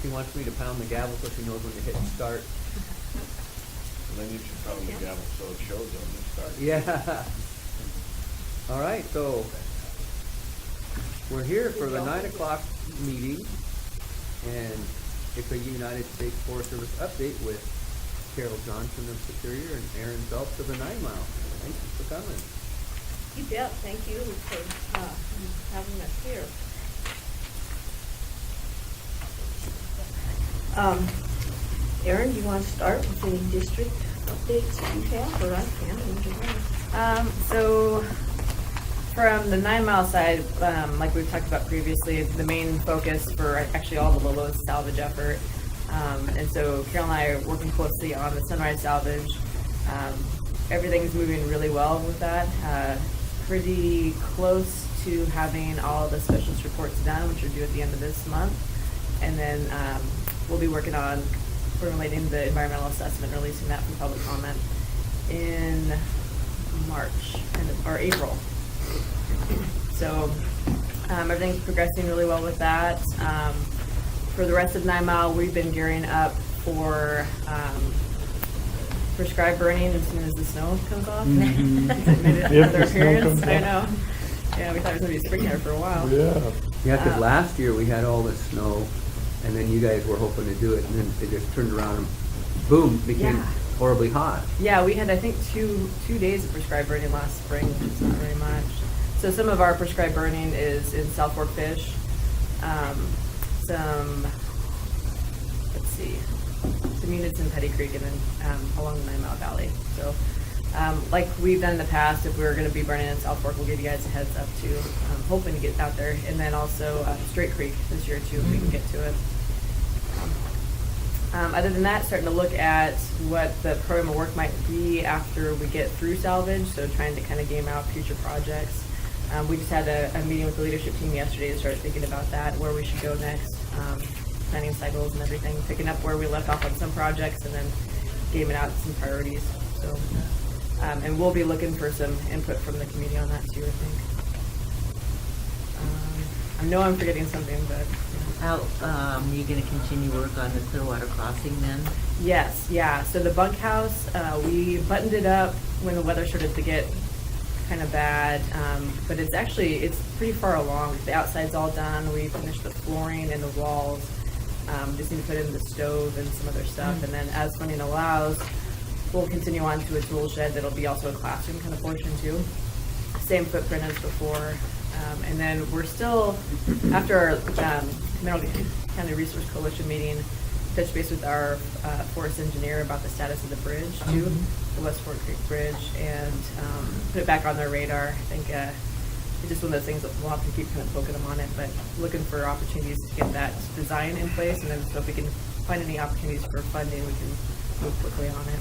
She wants me to pound the gavel so she knows when to hit start. Then you should probably gavel so it shows on the start. Yeah. All right, so we're here for the 9 o'clock meeting, and it's a United States Forest Service update with Carol Johnson of Superior and Erin Phelps of the 9 Mile. Thank you for coming. You bet. Thank you for having us here. Erin, do you want to start with any district updates you have, or I can? So from the 9 Mile side, like we've talked about previously, the main focus for actually all the Lieu salvage effort. And so Carol and I are working closely on the Sunrise salvage. Everything's moving really well with that. Pretty close to having all the specialist reports done, which are due at the end of this month. And then we'll be working on formulating the environmental assessment, releasing that for public comment in March or April. So everything's progressing really well with that. For the rest of 9 Mile, we've been gearing up for prescribed burning as soon as the snow comes off. Another appearance. I know. Yeah, we thought it was going to be spring there for a while. Yeah, because last year we had all this snow, and then you guys were hoping to do it, and then it just turned around and boom, became horribly hot. Yeah, we had, I think, two days of prescribed burning last spring, which is not very much. So some of our prescribed burning is in South Fork Fish. Some units in Petty Creek, and then along the 9 Mile Valley. So like we've done in the past, if we're going to be burning in South Fork, we'll give you guys a heads up too. Hoping to get out there. And then also Straight Creek this year too, if we can get to it. Other than that, starting to look at what the program of work might be after we get through salvage, so trying to kind of game out future projects. We just had a meeting with the leadership team yesterday to start thinking about that, where we should go next, planning cycles and everything, picking up where we left off on some projects and then gaming out some priorities. So, and we'll be looking for some input from the community on that too, I think. I know I'm forgetting something, but... How, are you going to continue work on the Clearwater Crossing then? Yes, yeah. So the bunkhouse, we buttoned it up when the weather started to get kind of bad, but it's pretty far along. The outside's all done. We finished the flooring and the walls. Just need to put in the stove and some other stuff. And then as funding allows, we'll continue on to a tool shed that'll be also a classroom kind of portion too. Same footprint as before. And then we're still, after our Mineral County Resource Coalition meeting, touch base with our forest engineer about the status of the bridge too, the West Fork Creek Bridge, and put it back on their radar. I think it's just one of those things that we'll have to keep kind of poking them on it, but looking for opportunities to get that design in place, and then so if we can find any opportunities for funding, we can move quickly on it.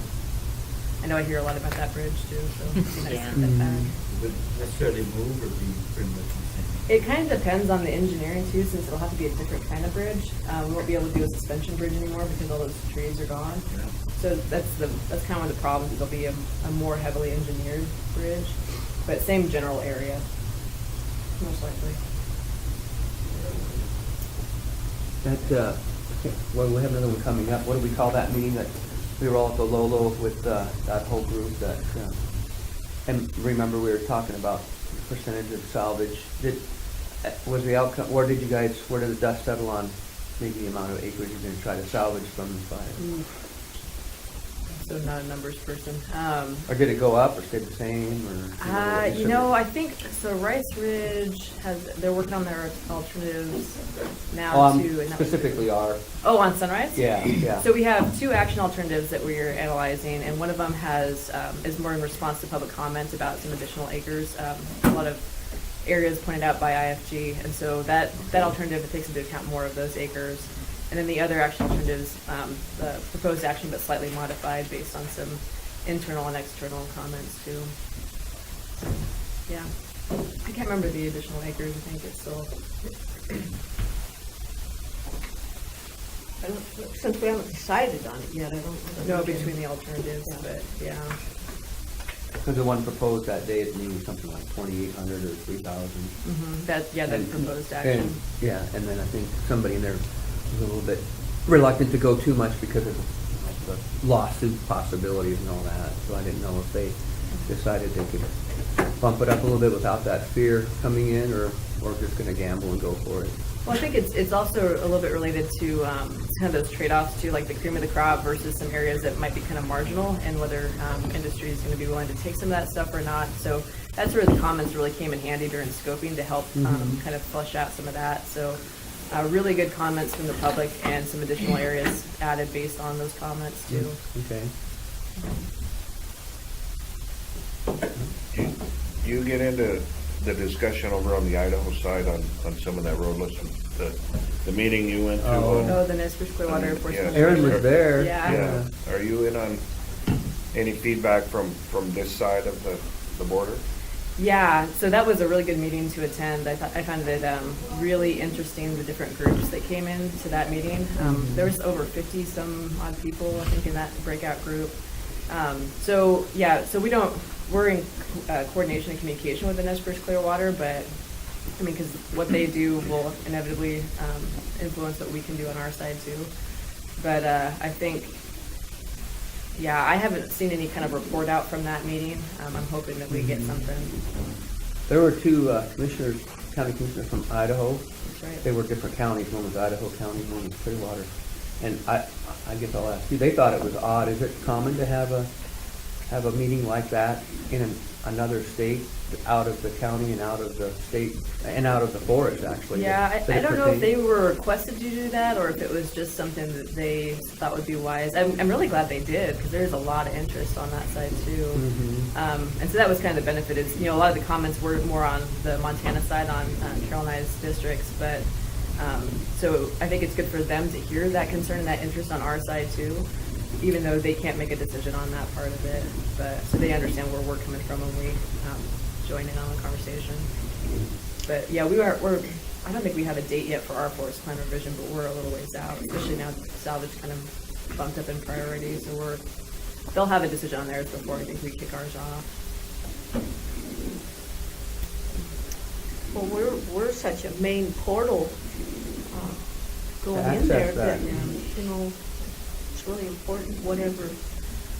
I know I hear a lot about that bridge too, so it'd be nice to get that back. Would necessarily move or be pretty much the same? It kind of depends on the engineering too, since it'll have to be a different kind of bridge. We won't be able to do a suspension bridge anymore because all those trees are gone. Yeah. So that's kind of one of the problems. It'll be a more heavily engineered bridge, but same general area, most likely. That, well, we have another one coming up. What do we call that meeting that we were all at the Lolo with that whole group that, and remember we were talking about percentage of salvage. Was the outcome, where did the dust settle on maybe the amount of acreage you're going to try to salvage from the fire? So not a numbers person. Or did it go up or stay the same? Or I think so. Rice Ridge they're working on their alternatives now too. Specifically our. Oh, on Sunrise? Yeah. So we have 2 action alternatives that we're analyzing, and one of them is more in response to public comment about some additional acres. A lot of areas pointed out by IFG, and so that alternative takes into account more of those acres. And then the other action alternatives, the proposed action but slightly modified based on some internal and external comments too. So, yeah. I can't remember the additional acres. I think it's still... Since we haven't decided on it yet, I don't know. No, between the alternatives, but yeah. Because the one proposed that day is meaning something like 2,800 or 3,000. That's proposed action. And then I think somebody in there was a little bit reluctant to go too much because of the lawsuit possibilities and all that. So I didn't know if they decided they could bump it up a little bit without that fear coming in, or just gonna gamble and go for it. Well, I think it's also a little bit related to kind of those trade-offs too, like the cream of the crop versus some areas that might be kind of marginal, and whether industry is going to be willing to take some of that stuff or not. So that's where the comments really came in handy during scoping to help kind of flesh out some of that. So really good comments from the public and some additional areas added based on those comments too. Okay. You get into the discussion over on the Idaho side on some of that road list, the meeting you went to. Oh, the Nez Perce Clearwater Enforcement. Erin was there. Yeah. Are you in on any feedback from this side of the border? Yeah, so that was a really good meeting to attend. I found it really interesting, the different groups that came in to that meeting. There was over 50 some odd people, I think, in that breakout group. So we're in coordination and communication with the Nez Perce Clearwater, but I mean, because what they do will inevitably influence what we can do on our side too. But I think, I haven't seen any kind of report out from that meeting. I'm hoping that we get something. There were two county commissioners from Idaho. That's right. They were different counties. One was Idaho County, one was Clearwater. And I guess I'll ask you, they thought it was odd. Is it common to have a meeting like that in another state, out of the county and out of the state and out of the forest, actually? Yeah, I don't know if they were requested to do that or if it was just something that they thought would be wise. I'm really glad they did, because there's a lot of interest on that side too. And so that was kind of the benefit is, a lot of the comments were more on the Montana side, on Carol and I's districts, but so I think it's good for them to hear that concern and that interest on our side too, even though they can't make a decision on that part of it. But so they understand where we're coming from when we join in on the conversation. But yeah, I don't think we have a date yet for our forest plan revision, but we're a little ways out, especially now salvage kind of bumped up in priority. So they'll have a decision on theirs before I think we kick ours off. Well, we're such a main portal going in access there that. that, it's really important. Whatever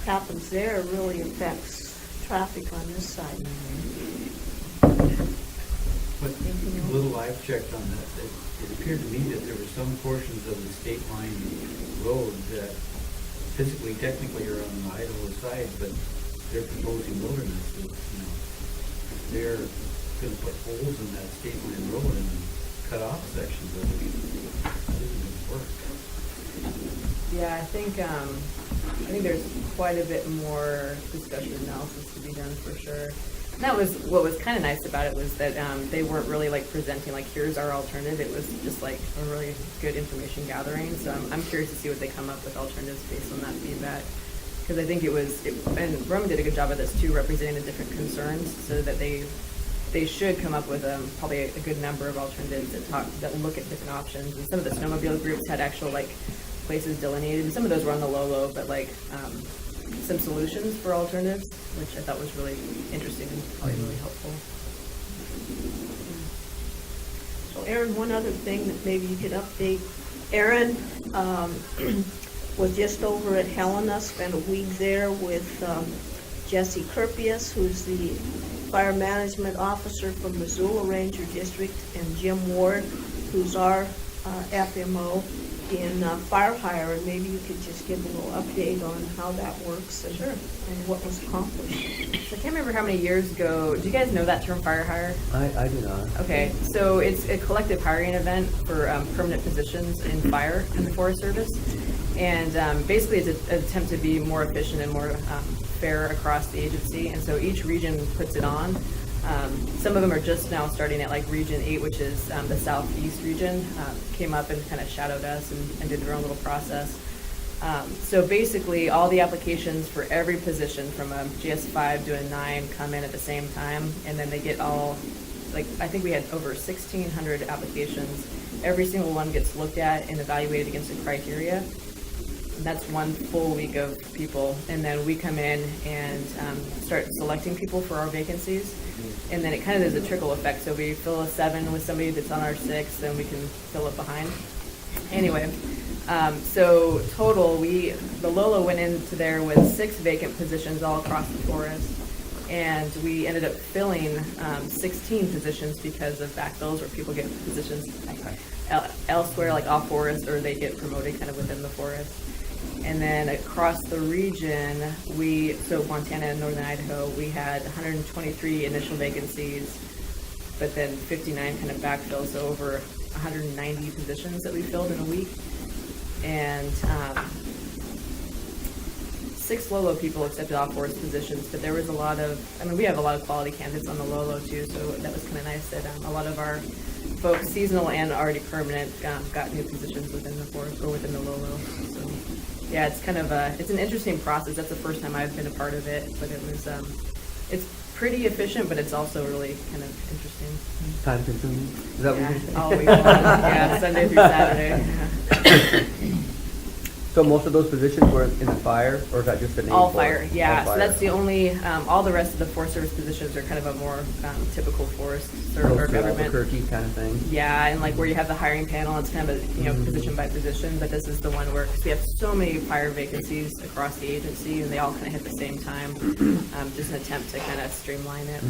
happens there really affects traffic on this side. But a little I've checked on that, it appeared to me that there were some portions of the state line road that physically, technically are on the Idaho side, but they're proposing wilderness. They're gonna put holes in that state line road and cut off sections of it. That isn't gonna work. Yeah, I think there's quite a bit more discussion analysis to be done for sure. And that was what was kind of nice about it, was that they weren't really like presenting like, here's our alternative. It was just like a really good information gathering. So I'm curious to see what they come up with alternatives based on that feedback, because I think and Roman did a good job of this too, representing the different concerns, so that they should come up with probably a good number of alternatives that look at different options. And some of the snowmobile groups had actual like places delineated, and some of those were on the low, but like some solutions for alternatives, which I thought was really interesting and probably really helpful. So Erin, one other thing that maybe you could update. Erin was just over at Helena, spent a week there with Jesse Kerpius, who's the fire management officer from Missoula Ranger District, and Jim Ward, who's our FMO in fire hire, and maybe you could just give a little update on how that works and, Sure. and what was accomplished. So I can't remember how many years ago, do you guys know that term, fire hire? I do not. Okay, so it's a collective hiring event for permanent positions in fire in the Forest Service. And basically it's an attempt to be more efficient and more fair across the agency. And so each region puts it on. Some of them are just now starting at like Region 8, which is the Southeast region, came up and kind of shadowed us and did their own little process. So basically all the applications for every position from a GS5 to a 9 come in at the same time, and then they get all, like, I think we had over 1,600 applications. Every single one gets looked at and evaluated against the criteria. And that's one full week of people, and then we come in and start selecting people for our vacancies, and then it kind of does a trickle effect. So we fill a 7 with somebody that's on our 6, then we can fill it behind. Anyway, So total, the Lolo went into there with 6 vacant positions all across the forest. And we ended up filling 16 positions because of backfills where people get positions elsewhere, like off forest, or they get promoted kind of within the forest. And then across the region, so Montana and Northern Idaho, we had 123 initial vacancies, but then 59 kind of backfills, so over 190 positions that we filled in a week. And 6 Lolo people accepted off-forest positions, but there was we have a lot of quality candidates on the Lolo too, so that was kind of nice that a lot of our folks, seasonal and already permanent, got new positions within the forest or within the Lolo. So yeah, it's kind of it's an interesting process. That's the first time I've been a part of it, but it was it's pretty efficient, but it's also really kind of interesting. Time consuming? Is that what you're saying? Always fun. Yeah, Sunday through Saturday. Yeah. So most of those positions were in the fire, or is that just the name? All for it? fire, yeah. All So fire. that's the only, all the rest of the Forest Service positions are kind of a more typical forest or Close to government. Albuquerque kind of thing. Yeah, and like where you have the hiring panel, it's kind of a, position by position, but this is the one where, because we have so many fire vacancies across the agency, and they all kind of hit the same time, just an attempt to kind of streamline it.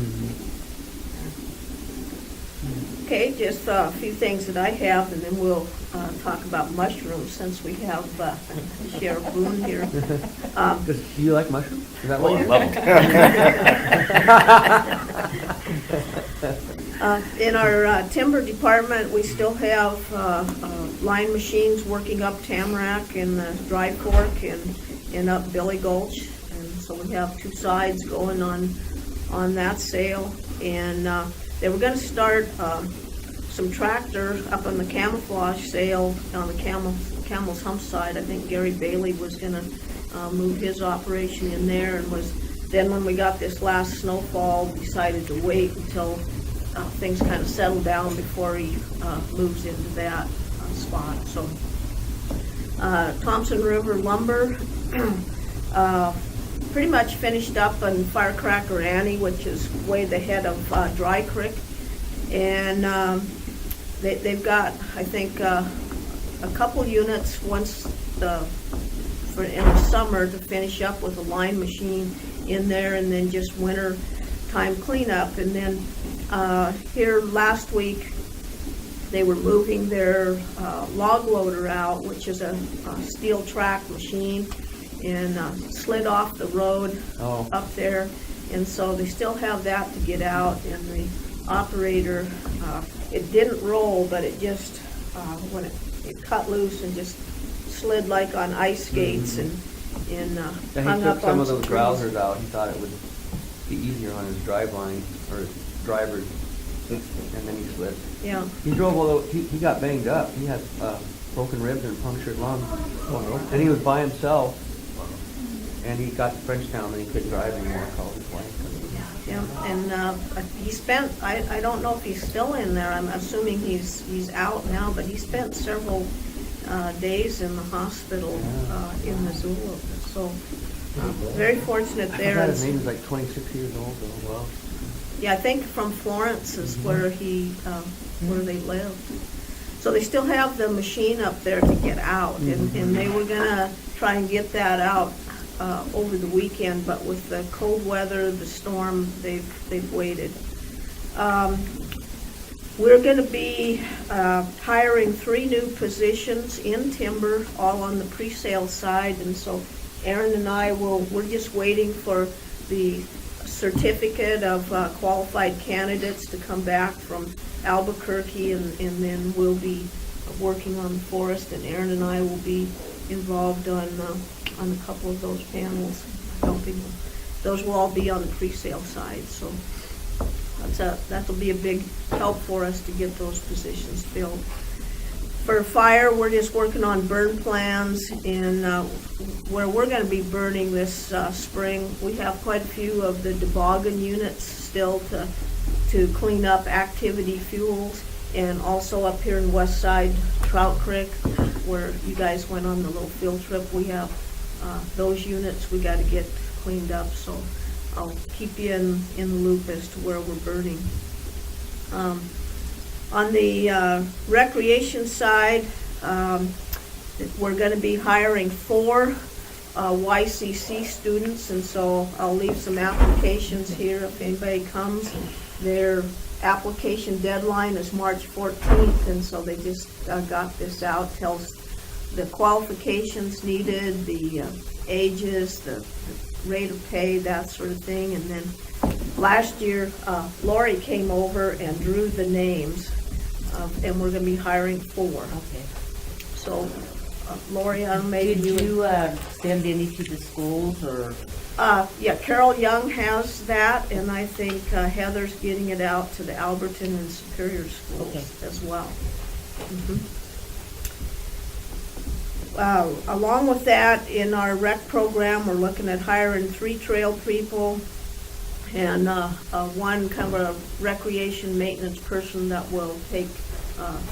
Okay, just a few things that I have, and then we'll talk about mushrooms, since we have Sheriff Boone here. Do you like mushrooms? Is that Oh, what I you're love them. In our timber department, we still have line machines working up Tamarack and the Dry Fork and up Billy Gulch. And so we have 2 sides going on that sale. And they were going to start some tractors up on the camouflage sale on the Camel's Hump side. I think Gary Bailey was going to move his operation in there, and then when we got this last snowfall, decided to wait until things kind of settled down before he moves into that spot. So Thompson River Lumber pretty much finished up on Firecracker Annie, which is way the head of Dry Creek. And they've got, I think, a couple units once in the summer to finish up with a line machine in there, and then just winter time cleanup. And then here last week, they were moving their log loader out, which is a steel track machine, and slid off the road up there. And so they still have that to get out, and the operator, it didn't roll, but it just, when it cut loose and just slid like on ice skates, and hung he up took some on of those trees. browsers out. He thought it would be easier on his drive line, or his drivers, and then he slid. Yeah. He drove, although he got banged up. He had broken ribs and punctured lungs. And he was by himself, and he got to Frenchtown, and he couldn't drive anymore. Called his wife. Yeah, and he spent, I don't know if he's still in there, I'm assuming he's out now, but he spent several days in the hospital in Missoula. So very fortunate I there. forgot his name was like 26 years old, though. Well, Yeah, I think from Florence is where where they lived. So they still have the machine up there to get out, and they were gonna try and get that out over the weekend, but with the cold weather, the storm, they've waited. We're gonna be hiring 3 new positions in timber, all on the pre-sale side, and so Erin and I we're just waiting for the certificate of qualified candidates to come back from Albuquerque, and then we'll be working on the forest, and Erin and I will be involved on a couple of those panels, helping them. Those will all be on the pre-sale side, so that'll be a big help for us to get those positions filled. For fire, we're just working on burn plans, and where we're going to be burning this spring, we have quite a few of the toboggan units still to clean up activity fuels, and also up here in West Side Trout Creek, where you guys went on the little field trip, we have those units we got to get cleaned up, so I'll keep you in the loop as to where we're burning. On the recreation side, We're gonna be hiring 4 YCC students, and so I'll leave some applications here if anybody comes. Their application deadline is March 14th, and so they just got this out, tells the qualifications needed, the ages, the rate of pay, that sort of thing. And then last year, Lori came over and drew the names, and we're gonna be hiring 4. Okay. So, Lori, I don't know, maybe Did you... you send any to the schools or? Yeah, Carol Young has that, and I think Heather's getting it out to the Alberton and Superior schools Okay. as well. Along with that, in our rec program, we're looking at hiring 3 trail people and 1 kind of a recreation maintenance person that will take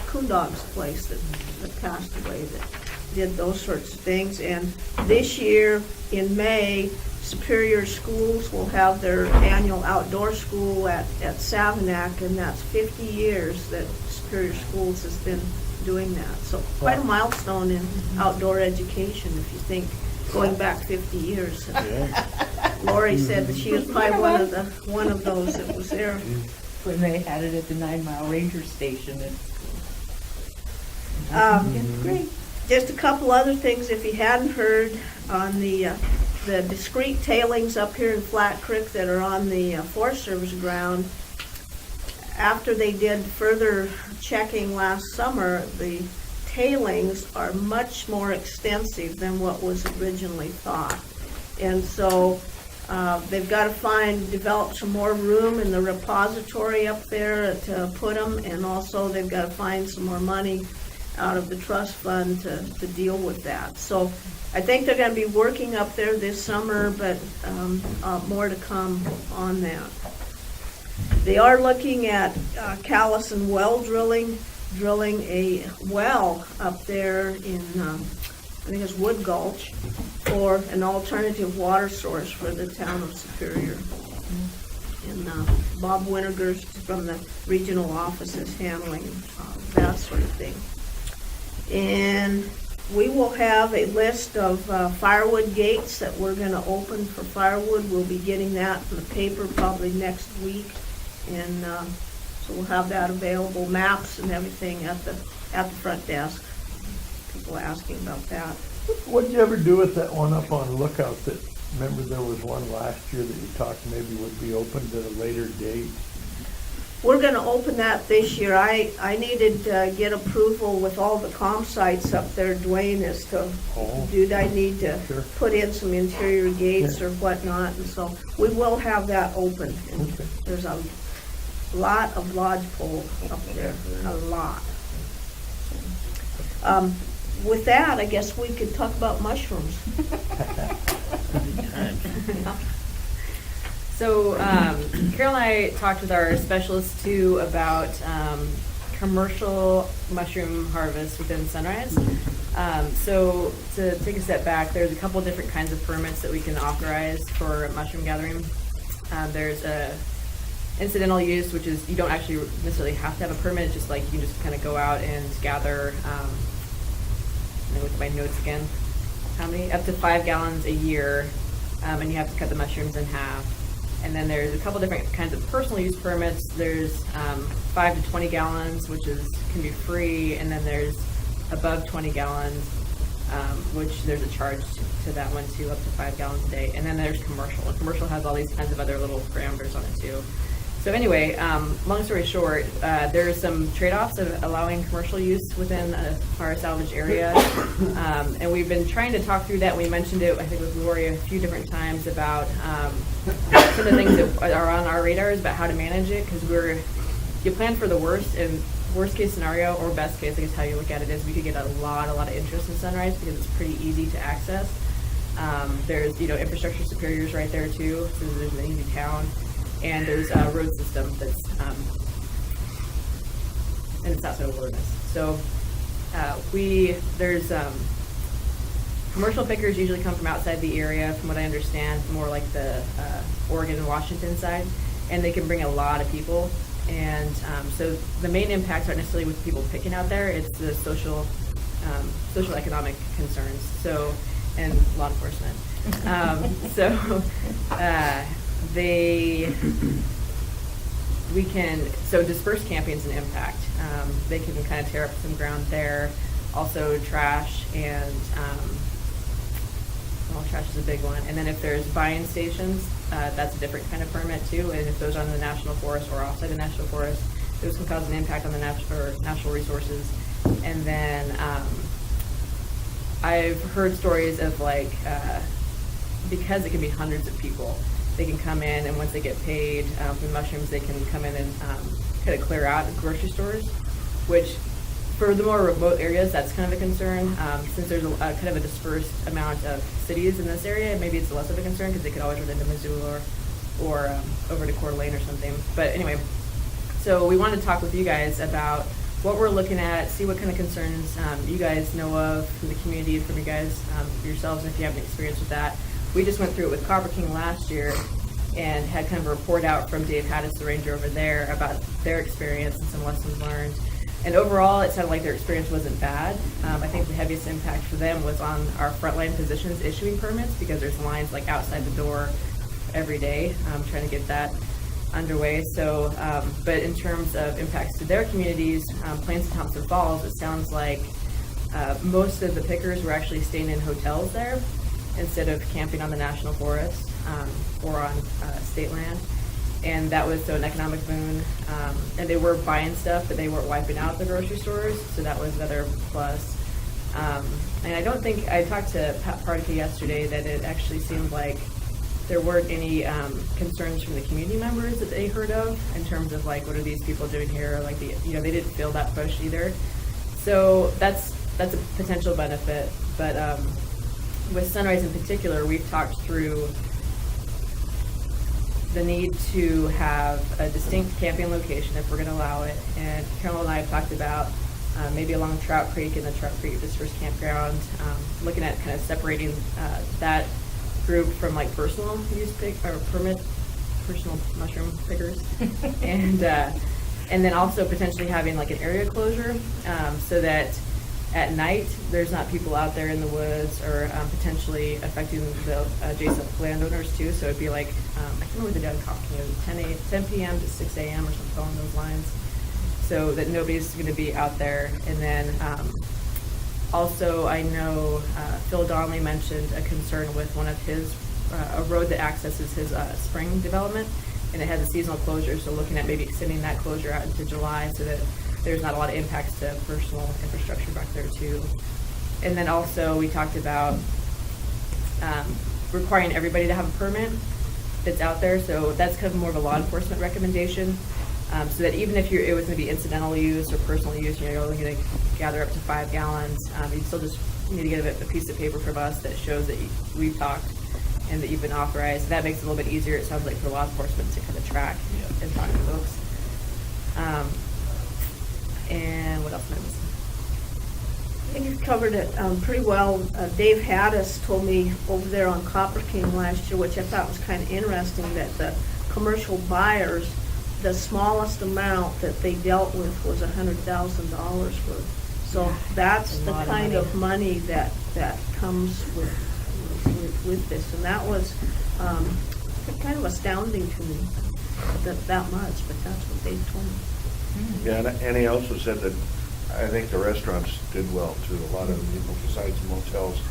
Coondog's place that passed away, that did those sorts of things. And this year, in May, Superior Schools will have their annual outdoor school at Savinac, and that's 50 years that Superior Schools has been doing that. So quite a milestone in outdoor education, if you think, going back 50 years. Lori said that she was probably one of those that was there. When they had it at the 9 Mile Ranger Station. Great. Just a couple other things, if you hadn't heard, on the discrete tailings up here in Flat Creek that are on the Forest Service ground. After they did further checking last summer, the tailings are much more extensive than what was originally thought. And so they've got to develop some more room in the repository up there to put them, and also they've got to find some more money out of the trust fund to deal with that. So I think they're going to be working up there this summer, but more to come on that. They are looking at Callison well drilling a well up there in, I think it's Wood Gulch, for an alternative water source for the town of Superior. And Bob Wintergers from the regional office is handling that sort of thing. And we will have a list of firewood gates that we're going to open for firewood. We'll be getting that in the paper probably next week. And so we'll have that available, maps and everything at the front desk. People asking about that. What'd you ever do with that one up on Lookout that, remember there was one last year that you talked maybe would be opened at a later date? We're going to open that this year. I needed to get approval with all the comm sites up there, Dwayne, as to, do I need to Sure. put in some interior gates Yeah. or whatnot, and so we will have that open. And Okay. there's a lot of lodgepole up there, a lot. With that, I guess we could talk about mushrooms. So Carol and I talked with our specialist too about commercial mushroom harvest within Sunrise. So to take a step back, there's a couple different kinds of permits that we can authorize for mushroom gathering. There's a incidental use, which is you don't actually necessarily have to have a permit, it's just like you can just kind of go out and gather, let me look at my notes again, how many? Up to 5 gallons a year, and you have to cut the mushrooms in half. And then there's a couple different kinds of personal use permits. There's 5 to 20 gallons, which can be free, and then there's above 20 gallons, which there's a charge to that one too, up to 5 gallons a day. And then there's commercial. And commercial has all these kinds of other little parameters on it too. So anyway, long story short, there's some trade-offs of allowing commercial use within a fire salvage area. And we've been trying to talk through that. We mentioned it, I think, with Lori a few different times about some of the things that are on our radars about how to manage it, because you plan for the worst, and worst case scenario, or best case, I guess how you look at it, is we could get a lot of interest in Sunrise because it's pretty easy to access. There's, infrastructure Superior's right there too, so there's an easy town. And there's a road system that's, and it's not so wilderness. So there's commercial pickers usually come from outside the area, from what I understand, more like the Oregon and Washington side, and they can bring a lot of people. And so the main impacts aren't necessarily with people picking out there, it's the social social economic concerns, so, and law enforcement. So dispersed camping is an impact. They can kind of tear up some ground there. Also trash and, well, trash is a big one. And then if there's buy-in stations, that's a different kind of permit too. And if those are on the national forest or outside the national forest, those can cause an impact on the natural resources. And then I've heard stories of like, because it can be hundreds of people, they can come in, and once they get paid for the mushrooms, they can come in and kind of clear out grocery stores, which for the more remote areas, that's kind of a concern. Since there's a kind of a dispersed amount of cities in this area, maybe it's less of a concern because they could always run into Missoula or over to Coeur d'Alene or something. But anyway, so we wanted to talk with you guys about what we're looking at, see what kind of concerns you guys know of from the community, from you guys yourselves, and if you have any experience with that. We just went through it with Copper King last year and had kind of a report out from Dave Hattis, the ranger over there, about their experience and some lessons learned. And overall, it sounded like their experience wasn't bad. I think the heaviest impact for them was on our frontline positions issuing permits, because there's lines like outside the door every day, trying to get that underway. So, but in terms of impacts to their communities, Plains and Thompson Falls, it sounds like most of the pickers were actually staying in hotels there instead of camping on the national forest or on state land. And that was so an economic boon. And they were buying stuff, but they weren't wiping out the grocery stores, so that was another plus. And I don't think, I talked to Pat Partica yesterday, that it actually seemed like there weren't any concerns from the community members that they heard of in terms of like, what are these people doing here? Like, they didn't feel that push either. So that's a potential benefit. But with Sunrise in particular, we've talked through the need to have a distinct camping location if we're going to allow it. And Carol and I have talked about maybe along Trout Creek and the Trout Creek Dispersed Campground, looking at kind of separating that group from like personal use personal mushroom pickers, and then also potentially having like an area closure, so that at night there's not people out there in the woods, or potentially affecting the adjacent landowners too. So it'd be like, I can't remember the dead clock, 10 p.m. to 6 a.m. or something along those lines, so that nobody's going to be out there. And then also, I know Phil Donnelly mentioned a concern with one of his, a road that accesses his spring development, and it has a seasonal closure, so looking at maybe extending that closure out into July so that there's not a lot of impacts to personal infrastructure back there too. And then also we talked about requiring everybody to have a permit that's out there, so that's kind of more of a law enforcement recommendation. So that even if it was going to be incidental use or personal use, you're only going to gather up to 5 gallons, you still just need to get a piece of paper from us that shows that we've talked and that you've been authorized. That makes it a little bit easier, it sounds like, for law enforcement to kind of track and talk to folks. And what else am I missing? I think you've covered it pretty well. Dave Hattis told me over there on Copper King last year, which I thought was kind of interesting, that the commercial buyers, the smallest amount that they dealt with was $100,000 worth. So that's the kind of money that comes with this, and that was kind of astounding to me, that much. But that's what they told me. Yeah, and he also said that I think the restaurants did well too. A lot of the people, besides motels,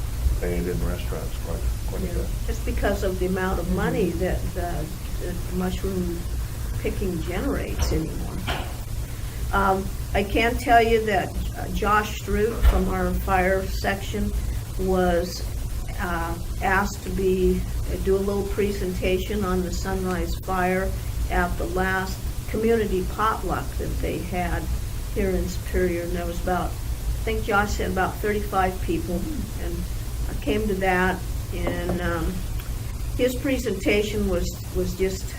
they ate in restaurants quite a bit. Just because of the amount of money that the mushroom picking generates anymore. I can tell you that Josh Stroop from our fire section was asked to do a little presentation on the Sunrise Fire at the last community potluck that they had here in Superior, and there was about, I think Josh said about 35 people, and I came to that, and his presentation was just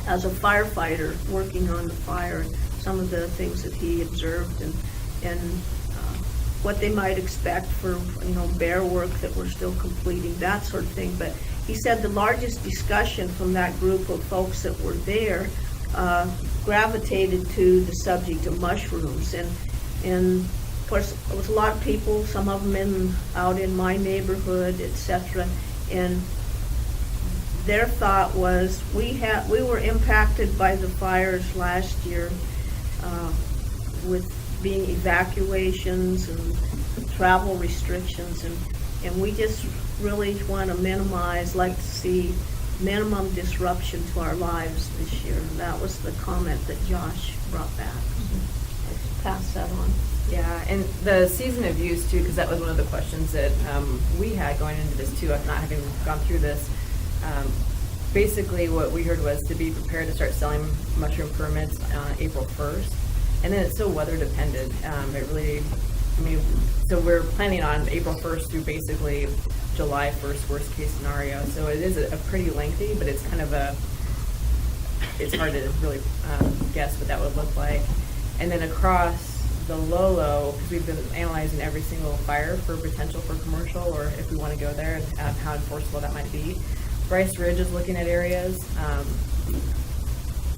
as a firefighter working on the fire, some of the things that he observed, and what they might expect for bear work that we're still completing, that sort of thing. But he said the largest discussion from that group of folks that were there gravitated to the subject of mushrooms, and course, it was a lot of people, some of them out in my neighborhood, et cetera, and their thought was, we were impacted by the fires last year, with being evacuations and travel restrictions, and we just really want to like to see minimum disruption to our lives this year. And that was the comment that Josh brought back. I'll pass that on. Yeah, and the season of use too, because that was one of the questions that we had going into this too, not having gone through this. Basically, what we heard was to be prepared to start selling mushroom permits on April 1st. And then it's so weather dependent. It really, I mean, so we're planning on April 1st through basically July 1st, worst case scenario. So it is a pretty lengthy, but it's kind of it's hard to really guess what that would look like. And then across the Lolo, because we've been analyzing every single fire for potential for commercial, or if we want to go there, and how enforceable that might be. Bryce Ridge is looking at areas,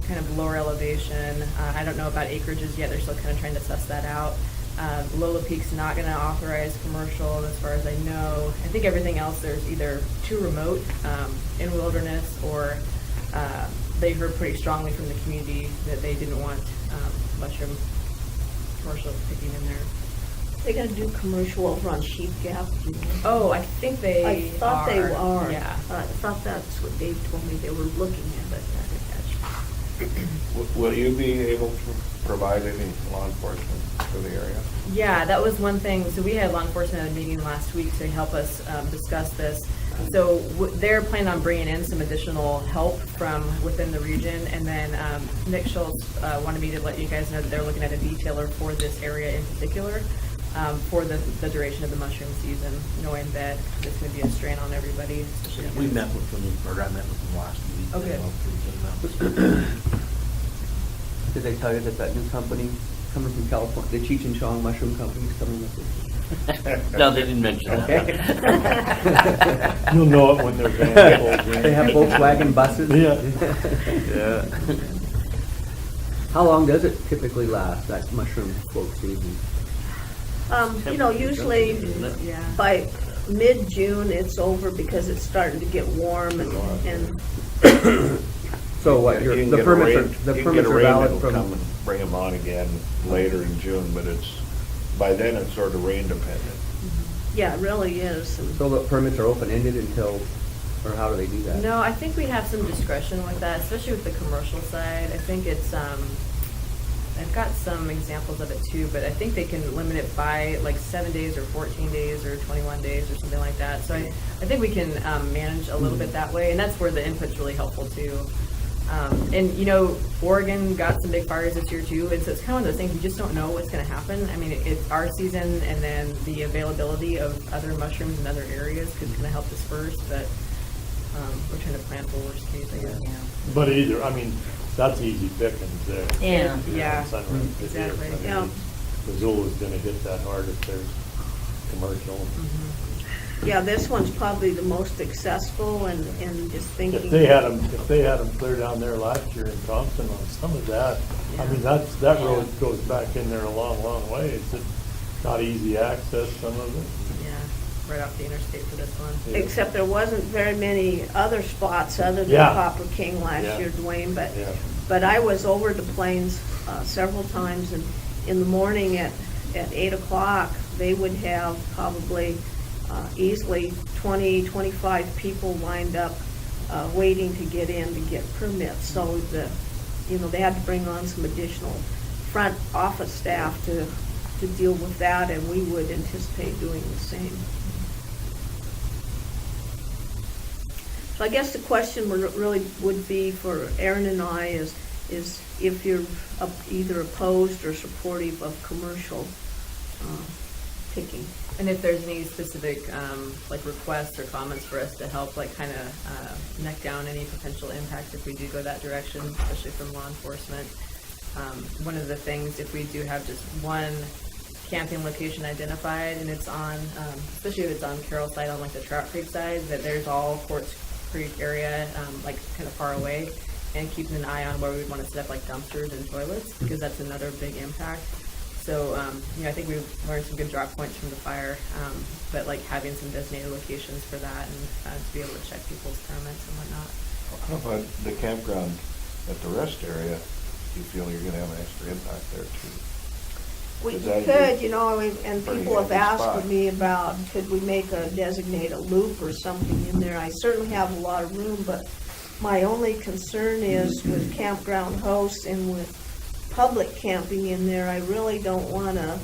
kind of lower elevation. I don't know about acreages yet. They're still kind of trying to suss that out. Lola Peak's not going to authorize commercial as far as I know. I think everything else, there's either too remote in wilderness, or they heard pretty strongly from the community that they didn't want mushroom commercial picking in there. They're gonna do commercial over on Sheep Gap. Oh, I think they I thought they are. Yeah. I thought that's what Dave told me they were looking at, but I think that's. Will you be able to provide any law enforcement for the area? Yeah, that was one thing. So we had law enforcement at a meeting last week to help us discuss this. So they're planning on bringing in some additional help from within the region. And then Nick Schultz wanted me to let you guys know that they're looking at a detailer for this area in particular for the duration of the mushroom season, knowing that it's going to be a strain on everybody. especially We met with them, or I met with them last week. Okay. Did they tell you that new company coming from California, the Cheech and Chong Mushroom Company is coming with it? No, they didn't mention that. Okay. You'll know it when their van pulls in. They have Volkswagen buses? Yeah. Yeah. How long does it typically last, that mushroom float season? Usually Yeah. by mid-June, it's over because it's starting to get warm and So what, You can the get a permits rain- are, the you can permits get a are rain valid that'll from, come and bring them on again later in June, but by then it's sort of rain dependent. yeah, it really is. And so the permits are open-ended until, or how do they do that? No, I think we have some discretion with that, especially with the commercial side. I think it's, I've got some examples of it too, but I think they can limit it by like 7 days or 14 days or 21 days or something like that. So I think we can manage a little bit that way, and that's where the input's really helpful too. And Oregon got some big fires this year too, and so it's kind of one of those things, you just don't know what's going to happen. I mean, it's our season, and then the availability of other mushrooms in other areas could kind of help disperse, but we're trying to plan for worst case, I guess. But that's easy pickings there. Yeah. Yeah, Sunrise to here. exactly. Yeah. Missoula's gonna hit that hard if there's commercial. yeah, this one's probably the most successful, and just thinking. If they had them clear down there last year in Thompson on some of that, that road goes back in there a long, long way. It's not easy access, some of it. Yeah, right off the interstate for this one. Yeah. Except there wasn't very many other spots other than Yeah. Copper King last Yeah. year, Dwayne, Yeah. but I was over the plains several times, and in the morning at 8 o'clock, they would have probably easily 20, 25 people lined up waiting to get in to get permits. So they had to bring on some additional front office staff to deal with that, and we would anticipate doing the same. So I guess the question really would be for Erin and I is if you're either opposed or supportive of commercial picking. And if there's any specific requests or comments for us to help kind of neck down any potential impacts if we do go that direction, especially from law enforcement. One of the things, if we do have just one camping location identified, and it's on, especially if it's on Carroll's side, on the Trout Creek side, that there's all Quartz Creek area, kind of far away, and keeping an eye on where we want to set up dumpsters and toilets, because that's another big impact. So, I think we've learned some good drop points from the fire, but like having some designated locations for that and to be able to check people's permits and whatnot. How about the campground at the rest area? Do you feel you're gonna have an extra impact there too? We Is that could, your and pretty people have handy asked spot? me about, could we make a designated loop or something in there? I certainly have a lot of room, but my only concern is with campground hosts and with public camping in there, I really don't wanna,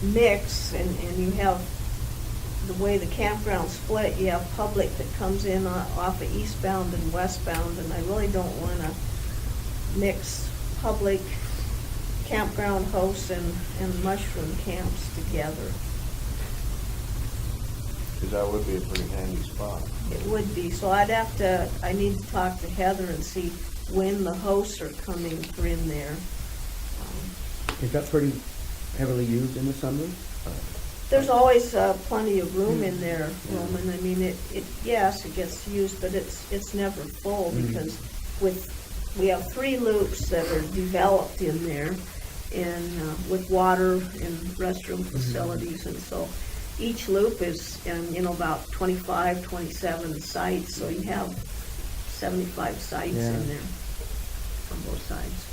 mix, and you have, the way the campground's split, you have public that comes in off of eastbound and westbound, and I really don't wanna mix public campground hosts and mushroom camps together. Because that would be a pretty handy spot. It would be, so I need to talk to Heather and see when the hosts are coming in there. Is that pretty heavily used in the summer? There's always plenty of room in there, Roman. I mean, yes, it gets used, but it's never full because we have 3 loops that are developed in there and with water and restroom facilities, and so each loop is about 25, 27 sites, so you have 75 sites in there on both sides.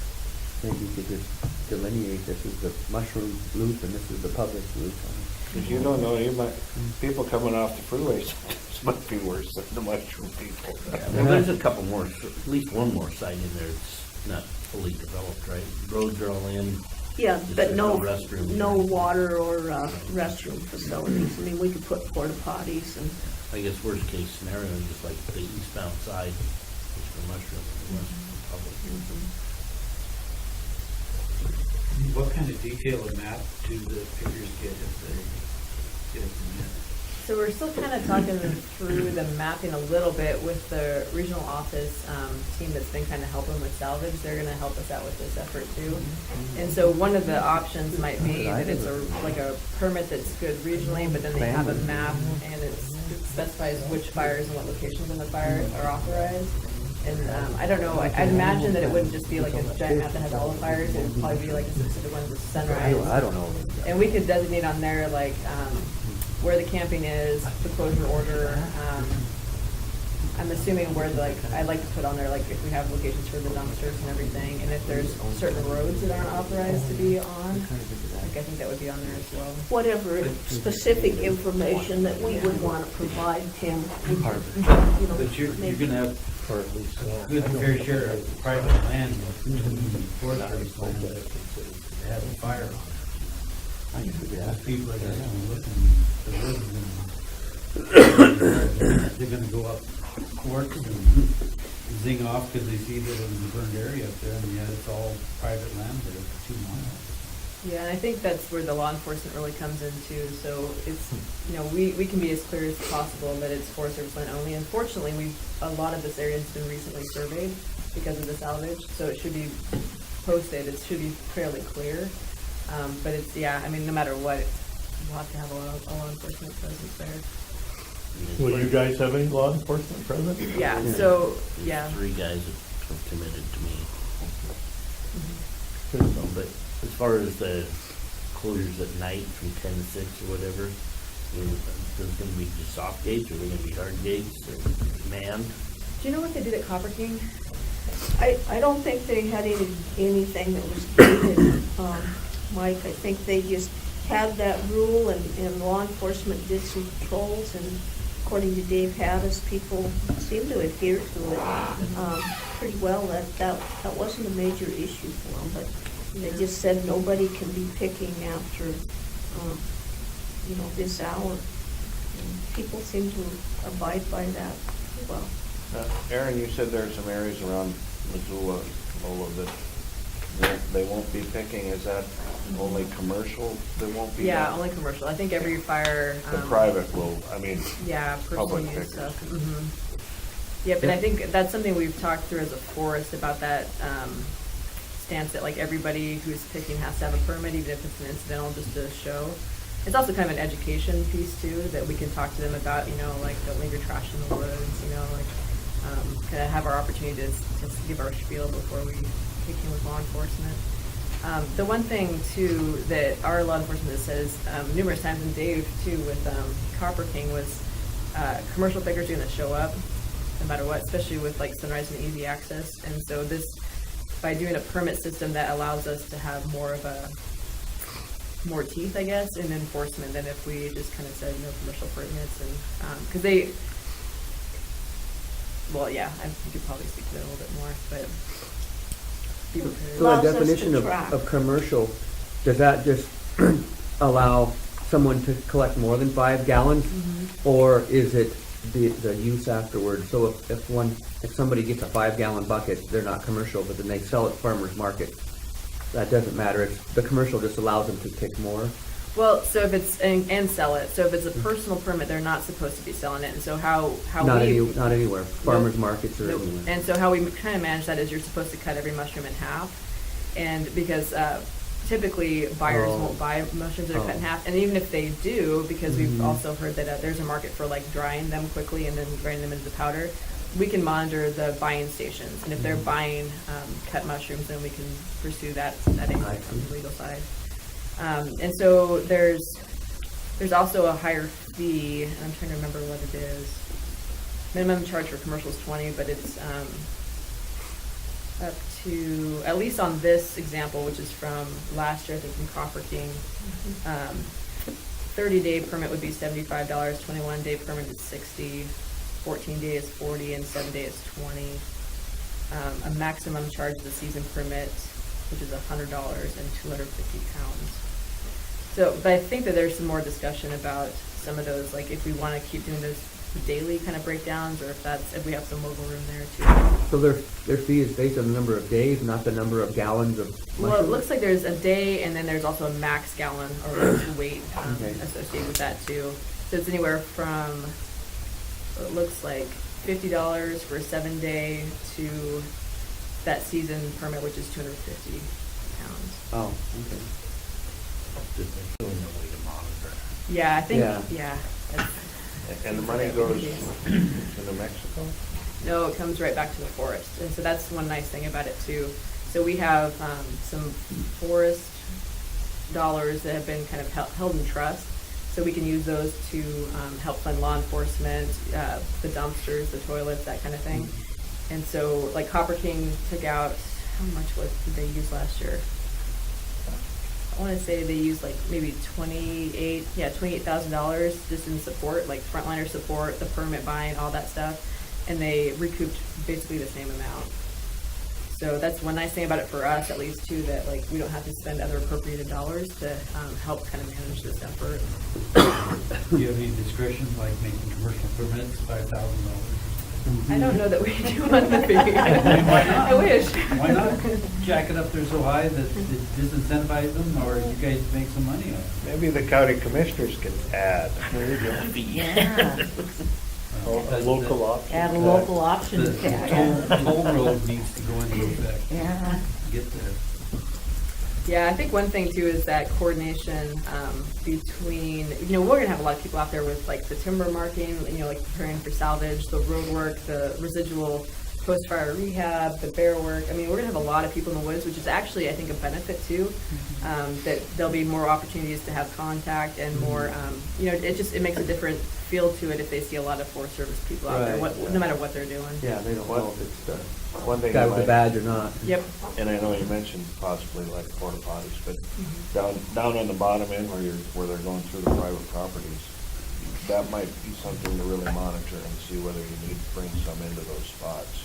Maybe you could just delineate, this is the mushroom loop and this is the public loop. Because you don't know, people coming off the freeways might be worse than the mushroom people. Well, there's a couple more, at least one more site in there that's not fully developed, right? Roads are all in. Yeah, Just but there's no restroom. no water or restroom facilities. I mean, we could put porta potties and. I guess worst case scenario is just like the eastbound side is for mushroom, and the west for public. What kind of detail or map do the pickers get if they get a permit? So we're still kind of talking through the mapping a little bit with the regional office team that's been kind of helping with salvage. They're going to help us out with this effort too. And so one of the options might be that it's like a permit that's good regionally, but then they have a map and it specifies which fires and what locations in the fire are authorized. And I don't know, I'd imagine that it wouldn't just be like a giant map that has all the fires. It would probably be like a specific one with sunrise. I don't know. And we could designate on there like where the camping is, the closure order. I'm assuming where I'd like to put on there like if we have locations for the dumpsters and everything, and if there's certain roads that aren't authorized to be on, like I think that would be on there as well. Whatever specific information that we would want to provide, Tim. But you're gonna have Or at least, a good fair share of private land, Forest Service land that has a fire on it. Those people are gonna be looking at the woods and they're gonna go up courts and zing off because they see that there's a burned area up there, and yet it's all private land there for 2 miles. Yeah, and I think that's where the law enforcement really comes in too. So it's, we can be as clear as possible that it's Forest Service land only. Unfortunately, a lot of this area has been recently surveyed because of the salvage, so it should be posted. It should be fairly clear. But it's, no matter what, we'll have to have a law enforcement presence there. will you guys have any law enforcement present? Yeah, so, yeah. 3 guys have committed to me. Good. So, but as far as the closures at night from 10 to 6 or whatever, there's going to be just soft gates, or are they going to be hard gates, or manned? Do you know what they did at Copper King? I don't think they had anything that was gated, Mike. I think they just had that rule and law enforcement did some patrols, and according to Dave Hattis, people seem to adhere to it pretty well. That wasn't a major issue for them, but they just said nobody can be picking after, this hour. And people seem to abide by that well. Erin, you said there are some areas around Missoula, Lola, that they won't be picking. Is that only commercial that won't be? Yeah, done? only commercial. I think every fire. The private will, Yeah, personal public use pickers. stuff. Yep, and I think that's something we've talked through as a forest about that stance that like everybody who's picking has to have a permit, even if it's an incidental, just to show. It's also kind of an education piece too, that we can talk to them about, like don't leave your trash in the woods, kind of have our opportunity to give our spiel before we kick in with law enforcement. The one thing too that our law enforcement says numerous times, and Dave too with Copper King, was commercial pickers are going to show up no matter what, especially with like Sunrise and easy access. And so this, by doing a permit system, that allows us to have more teeth, I guess, in enforcement than if we just kind of said no commercial permits. And because I could probably speak to that a little bit more, but be prepared. So Allows the us to definition track. of commercial, does that just allow someone to collect more than 5 gallons? Or is it the use afterwards? So if somebody gets a 5-gallon bucket, they're not commercial, but then they sell at farmer's market, that doesn't matter. The commercial just allows them to pick more. Well, so if it's and sell it. So if it's a personal permit, they're not supposed to be selling it. And so how Not we not anywhere, farmer's markets or Nope. anywhere. And so how we kind of manage that is you're supposed to cut every mushroom in half, and because typically buyers Oh. won't buy mushrooms that are cut in Oh. half, and even if they do, because we've Mhm. also heard that there's a market for like drying them quickly and then grinding them into the powder, we can monitor the buying stations, and if they're buying cut mushrooms, then we can pursue that angle I from see. the legal side. And so there's also a higher fee, and I'm trying to remember what it is. Minimum charge for commercial is 20, but it's up to, at least on this example, which is from last year, I think from Copper King, 30-day permit would be $75, 21-day permit is $60, 14-day is $40, and 7-day is $20. A maximum charge of the season permit, which is $100 and 250 pounds. So, but I think that there's some more discussion about some of those, like if we want to keep doing those daily kind of breakdowns, or if we have some wiggle room there too. So their fee is based on the number of days, not the number of gallons of Well, it mushrooms? looks like there's a day, and then there's also a max gallon or weight Okay. associated with that too. So it's anywhere from, it looks like $50 for a 7-day to that season permit, which is 250 pounds. Oh, okay. There's really no way to monitor. Yeah, I think, Yeah. that's- And the money goes to New Mexico? No, it comes right back to the forest. And so that's one nice thing about it too. So we have some forest dollars that have been kind of held in trust. So we can use those to help fund law enforcement, the dumpsters, the toilets, that kind of thing. And so like Copper King took out, how much did they use last year? I want to say they used like maybe $28,000 just in support, like frontliner support, the permit buying, all that stuff, and they recouped basically the same amount. So that's one nice thing about it for us, at least too, that like we don't have to spend other appropriated dollars to help kind of manage this effort. Do you have any discretion, like making commercial permits $5,000? I don't know that we do on the fee. Why not? I wish. Why not jack it up there so high that it disincentivize them, or you guys make some money on it? Maybe the county commissioners can add. There you go. Yeah, A local option. add a tax. local option The tax. toll road needs to go into effect. Yeah. Get there. Yeah, I think one thing too is that coordination between, we're gonna have a lot of people out there with like the timber marking, like preparing for salvage, the road work, the residual post-fire rehab, the bear work. I mean, we're gonna have a lot of people in the woods, which is actually, I think, a benefit too. That there'll be more opportunities to have contact and more, it makes a different feel to it if they see a lot of Forest Service people out there, Right. no matter what they're doing. Yeah, they don't know if it's the One thing guy I with the might- badge or not. Yep. And I know you mentioned possibly like porta potties, but down on the bottom end where they're going through the private properties, that might be something to really monitor and see whether you need to bring some into those spots.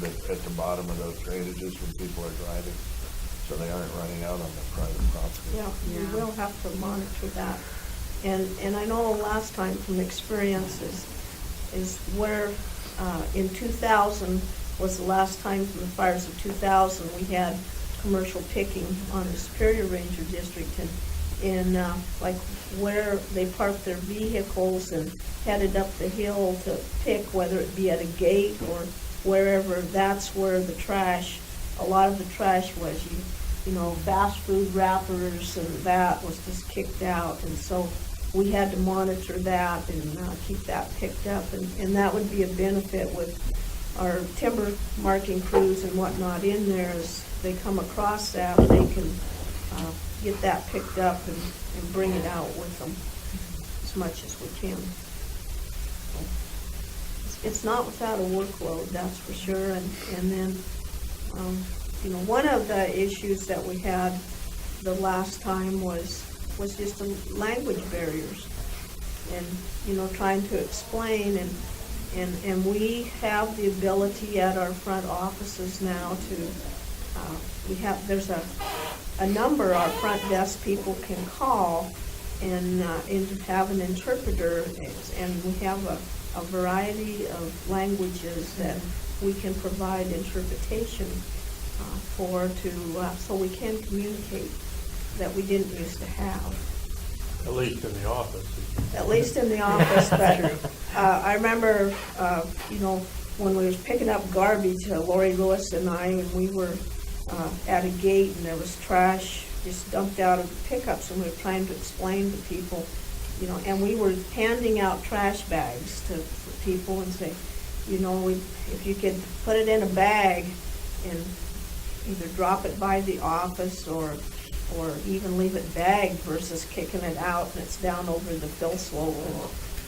That at the bottom of those drainages when people are driving, so they aren't running out on the private property. Yeah, Yeah. we will have to monitor that. And I know last time from experience is where, in 2000 was the last time from the fires of 2000, we had commercial picking on the Superior Ranger District, and in like where they parked their vehicles and headed up the hill to pick, whether it be at a gate or wherever, that's where the trash, a lot of the trash was, fast food wrappers, and that was just kicked out. And so we had to monitor that and keep that picked up, and that would be a benefit with our timber marking crews and whatnot in there, is they come across that, they can get that picked up and bring it out with them as much as we can. It's not without a workload, that's for sure, and then, you know, one of the issues that we had the last time was just the language barriers. And, you know, trying to explain, and we have the ability at our front offices now to, there's a number our front desk people can call and have an interpreter, and we have a variety of languages that we can provide interpretation so we can communicate that we didn't used to have. At least in the office. At least in the office, but I remember, you know, when we was picking up garbage, Lori Lewis and I, and we were at a gate and there was trash just dumped out of the pickups, and we were trying to explain to people, you know, and we were handing out trash bags to people and say, you know, if you could put it in a bag and either drop it by the office or even leave it bagged versus kicking it out and it's down over the fill slope and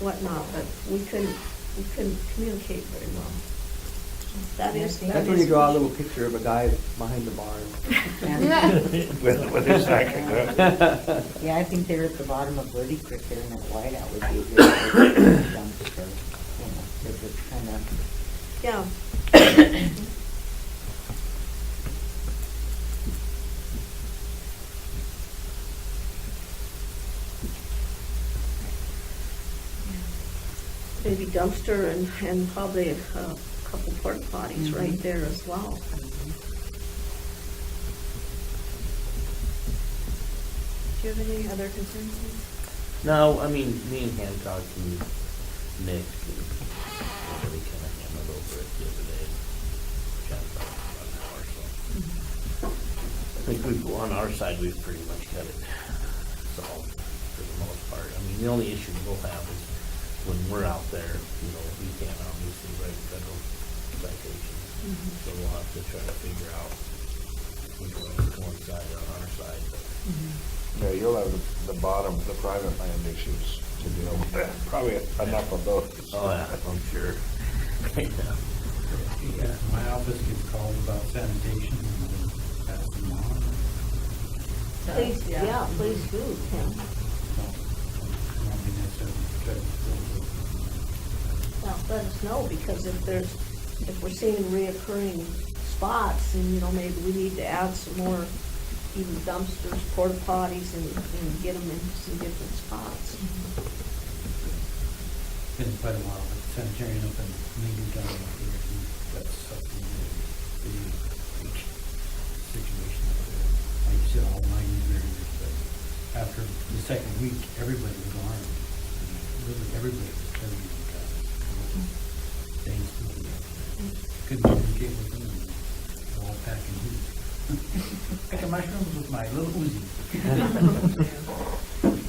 whatnot, but we couldn't communicate very well. That's when you draw a little picture of a guy behind the barn. With his sack of goods. Yeah, I think they're at the bottom of Birdie Creek there in that whiteout would be a good dumpster, you know, because it's kind of. Yeah. Maybe dumpster and probably a couple porta potties right there as well. Do you have any other concerns? No, I mean, me and Hancock and Nick, we kind of hammered over it the other day. Chatted about it for about an hour, so. I think on our side, we've pretty much got it solved for the most part. I mean, the only issue we'll have is when we're out there, you know, we can't obviously write federal citations. So we'll have to try to figure out which one to coincide on our side. Yeah, you'll have the bottom, the private land issues to deal with. Probably enough of those. Oh, yeah, I'm sure. Yeah, my office gets called about sanitation and then pass them on. Please, yeah, please do, Tim. Won't be necessarily Well, let us know, because if we're seeing reoccurring spots, and, you know, maybe we need to add some more even dumpsters, porta potties, and get them in some different spots. been quite a while, but sanitarian up in Lieu down here, that's something the situation up there. Like you said, all 9 years, but after the second week, everybody was armed. Really, everybody was telling me things. Couldn't communicate with them, and they're all packing heat. Picking mushrooms with my little Uzi.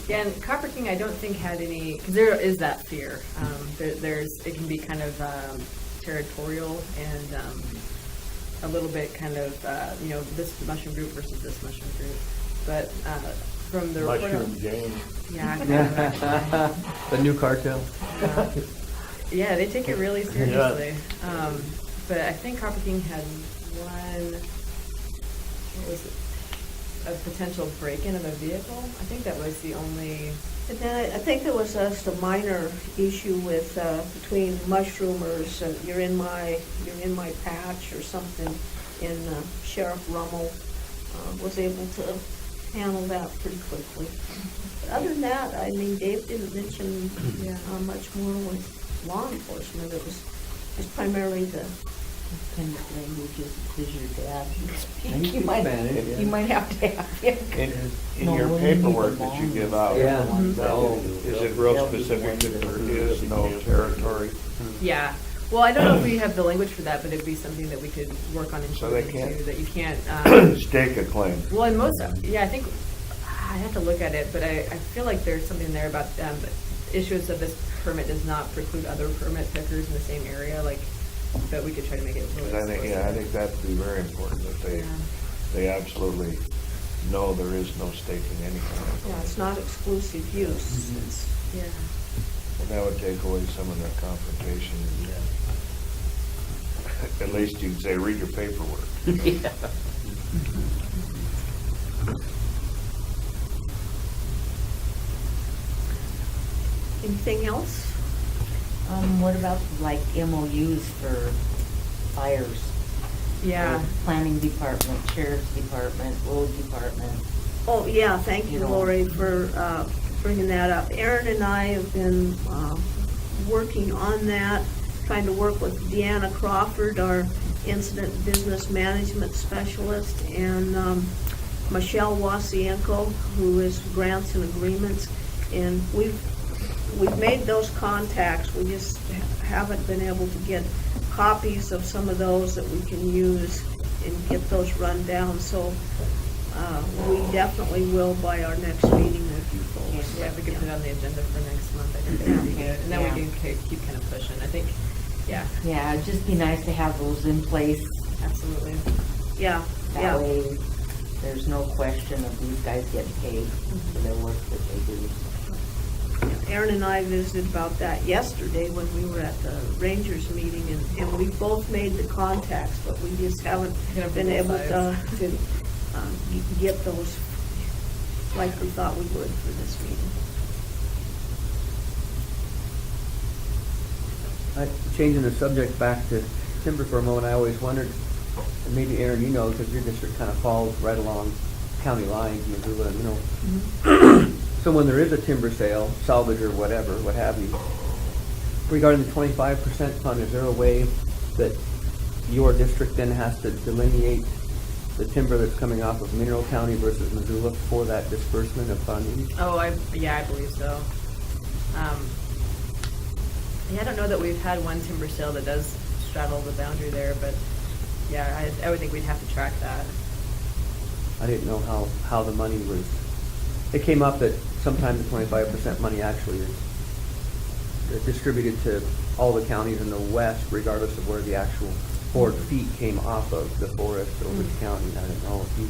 Yeah, and Copper King, I don't think had any, because there is that fear. It can be kind of territorial and a little bit kind of, you know, this mushroom group versus this mushroom group. But from the report, Mushroom Jane. yeah, kind of actually. The new cartel. Yeah, they take it really seriously. But I think Copper King had one, what was it? A potential break-in of a vehicle. I think that was the only. And then I think there was just a minor issue with between mushroomers. You're in my patch or something. And Sheriff Rummel was able to handle that pretty quickly. But other than that, I mean, Dave didn't mention much more with law enforcement. It was just primarily the. What kind of language is your dad speak? I speak Spanish, yeah. You might have to have him. In No, your we'll need paperwork the that you long give ones. out, Yeah. is it real specific to his no territory? Yeah. Well, I don't know if we have the language for that, but it'd be something that we could work on So they implementing can't- too, that you can't. Stake a claim. Well, in most, yeah, I think I have to look at it, but I feel like there's something there about issuance of this permit does not preclude other permit pickers in the same area, like, but we could try to make it really Because I think explicit. that'd be very important if they, Yeah. they absolutely know there is no staking anything. Yeah, it's not exclusive use. It's, Yeah. And that would take away some of that confrontation. At least you'd say, read your paperwork. Yeah. anything else? What about like MOUs for fires? Yeah. For Planning department, sheriff's department, road department. Oh, yeah, thank you, You know. Lori, for bringing that up. Erin and I have been working on that, trying to work with Deanna Crawford, our incident business management specialist, and Michelle Wasienko, who is grants and agreements. And we've made those contacts. We just haven't been able to get copies of some of those that we can use and get those run down. So we definitely will by our next meeting with you folks. Yeah, we could put it on the agenda for next month, I think that would be good, and then we Yeah. can keep kind of pushing, I think, yeah, Yeah, it'd just be nice to have those in place. absolutely. Yeah, That yeah. way, there's no question of these guys getting paid for their work that they do. Erin and I visited about that yesterday when we were at the Rangers meeting, and we both made the contacts, but we just haven't Gonna been put able both to sides. get those like we thought we would for this meeting. Changing the subject back to timber for a moment, I always wondered, and maybe Erin, you know, because your district kind of falls right along county lines, Missoula, you know. So when there is a timber sale, salvage or whatever, what have you, regarding the 25% fund, is there a way that your district then has to delineate the timber that's coming off of Mineral County versus Missoula for that disbursement of funding? Oh, I believe so. Yeah, I don't know that we've had one timber sale that does straddle the boundary there, but yeah, I would think we'd have to track that. I didn't know how the money was, it came up that sometimes the 25% money actually is distributed to all the counties in the west, regardless of where the actual board feet came off of the forest or which county. I don't know if you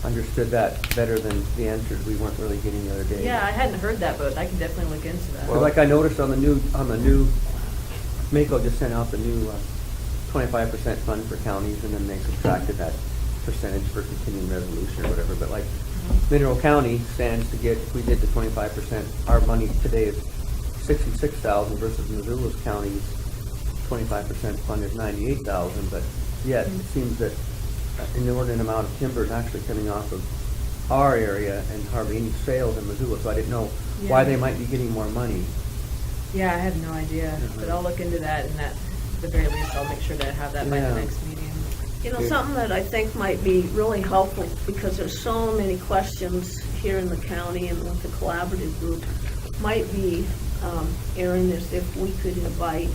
understood that better than the answers we weren't really getting the other day. Yeah, I hadn't heard that, but I can definitely look into that. Well, like I noticed on the new, Mako just sent out the new 25% fund for counties, and then they subtracted that percentage for continuing resolution or whatever, but like Mineral County stands to get, if we did the 25%, our money today is 66,000 versus Missoula's county's 25% fund is 98,000, but yet it seems that an inordinate amount of timber is actually coming off of our area and hardly any sales in Missoula, so I didn't know why Yeah. they might be getting more money. Yeah, I have no idea, but I'll look into that, and at the very least, I'll make sure to have that by Yeah. the next meeting. You know, something that I think might be really helpful, because there's so many questions here in the county and with the collaborative group, might be, Erin, is if we could invite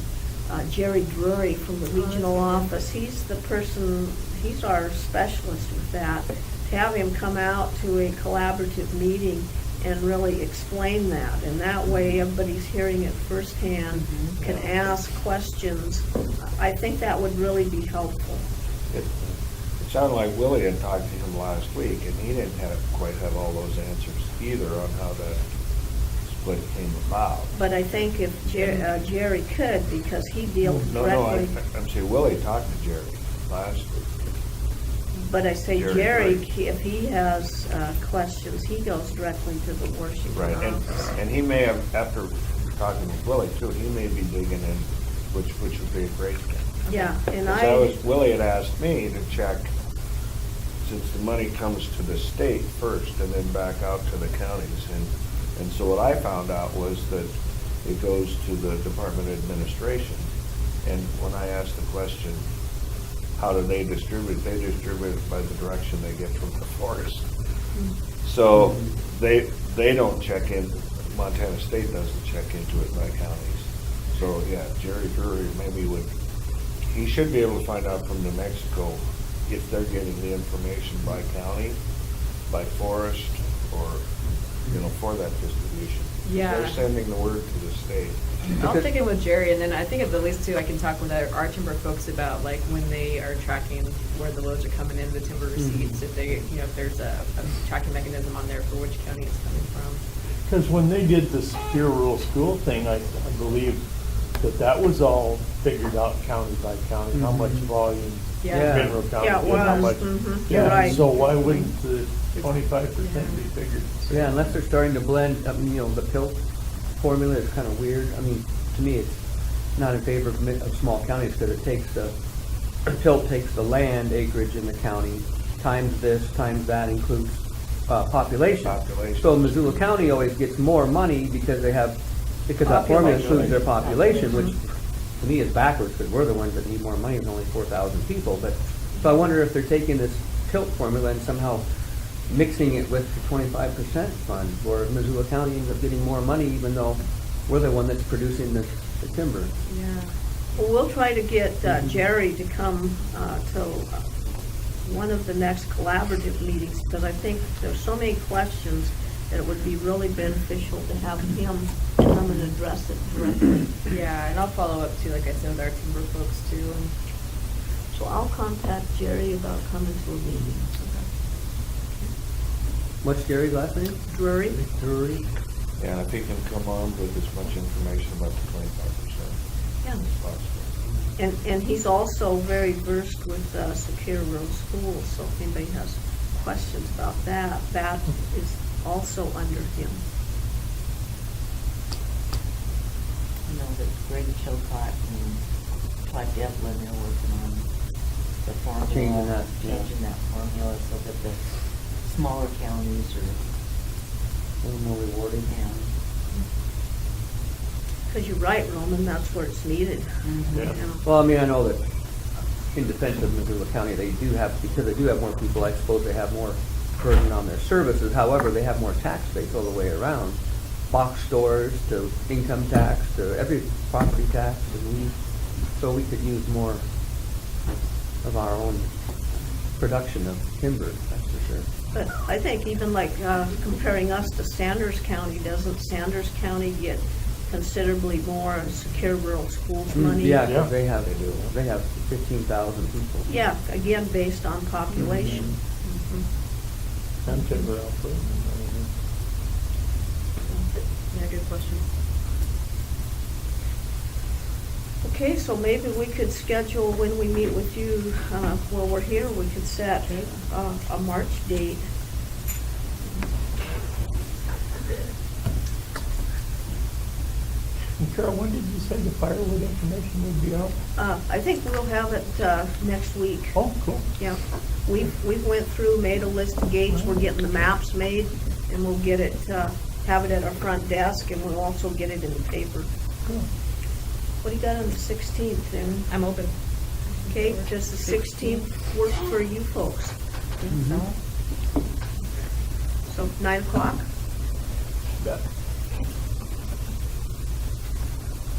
Jerry Drury from the regional office. He's the person, he's our specialist with that. To have him come out to a collaborative meeting and really explain that, and that way everybody's hearing it firsthand, can ask questions. I think that would really be helpful. It sounded like Willie had talked to him last week, and he didn't quite have all those answers either on how that split came about. But I think if Jerry could, because he deals No, directly. I'm saying Willie talked to Jerry last week. But I say Jerry, Jerry, right. if he has questions, he goes directly to the Washington Right, office. and he may have, after talking with Willie too, he may be digging in, which would be a great thing. Yeah, and Willie had asked me to check, since the money comes to the state first and then back out to the counties. And so what I found out was that it goes to the Department of Administration. And when I asked the question, how do they distribute? They distribute it by the direction they get from the forest. So they don't check in, Montana State doesn't check into it by counties. So yeah, Jerry Drury maybe he should be able to find out from New Mexico if they're getting the information by county, by forest, or, for that distribution. Yeah. They're sending the word to the state. I'll Because- check in with Jerry, and then I think at the least too, I can talk with our timber folks about like when they are tracking where the loads are coming in, the timber receipts, if they, you know, if there's a tracking mechanism on there for which county it's coming from. Because when they did the secure rural school thing, I believe that was all figured out county by county, how much volume Yeah. Mineral County Yeah, it did, how was. much. Mhm. You're Yeah, right. so why wouldn't the 25% be figured? Yeah, unless they're starting to blend, you know, the pill formula is kind of weird. I mean, to me, it's not in favor of small counties because it takes the pill takes the land acreage in the county, times this, times that, includes population. Population. So Missoula County always gets more money because that formula includes their population, which to me is backwards because we're the ones that need more money. It's only 4,000 people. But so I wonder if they're taking this tilt formula and somehow mixing it with the 25% fund, where Missoula County ends up getting more money even though we're the one that's producing the timber. Yeah. Well, we'll try to get Jerry to come to one of the next collaborative meetings, because I think there's so many questions that it would be really beneficial to have him come and address it directly. Yeah, and I'll follow up too, like I said, with our timber folks too, and So I'll contact Jerry about coming to a meeting. What's Jerry's last name? Drury? Drury. Yeah, and if he can come on with as much information about the 25% Yeah. as possible. And he's also very versed with secure rural schools, so if anybody has questions about that, that is also under him. I know that Greg Chilcott and Todd Devlin are working on the formula. Changing that, yeah. Changing that formula so that the smaller counties are, A little more rewarding. yeah. Because you're right, Roman, that's where it's needed. Yeah. You know. Well, I mean, I know that in defense of Missoula County, they do have, because they do have more people, I suppose they have more burden on their services. However, they have more tax base all the way around. Box stores to income tax to every property tax, so we could use more of our own production of timber, that's for sure. But I think even like comparing us to Sanders County, doesn't Sanders County get considerably more secure rural schools money? Yeah, Yeah. 'cause they have 15,000 people. Yeah, again, based on population. Mhm. And timber output. yeah, good question. Okay, so maybe we could schedule when we meet with you, while we're here, we could set a March date. And Carol, when did you say the firewood information would be out? I think we'll have it next week. Oh, cool. Yeah, we've went through, made a list of gates, we're getting the maps made, and we'll get it, have it at our front desk, and we'll also get it in the paper. Cool. What do you got on the 16th, Erin? I'm open. Okay, does the 16th work for you folks? So 9 o'clock? Bet.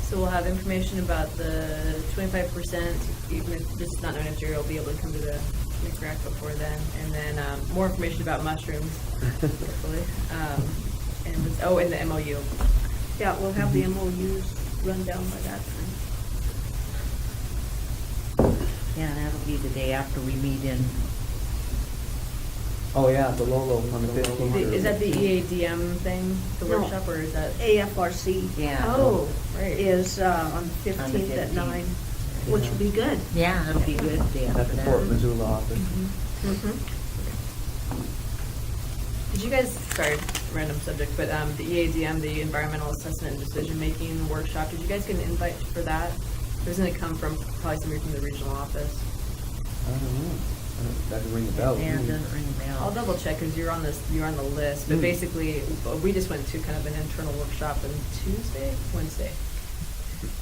So we'll have information about the 25%, even if, just not knowing if Jerry will be able to come to the McRack before then, and then more information about mushrooms, hopefully. And the MOU. Yeah, we'll have the MOUs run down by that time. Yeah, that'll be the day after we meet in, Oh, yeah, the Lolo on the 15th. Is that the EADM thing, the No. workshop, or is that? AFRC yeah. Oh, right. is on the 15th at 9, which will be good. Yeah, it'll be good the day At after the that. Fort Missoula office. Mhm. Did you guys, sorry, random subject, but the EADM, the Environmental Assessment and Decision-Making Workshop, did you guys get an invite for that? Doesn't it come from, probably somebody from the regional office? I don't know. That doesn't ring a bell. Yeah, it doesn't ring a bell. I'll double check, because you're on the list, but basically, we just went to kind of an internal workshop on Wednesday.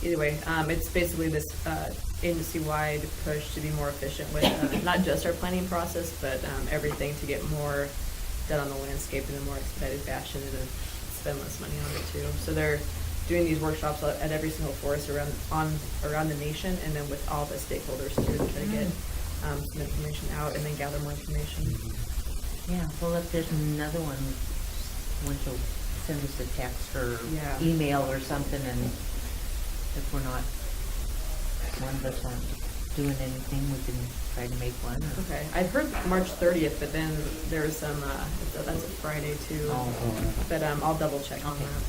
Either way, it's basically this agency-wide push to be more efficient with not just our planning process, but everything to get more done on the landscape in a more expedited fashion and to spend less money on it too. So they're doing these workshops at every single forest around the nation, and then with all the stakeholders too, to try to get some information out and then gather more information. Yeah, well, if there's another one, she'll send us a text or Yeah. email or something, and if one of us aren't doing anything, we can try to make one. or- Okay, I'd heard March 30th, but then there's some, that's a Friday too. Oh. But I'll double check on that.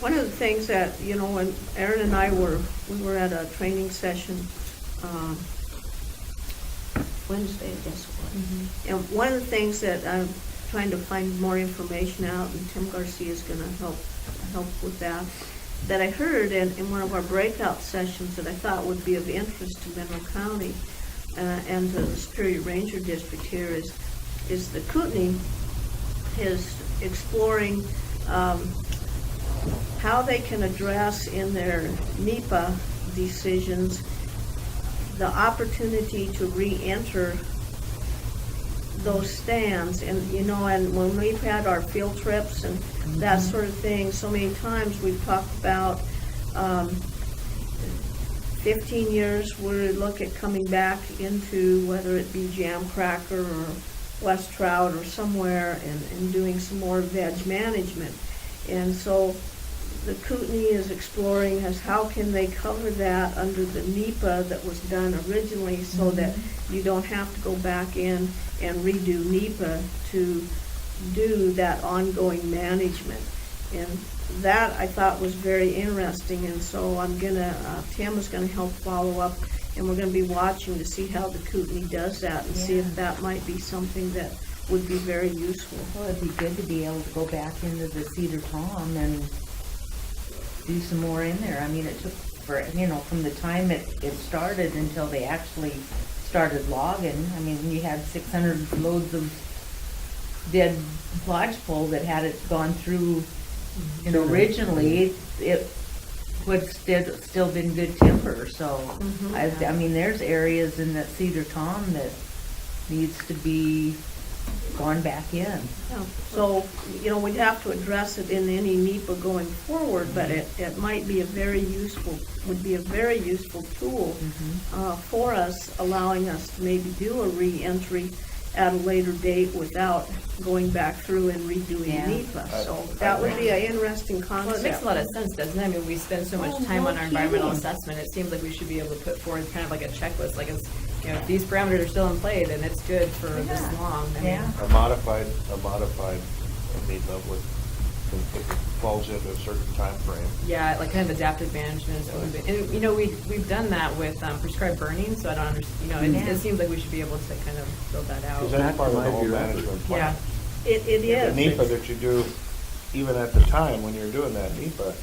One of the things that, when Erin and I we were at a training session, Wednesday, I guess it was. And one of the things that I'm trying to find more information out, and Tim Garcia is gonna help with that I heard in one of our breakout sessions that I thought would be of interest to Mineral County, and to the Superior Ranger District here is the Kootenai is exploring, how they can address in their NEPA decisions the opportunity to re-enter those stands. And, and when we've had our field trips and that sort of thing, so many times we've talked about 15 years, we look at coming back into whether it be Jam Cracker or West Trout or somewhere and doing some more veg management. And so the Kootenai is exploring as how can they cover that under the NEPA that was done originally so that you don't have to go back in and redo NEPA to do that ongoing management. And that I thought was very interesting, and so Tim is gonna help follow up, and we're gonna be watching to see how the Kootenai does that and see if that might be something that would be very useful. Well, it'd be good to be able to go back into the Cedar Tom and do some more in there. I mean, it took from the time it started until they actually started logging. I mean, you had 600 loads of dead lodgepole that had it gone through, originally, it would still been good timber. So, I mean, there's areas in that Cedar Tom that needs to be gone back in. Yeah. So, we'd have to address it in any NEPA going forward, but it might be would be a very useful tool for us, allowing us to maybe do a re-entry at a later date without going back through and redoing NEPA. So that would be an interesting concept. Well, it makes a lot of sense, doesn't it? I mean, we spend so much time on our environmental assessment, it seems like we should be able to put forward kind of like a checklist, like if these parameters are still in play, then it's good for this long. I mean, A modified NEPA with, if it falls into a certain time frame. Yeah, like kind of adaptive management. And, we've done that with prescribed burning, so I don't understand, it seems like we should be able to kind of build that out. Because that's part of the whole management plan. Yeah. It is. The NEPA that you do, even at the time when you're doing that NEPA,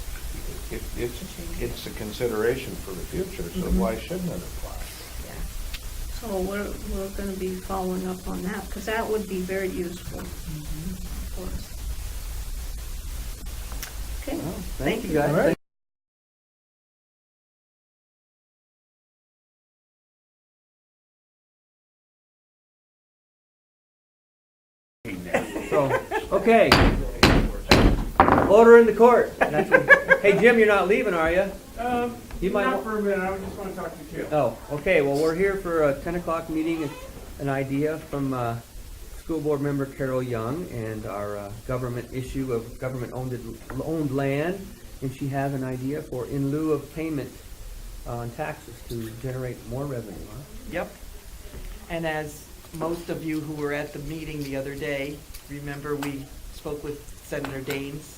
it's a consideration for the future, so why shouldn't it apply? So we're going to be following up on that, because that would be very useful for us. Okay. Well, thank you guys. All right. So, okay. Order in the court. Hey, Jim, you're not leaving, are you? You might Not for a minute, I just want to talk to you too. Oh, okay. Well, we're here for a 10 o'clock meeting. An idea from School Board Member Carol Young and our government issue of government-owned land. And she has an idea for in lieu of payment on taxes to generate more revenue. Huh? Yep. And as most of you who were at the meeting the other day, remember we spoke with Senator Daines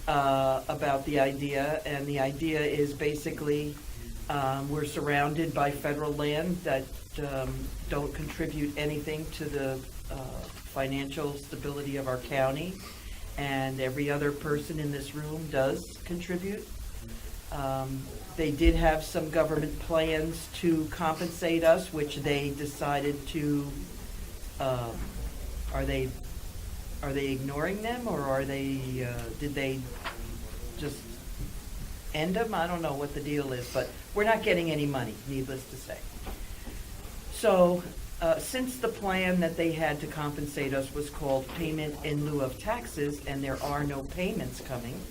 about the idea, and the idea is basically we're surrounded by federal land that don't contribute anything to the financial stability of our county, and every other person in this room does contribute. They did have some government plans to compensate us, which they decided to, are they ignoring them, or are they, did they just end them? I don't know what the deal is, but we're not getting any money, needless to say. So, since the plan that they had to compensate us was called payment in lieu of taxes, and there are no payments coming,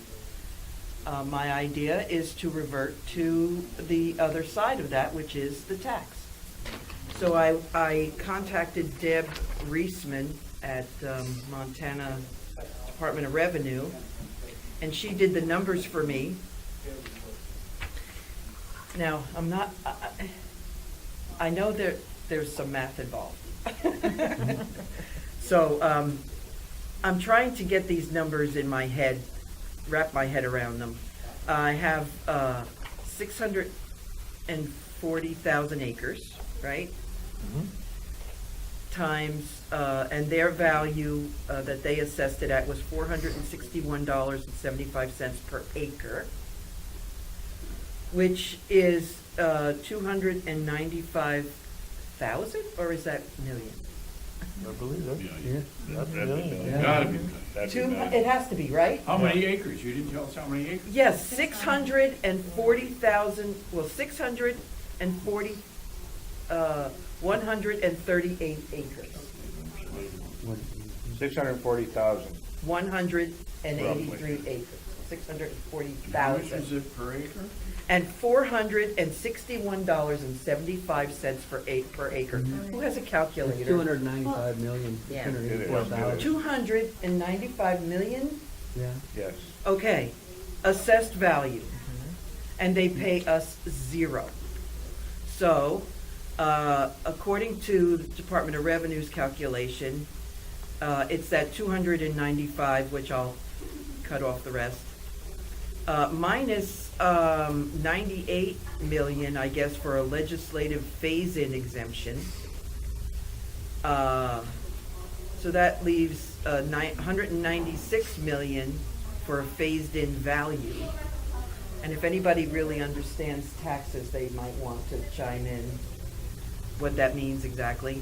my idea is to revert to the other side of that, which is the tax. So I contacted Deb Reisman at Montana Department of Revenue, and she did the numbers for me. Now, I'm not, I know there's some math involved. So, I'm trying to get these numbers in my head, wrap my head around them. I have 640,000 acres, right? Times, and their value that they assessed it at was $461.75 per acre, which is 295,000, or is that million? I believe that. Yeah. That's That'd be million. million. Gotta be. That'd be Two, million. it has to be, right? How many acres? You didn't tell us how many acres? Yes, 640,000, well, 138 acres. 640,000. 183 acres, How much is 640,000. it per acre? And $461.75 per acre. Who has a calculator? 295 million, Yeah. 284,000. 295 million? Yeah. Yes. Okay, assessed value. And they pay us zero. So, according to the Department of Revenue's calculation, it's that 295, which I'll cut off the rest, minus 98 million, I guess, for a legislative phase-in exemption. So that leaves 196 million for a phased-in value. And if anybody really understands taxes, they might want to chime in what that means exactly.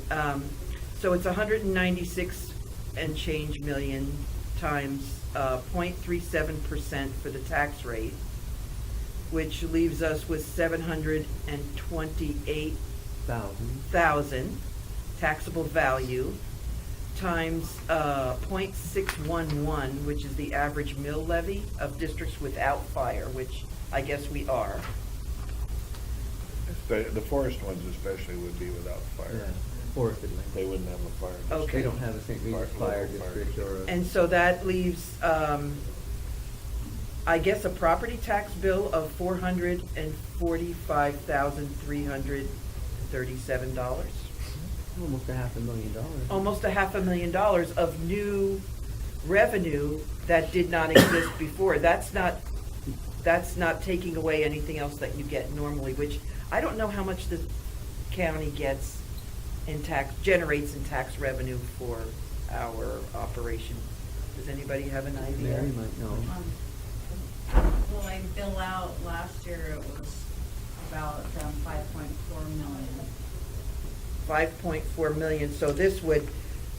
So it's 196 and change million times 0.37% for the tax rate, which leaves us with 728,000 taxable value, times 0.611, which is the average mill levy of districts without fire, which I guess we are. The forest ones especially would be without Yeah, fire. forested They land. wouldn't have a fire. Okay. They don't have a St. Regis Fire Local District or a. And so that leaves, I guess, a property tax bill of $445,337. Almost $500,000. Almost $500,000 of new revenue that did not exist before. That's not taking away anything else that you get normally, which I don't know how much the county gets generates in tax revenue for our operation. Does anybody have an idea? Mary might know. Well, I bill out, last year it was about 5.4 million. 5.4 million, so this would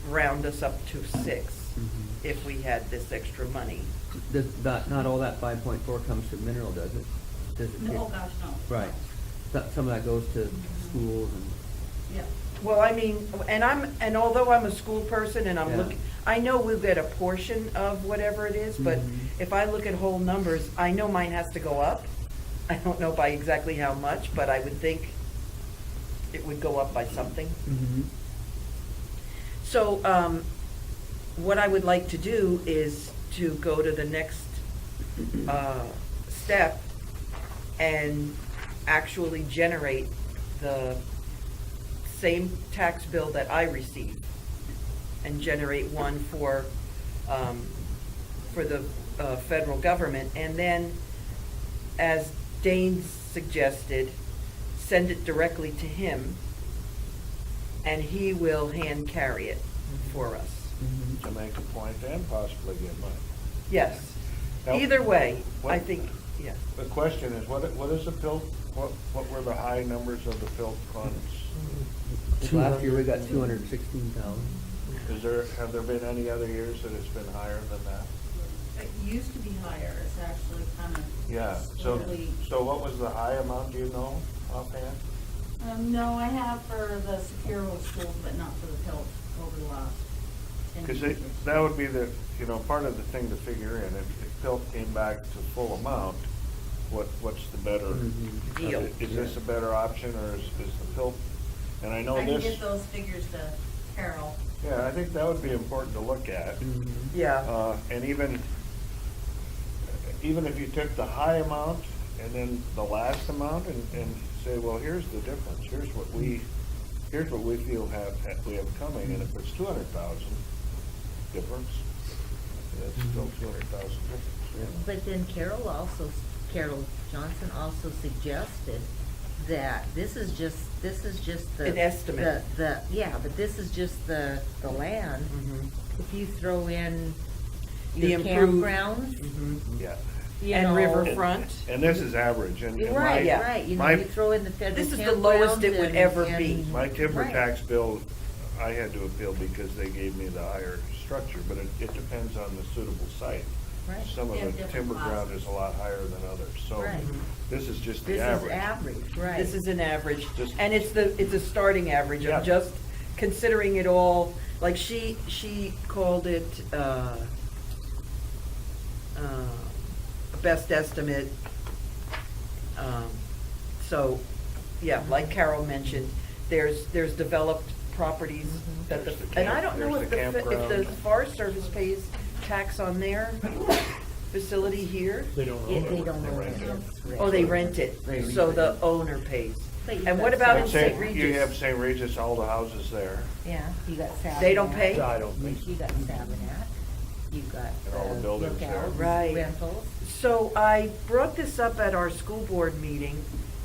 round us up to 6 if we had this extra money. Does not all that 5.4 comes to mineral, does it? Does it? No, oh gosh, no. Right. Some of that goes to schools and. Yeah. Well, I mean, and although I'm a school person and I'm Yeah. looking, I know we'll get a portion of whatever it is, but if I look at whole numbers, I know mine has to go up. I don't know by exactly how much, but I would think it would go up by something. So, what I would like to do is to go to the next step and actually generate the same tax bill that I received and generate one for the federal government. And then, as Dane suggested, send it directly to him and he will hand carry it for us. To make a point and possibly get money. Yes. Now, Either way, I what- think, yeah. The question is, what is the PILT, what were the high numbers of the PILT funds? Last year we got 216,000. Have there been any other years that it's been higher than that? It used to be higher, it's actually kind of. Yeah, so slowly- what was the high amount, do you know, offhand? No, I have for the secure road schools, but not for the PILT over the last 10 Because years. that would be the, part of the thing to figure in. If PILT came back to full amount, what's the better? Deal. Is this a better option, or is the PILT, and I know I can this. get those figures to Carol. Yeah, I think that would be important to look at. Yeah. And even if you took the high amount and then the last amount and say, well, here's the difference, here's what we feel we have coming, and if it's 200,000 difference, that's still 200,000 difference. But then Carol Johnson also suggested that this is just the. An estimate. Yeah, but this is just the land. Mhm. If you throw in The your improved- campgrounds, Mhm. Yeah. you And know. riverfront. And this is average, and Right, Yeah. right, you know, my- you throw in the federal This is the lowest it campgrounds would and- ever and- be. my timber Right. tax bill, I had to appeal because they gave me the higher structure, but it depends on the suitable site. Right. Some of They have the different timber ground classes. is a lot higher than others, so Right. this is just the This is average. average, right. This is an average, Just- and it's a starting average Yeah. of just considering it all, like she called it, a best estimate. So, yeah, like Carol mentioned, there's developed properties that There's the and I camp- don't know there's if the if the campground. Forest Service pays tax on their facility here. They don't Yeah, own they it. don't They own rent it. it. That's Oh, they right. rent it, They lease so it. the owner pays. But you And got what about in But St. say, Regis? you have St. Regis, all the houses there, Yeah, you got Savinac. They don't pay? I don't think so. You got Savinac, you got And all the buildings there. Lookout, Right. Rentals. So I brought this up at our school board meeting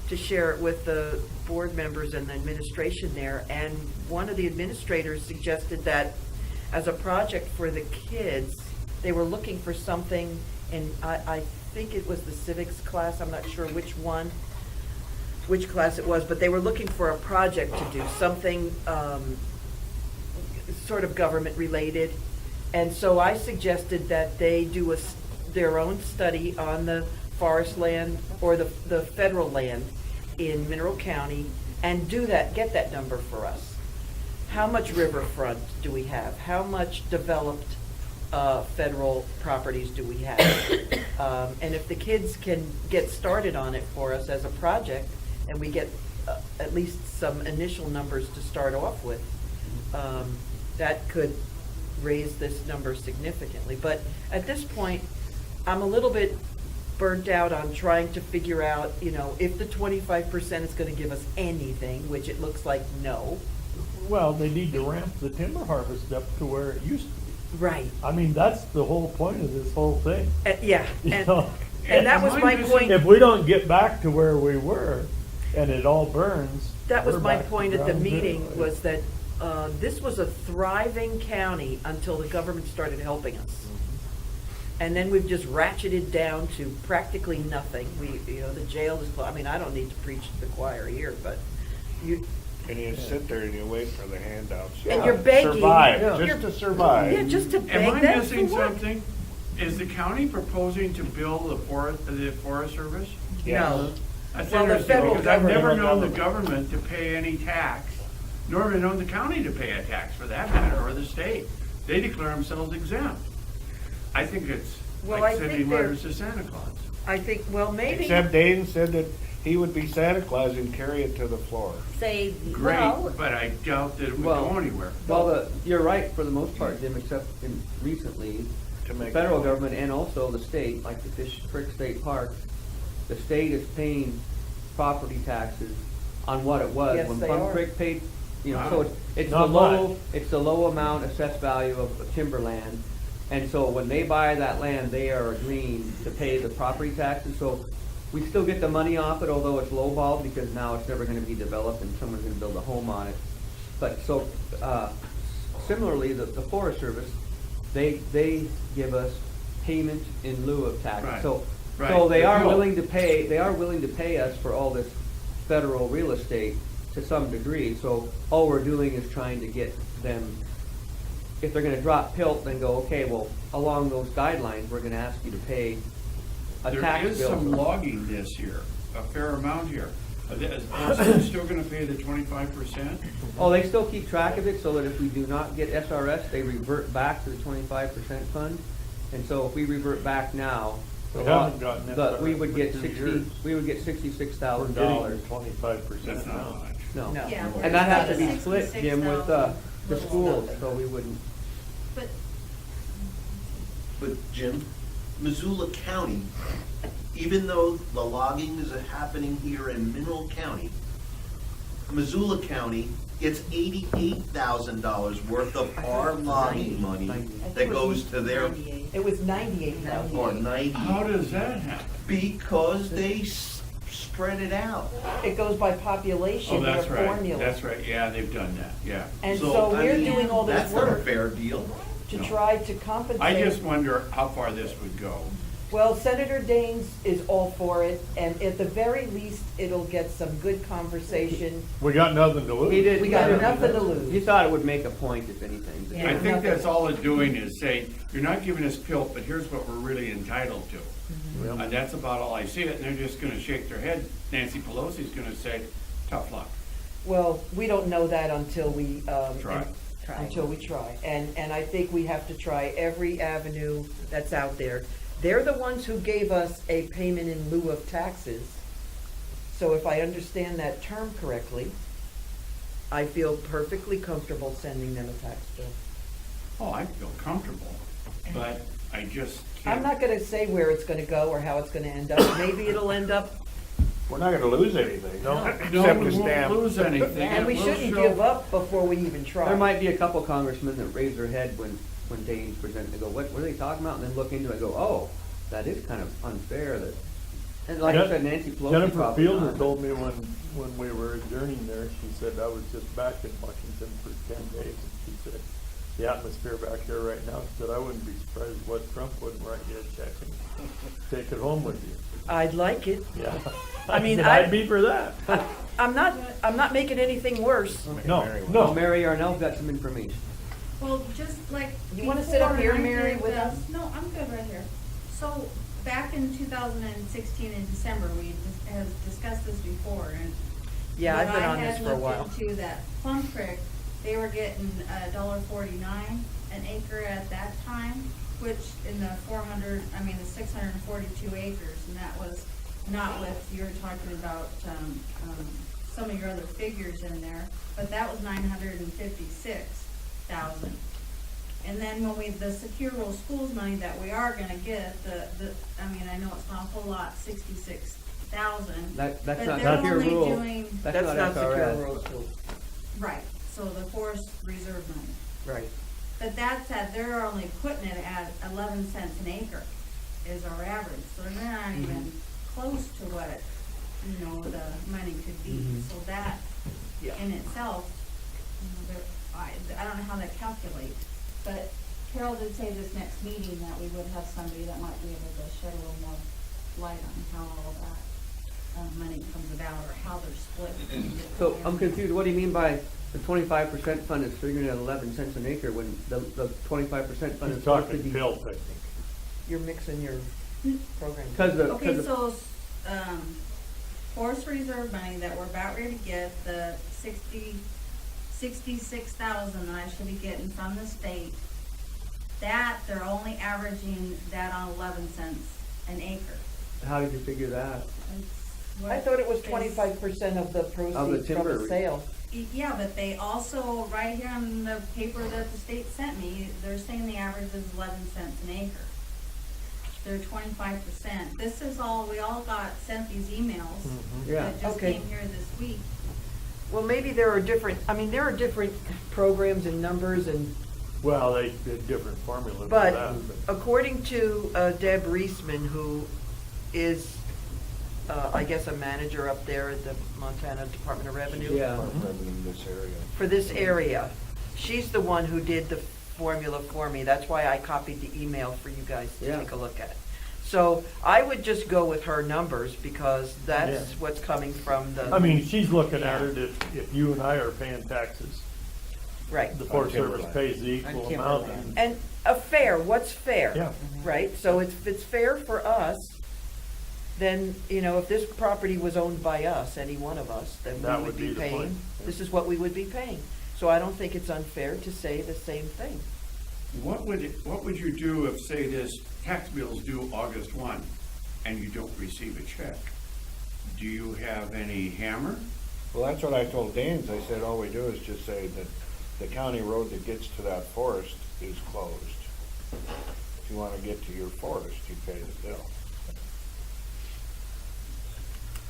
to share it with the board members and the administration there, and one of the administrators suggested that as a project for the kids, they were looking for something, and I think it was the civics class, I'm not sure which class it was, but they were looking for a project to do, something sort of government related. And so I suggested that they do their own study on the forest land or the federal land in Mineral County and get that number for us. How much riverfront do we have? How much developed federal properties do we have? And if the kids can get started on it for us as a project, and we get at least some initial numbers to start off with, that could raise this number significantly. But at this point, I'm a little bit burnt out on trying to figure out, if the 25% is gonna give us anything, which it looks like no. Well, they need to ramp the timber harvest up to where it used to be. Right. I mean, that's the whole point of this whole thing. Yeah, You and know? that was my point. If we don't get back to where we were and it all burns. That was we're my back to point at the ground meeting, zero. was that this was a thriving county until the government started helping us. And then we've just ratcheted down to practically nothing. The jail is closed. I mean, I don't need to preach to the choir here, but and you sit there and you wait for the handouts. And you're begging. Survive, You're- just to survive. yeah, just to Am beg I that missing for what? something? Is the county proposing to build the Forest Service? No. That's Well, the interesting, federal because I've never government- known the government to pay any tax, nor have I known the county to pay a tax for that matter, or the state. They declare themselves exempt. I think it's Well, like I think sending they're- letters to Santa Claus. I think, well, maybe. Except Dayton said that he would be Santa Claus and carry it to the floor. Say, Great, well, but I doubt that it would Well- go anywhere. Well, you're right for the most part, Jim, except recently, To the make federal it- government and also the state, like the Fish Creek State Park, the state is paying property taxes on what it was. Yes, When they Plum are. Creek paid, so Wow. it's the Not much. it's the low amount assessed value of timberland. And so when they buy that land, they are agreeing to pay the property taxes, so we still get the money off it, although it's lowballed, because now it's never gonna be developed and someone's gonna build a home on it. But so, similarly, the Forest Service, they give us payment in lieu of taxes. Right. So Right. they are If you- willing to pay us for all this federal real estate to some degree. So all we're doing is trying to get them, if they're gonna drop PILT, then go, okay, well, along those guidelines, we're gonna ask you to pay a tax There is some bill. logging this year, a fair amount here. Is Boston still gonna pay the 25%? Oh, they still keep track of it so that if we do not get SRS, they revert back to the 25% fund. And so if we revert back now, We haven't gotten we SRS would for get 2 60, years. we would get We're $66,000. getting 25% That's not now. much. No. No. Yeah, we're And that has to at be split, Jim, with the 66,000 schools, little so we wouldn't. But Jim, Missoula County even though the logging is happening here in Mineral County, Missoula County gets $88,000 worth of our logging money that goes to their, It was 98,000. or 90, How does that happen? because they spread it out. It goes by Oh, population, their that's right, formula. that's right, yeah, they've done that, yeah. And so I we're mean, doing all this That's not a work fair deal. to No. try to compensate. I just wonder how far this would go. Well, Senator Daines is all for it, and at the very least, it'll get some good conversation. We got nothing to lose. He did. We got nothing to lose. He thought it would make a point, if anything. but- Yeah. I think that's all it's doing is saying, you're not giving us PILT, but here's what we're really entitled to. Yep. And that's about all I see it, and they're just gonna shake their head. Nancy Pelosi's gonna say, tough luck. Well, we don't know that until we, Try. until we try. And I think we have to try every avenue that's out there. They're the ones who gave us a payment in lieu of taxes. So if I understand that term correctly, I feel perfectly comfortable sending them a tax bill. Oh, I feel comfortable, but I just can't. I'm not gonna say where it's gonna go or how it's gonna end up. Maybe it'll end up, We're not gonna lose anything, No. No, except we the won't stamp. lose anything. and we It will shouldn't show- give up before we even try. There might be a couple congressmen that raise their head when Daines presents, they go, what are they talking about? And then look into it and go, oh, that is kind of unfair that, and like I said, Nancy Pelosi Jennifer probably Fielder not. told me when we were adjourning there, she said, I was just back in Washington for 10 days, and she said, the atmosphere back there right now, she said, I wouldn't be surprised what Trump wouldn't write you a check and take it home with you. I'd like it. Yeah. I mean, said, I- I'd be for that. I'm not making anything worse. No, Oh, no. Mary Arnell's got some information. Well, just like. You wanna sit up here, before I Mary, did with the- us? No, I'm good right here. So, back in 2016 in December, we have discussed this before, and. Yeah, I've been on this for a When I while. had looked into that Plum Creek, they were getting $1.49 an acre at that time, which in the 642 acres, and that was not with, you were talking about, some of your other figures in there, but that was 956,000. And then when the secure rural schools money that we are gonna get, I know it's not a whole lot, 66,000. That's But not they're secure only rule. doing- That's not secure SRS. rural schools. Right, so the forest reserve money. Right. But that's they're only putting it at 11 cents an acre is our average, so they're not even close to what, the money could be. Mhm. So that Yeah. in itself, I don't know how that calculates, but Carol did say this next meeting that we would have somebody that might be able to shed a little more light on how all that money comes about or how they're split. between different So I'm areas. confused, what do you mean by the 25% fund is figuring at 11 cents an acre when the 25% fund is He's supposed to talking be? Phelps, I think. You're mixing your program. Cause the, Okay, cause the, so, forest reserve money that we're about ready to get, the 66,000 that I should be getting from the state, that, they're only averaging that on 11 cents an acre. how did you figure that? It's what I thought it was is- 25% of the proceeds from timber the re- sale. Yeah, but they also, right here on the paper that the state sent me, they're saying the average is 11 cents an acre. They're 25%. This is all, we all got sent these emails Yeah. that just Okay. came here this week. Well, maybe there are different programs and numbers and, Well, they did different formulas for but that. according to Deb Reisman, who is, I guess, a manager up there at the Montana Department of Revenue. Yeah. In this area. For this area, she's the one who did the formula for me. That's why I copied the email for you guys to Yeah. take a look at. So I would just go with her numbers because that's Yeah. what's coming from the. I mean, she's looking at it if you and I are paying taxes, Right. the Forest Service timberland. pays the equal On amount. timberland. And what's fair? Yeah. Right? So if it's fair for us, then, if this property was owned by us, any one of us, then That we would would be be the point. paying, this is what we would be paying. So I don't think it's unfair to say the same thing. What would you do if, say, this tax bill's due August 1 and you don't receive a check? Do you have any hammer? Well, that's what I told Danes. I said, all we do is just say that the county road that gets to that forest is closed. If you wanna get to your forest, you pay the bill.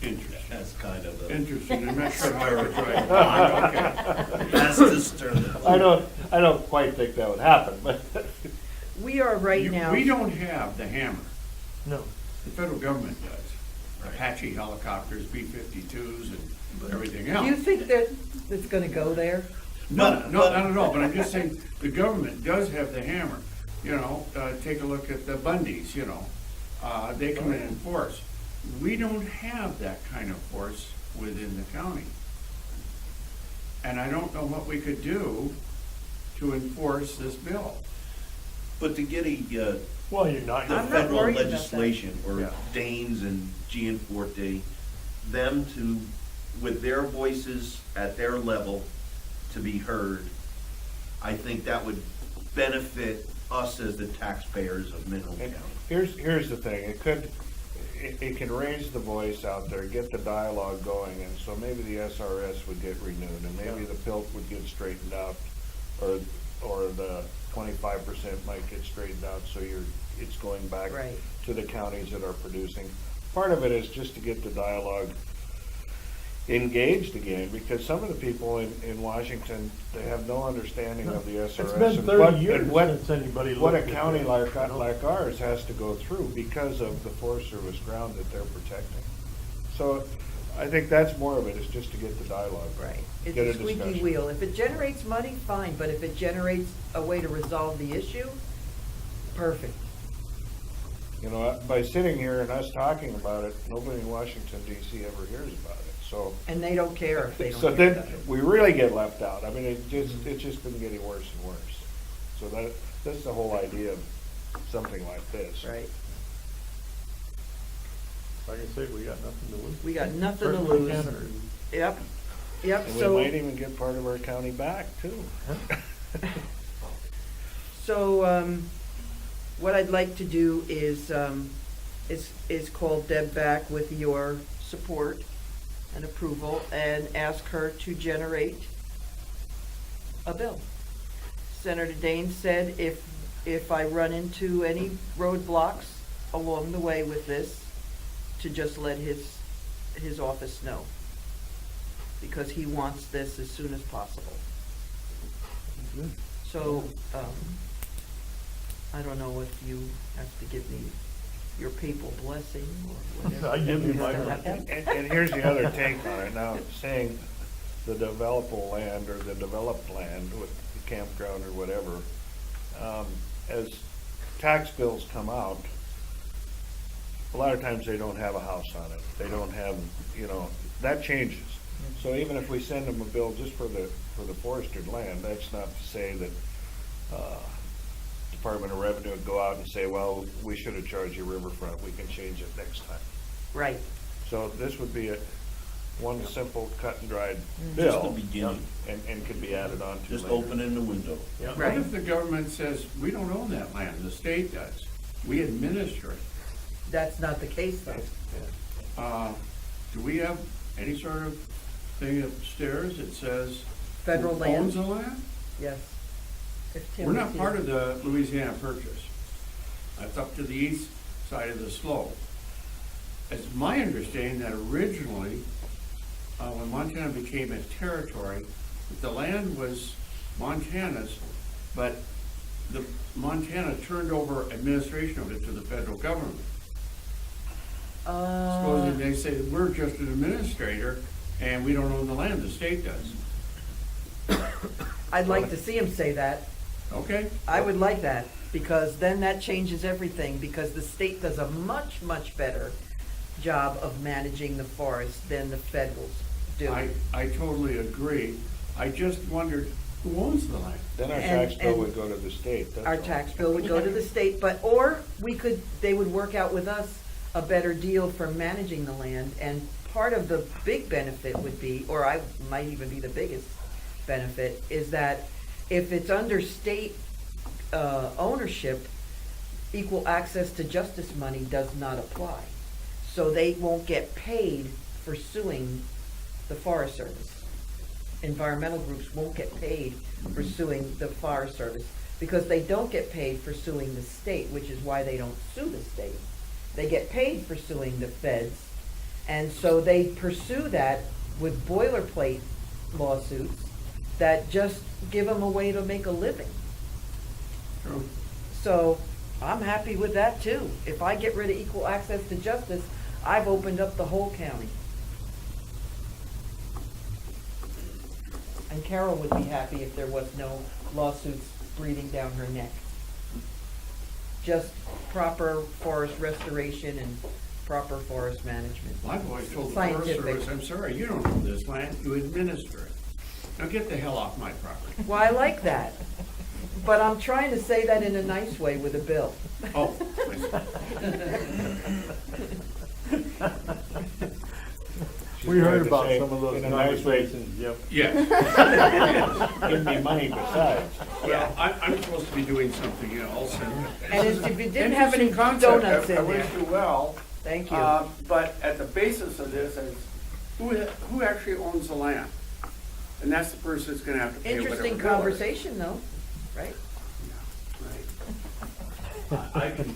Interesting. That's kind of a. Interesting, I'm not sure how I was right. Okay. That's disturbing. I don't quite think that would happen, but. We are right now. We don't have the hammer. No. The federal government does. Apache helicopters, B-52s, and everything Do else. you think that it's gonna go there? No, not at all, but I'm just saying, the government does have the hammer. You know, take a look at the Bundys, you know, they come in force. We don't have that kind of force within the county. And I don't know what we could do to enforce this bill. But to get Well, you're not. the I'm not federal worried about that. legislation, or Yeah. Danes and Gianforte, them to, with their voices at their level, to be heard, I think that would benefit us as the taxpayers of Mineral And County. here's the thing, it can raise the voice out there, get the dialogue going, and so maybe the SRS would get renewed, and maybe the PILT would get straightened out, or the 25% might get straightened out, so it's going back Right. to the counties that are producing. Part of it is just to get the dialogue engaged again, because some of the people in Washington, they have no understanding of the SRS. It's been and 30 what- years and what- since anybody what a looked at county this, like, you know? like ours has to go through because of the Forest Service ground that they're protecting. So I think that's more of it, is just to get the dialogue. Right. It's Get a a squeaky discussion. wheel. If it generates money, fine, but if it generates a way to resolve the issue, perfect. You know, by sitting here and us talking about it, nobody in Washington DC ever hears about it, so. And they don't care if they don't So hear then, about it. we really get left out. I mean, it's just been getting worse and worse. So that's the whole idea of something like this. Right. Like I say, we got nothing to lose. We got nothing to Certainly lose. can't hurt. Yep. Yep, And we so. might even get part of our county back, too. So, what I'd like to do is call Deb back with your support and approval and ask her to generate a bill. Senator Dane said if I run into any roadblocks along the way with this, to just let his office know, because he wants this as soon as possible. So, I don't know if you have to give me your papal blessing or whatever. I give you my And here's the other take on it now, saying the developable land or the developed land with the campground or whatever, as tax bills come out, a lot of times they don't have a house on it. They don't have, you know, that changes. So even if we send them a bill just for the forested land, that's not to say that, Department of Revenue would go out and say, well, we should have charged you riverfront, we can change it next time. Right. So this would be one simple cut and dried Just bill. the beginning. And could be added on to Just later. opening the window. What Right. if the government says, we don't own that land, the state does, we administer it? That's not the case though. Do we have any sort of thing upstairs that says Federal who owns land, the land? yes. If Tim We're was not here. part of the Louisiana Purchase. That's up to the east side of the slope. It's my understanding that originally, when Montana became a territory, that the land was Montana's, but the Montana turned over administration of it to the federal government. Supposing they say, we're just an administrator and we don't own the land, the state does. I'd like to see him say that. Okay? I would like that, because then that changes everything, because the state does a much, much better job of managing the forest than the federals do. I totally agree. I just wondered, who owns the land? Then our And- tax bill and would go to the state, that's Our all. tax bill would go to the state, or they would work out with us a better deal for managing the land, and part of the big benefit would be, or I might even be the biggest benefit, is that if it's under state ownership, equal access to justice money does not apply. So they won't get paid for suing the Forest Service. Environmental groups won't get paid for suing the Forest Service, because they don't get paid for suing the state, which is why they don't sue the state. They get paid for suing the feds, And so they pursue that with boilerplate lawsuits that just give them a way to make a living. True. So I'm happy with that too. If I get rid of equal access to justice, I've opened up the whole county. And Carol would be happy if there was no lawsuits breathing down her neck. Just proper forest restoration and proper forest management. Well, I've always told the Forest Scientific. Service, I'm sorry, you don't own this land, you administer it. Now get the hell off my property. Well, I like that. But I'm trying to say that in a nice way with a bill. Oh, We heard She's about trying to some say, of those in a nice way, conversations, Jim. yes. Give me money besides. Well, I'm supposed to be doing something else, And if you didn't have any Interesting concept. donuts in I wish there. you well. Thank you. But at the basis of this is, who actually owns the land? And that's the person that's gonna have to pay whatever Interesting bill is. conversation though, right? Right.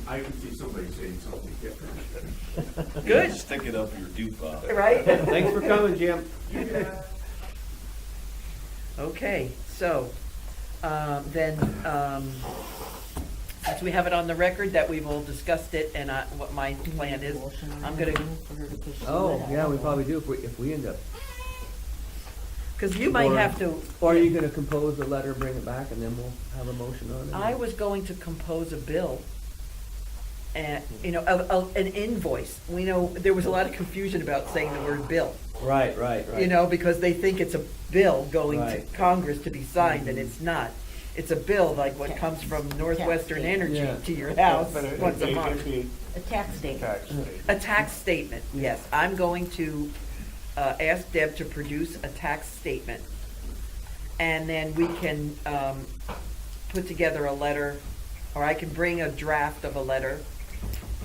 I can see somebody saying something different. Good, Stick it up your dupont. right? Thanks for coming, Jim. Okay, so, then, since we have it on the record that we've all discussed it and what my plan is, I'm gonna, Oh, yeah, we probably do if we end up. because you might Or- have to. Or are you gonna compose a letter, bring it back, and then we'll have a motion on it? I was going to compose a bill, and, an invoice. We know, there was a lot of confusion about saying the word bill, Right, right, right. because they think it's a bill going to Right. Congress to be signed, and it's not. It's a bill like what comes from Northwestern Energy Yeah. to your house But once a it'd month. be A tax statement. tax statement. A tax statement, yes. I'm going to ask Deb to produce a tax statement. And then we can put together a letter, or I can bring a draft of a letter,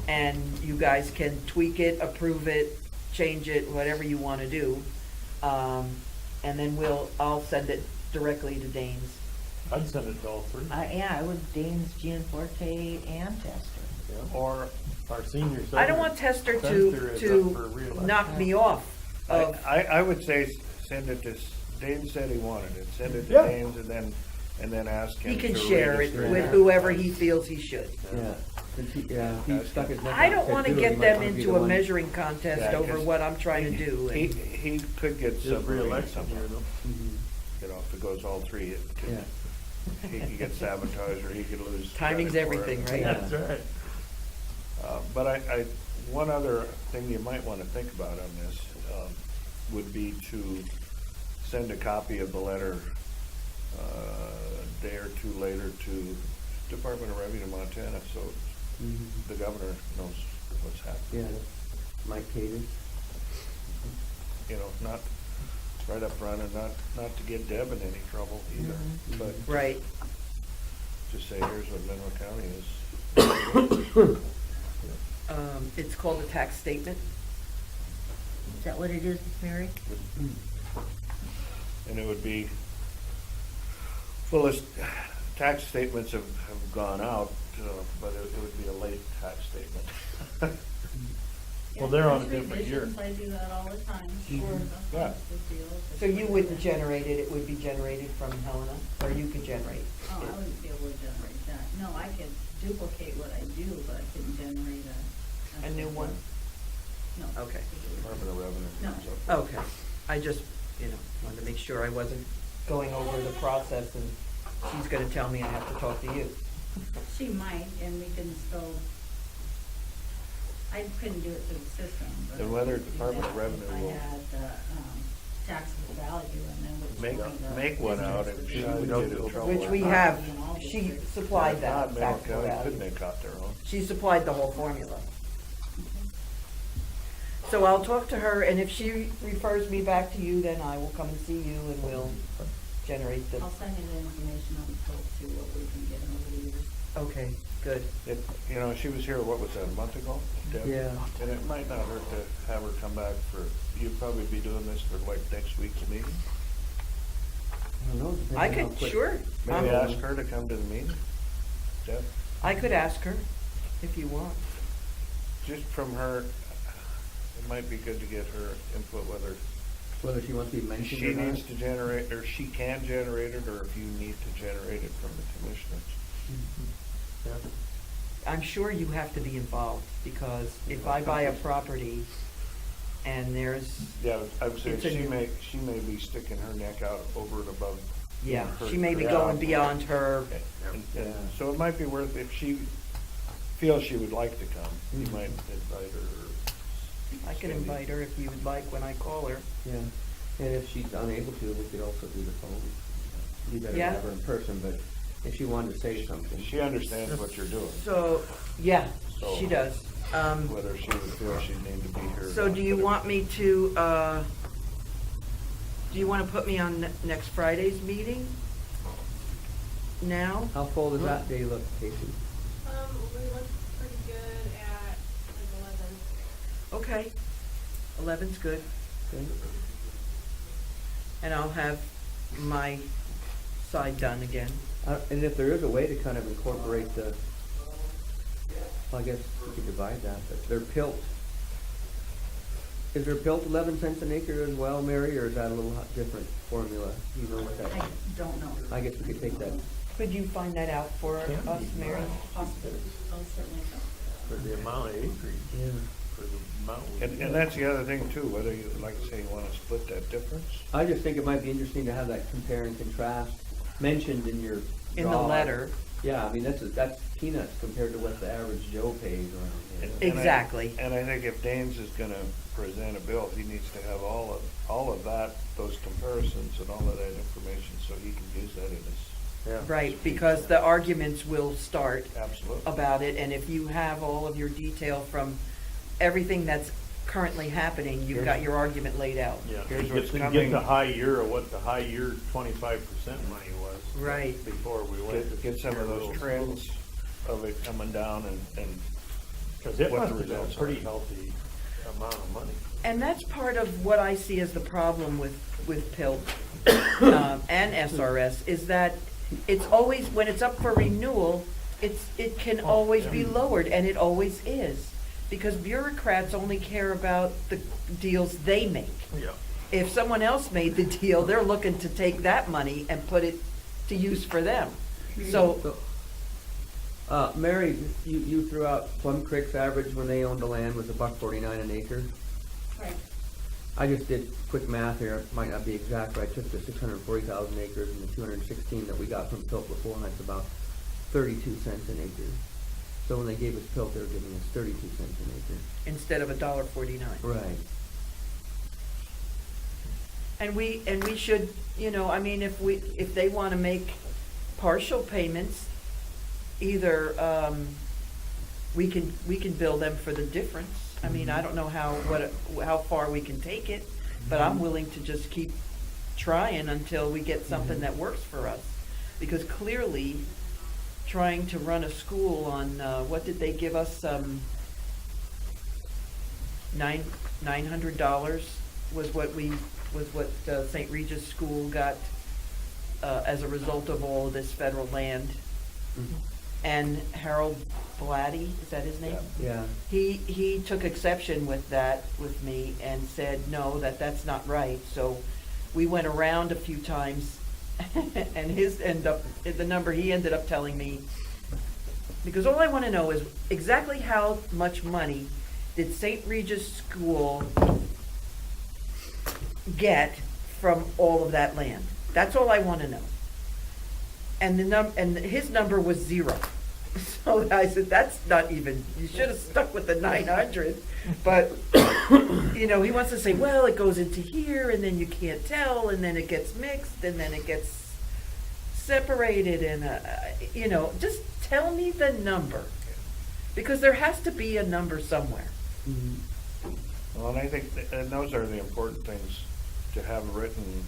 and you guys can tweak it, approve it, change it, whatever you want to do. And then I'll send it directly to Danes. I'd send it to all three. Yeah, I would Danes, Gianforte, and Tester. Yeah. Or our senior. I don't want Tester Tester is up for to re-election. knock me off of, I would say send it to, Dane said he wanted it, send it to Yeah. Danes and then ask him he to can share it redistribute with it. whoever he feels he should. Yeah, if he stuck his neck I out don't and want to said, "Do it," get he might them wanna be into the a one- measuring contest Yeah, over 'cause what I'm trying to do. He, and- he could get Just separated re-election somehow, here though. Mhm. if it goes all three, Yeah. he could get sabotaged or he could lose. Timing's credit for everything, it. right? That's right. But one other thing you might want to think about on this would be to send a copy of the letter a day or two later to Department of Revenue Montana, so Mhm. the governor knows what's happening. Yeah, Mike Caden. Not right up front and not to get Deb in any trouble either, but Right. just say, here's what Mineral County is. It's called a tax statement. Is that what it is, Mary? And it would be, tax statements have gone out, but it would be a late tax statement. Well, they're on a there's different year. revisions, I do that all the time, Mhm. sure, that's Yeah. not a big deal. So you wouldn't generate it, it would be generated from Helena, or you could generate? Oh, I wouldn't be able to generate that. No, I could duplicate what I do, but I couldn't generate A new one? No. Okay. Department of Revenue. No. So- Okay. I just, wanted to make sure I wasn't going over the process and she's gonna tell me I have to talk to you. She might, and we can still, I couldn't do it through the system, but. And whether I could do Department of that Revenue if I will- had the, taxable value and then which. Make one out and she would get in trouble. Which we have, she supplied that. Mineral taxable County value. could make out their own. She supplied the whole formula. So I'll talk to her, and if she refers me back to you, then I will come and see you and we'll generate the, I'll send you the information on Phelps, see what we can get over the years. okay, good. She was here, what was that, a month ago? Deb? Yeah. And it might not hurt to have her come back you'd probably be doing this for like next week's meeting? I don't know, depending I on how could, quick- sure. Maybe I'm- ask her to come to the meeting? Deb? I could ask her if you want. Just from her, It might be good to get her input whether Whether she wants to be mentioned she or not. needs to generate, or she can generate it, or if you need to generate it from the commissioners. Yeah. I'm sure you have to be involved, because if I buy a property and there's, Yeah, I would say It's a she new- may be sticking her neck out over and above. yeah, her- she may be her going job. beyond her, And so it might be worth, if she feels she would like to come, you Mhm. might invite her. or I can Cindy. invite her if you would like when I call her. Yeah, and if she's unable to, we could also do the phone. Be better to Yeah. have her in person, but if she wanted to say something. She understands what you're doing, So, yeah, So- she does. whether she would feel she'd need to be here. So do you want me to, do you want to put me on next Friday's meeting? Now? How full does that day look, Casey? We look pretty good at like 11. Okay, 11's good, Okay. and I'll have my side done again. And if there is a way to kind of incorporate the, well, I guess we could divide that, but they're pilt. Is there pilt 11 cents an acre as well, Mary, or is that a little different formula? You know what that? I don't know. I guess we could take that Could you find that out for us, Mary? Possibly. I'll certainly know. For the amount of acreage, for the amount. we And that's the other thing too, whether you, like I say, you wanna split that difference. I just think it might be interesting to have that compare and contrast mentioned in your. In the draw. letter. Yeah, I mean, that's peanuts compared to what the average Joe pays around here. And I- Exactly. And I think if Danes is gonna present a bill, he needs to have all of that, those comparisons and all of that information, so he can use that in his. Yeah. Right, because the arguments will start Absolutely. about it, and if you have all of your detail from everything that's currently happening, you've got your argument laid out. Yeah, Here's get what's the- coming. Get the high year of what the high year 25% money was. Right. Before we went to. Get some of those rules. trends of it coming down and Cause it what must the have been a results are. pretty healthy amount of money. And that's part of what I see as the problem with PILT and SRS, is that it's always, when it's up for renewal, it can always be lowered, and it always is. Because bureaucrats only care about the deals they make. Yeah. If someone else made the deal, they're looking to take that money and put it to use for them. So, Mary, you threw out Plum Creek's average when they owned the land was $1.49 an acre. Right. I just did quick math here, it might not be exact, but I took the 640,000 acres and the 216 that we got from Pilt before, and that's about 32 cents an acre. So when they gave us Pilt, they were giving us 32 cents an acre. instead of $1.49. Right. And we should, I mean, if they wanna make partial payments, either, we can bill them for the difference. I mean, I don't know how far we can take it, but I'm willing to just keep trying until we get something that works for us. Because clearly, trying to run a school on, what did they give us, $900 was what St. Regis School got, as a result of all of this federal land. Mhm. And Harold Blatty, is that his name? Yeah. He took exception with that with me and said, no, that's not right. So we went around a few times and the number he ended up telling me, because all I want to know is exactly how much money did St. Regis School get from all of that land? That's all I want to know. And his number was 0. So I said, that's not even, you should have stuck with the 900. But, he wants to say, well, it goes into here, and then you can't tell, and then it gets mixed, and then it gets separated, and, just tell me the number. Because there has to be a number somewhere. Mhm. Well, and I think, and those are the important things to have written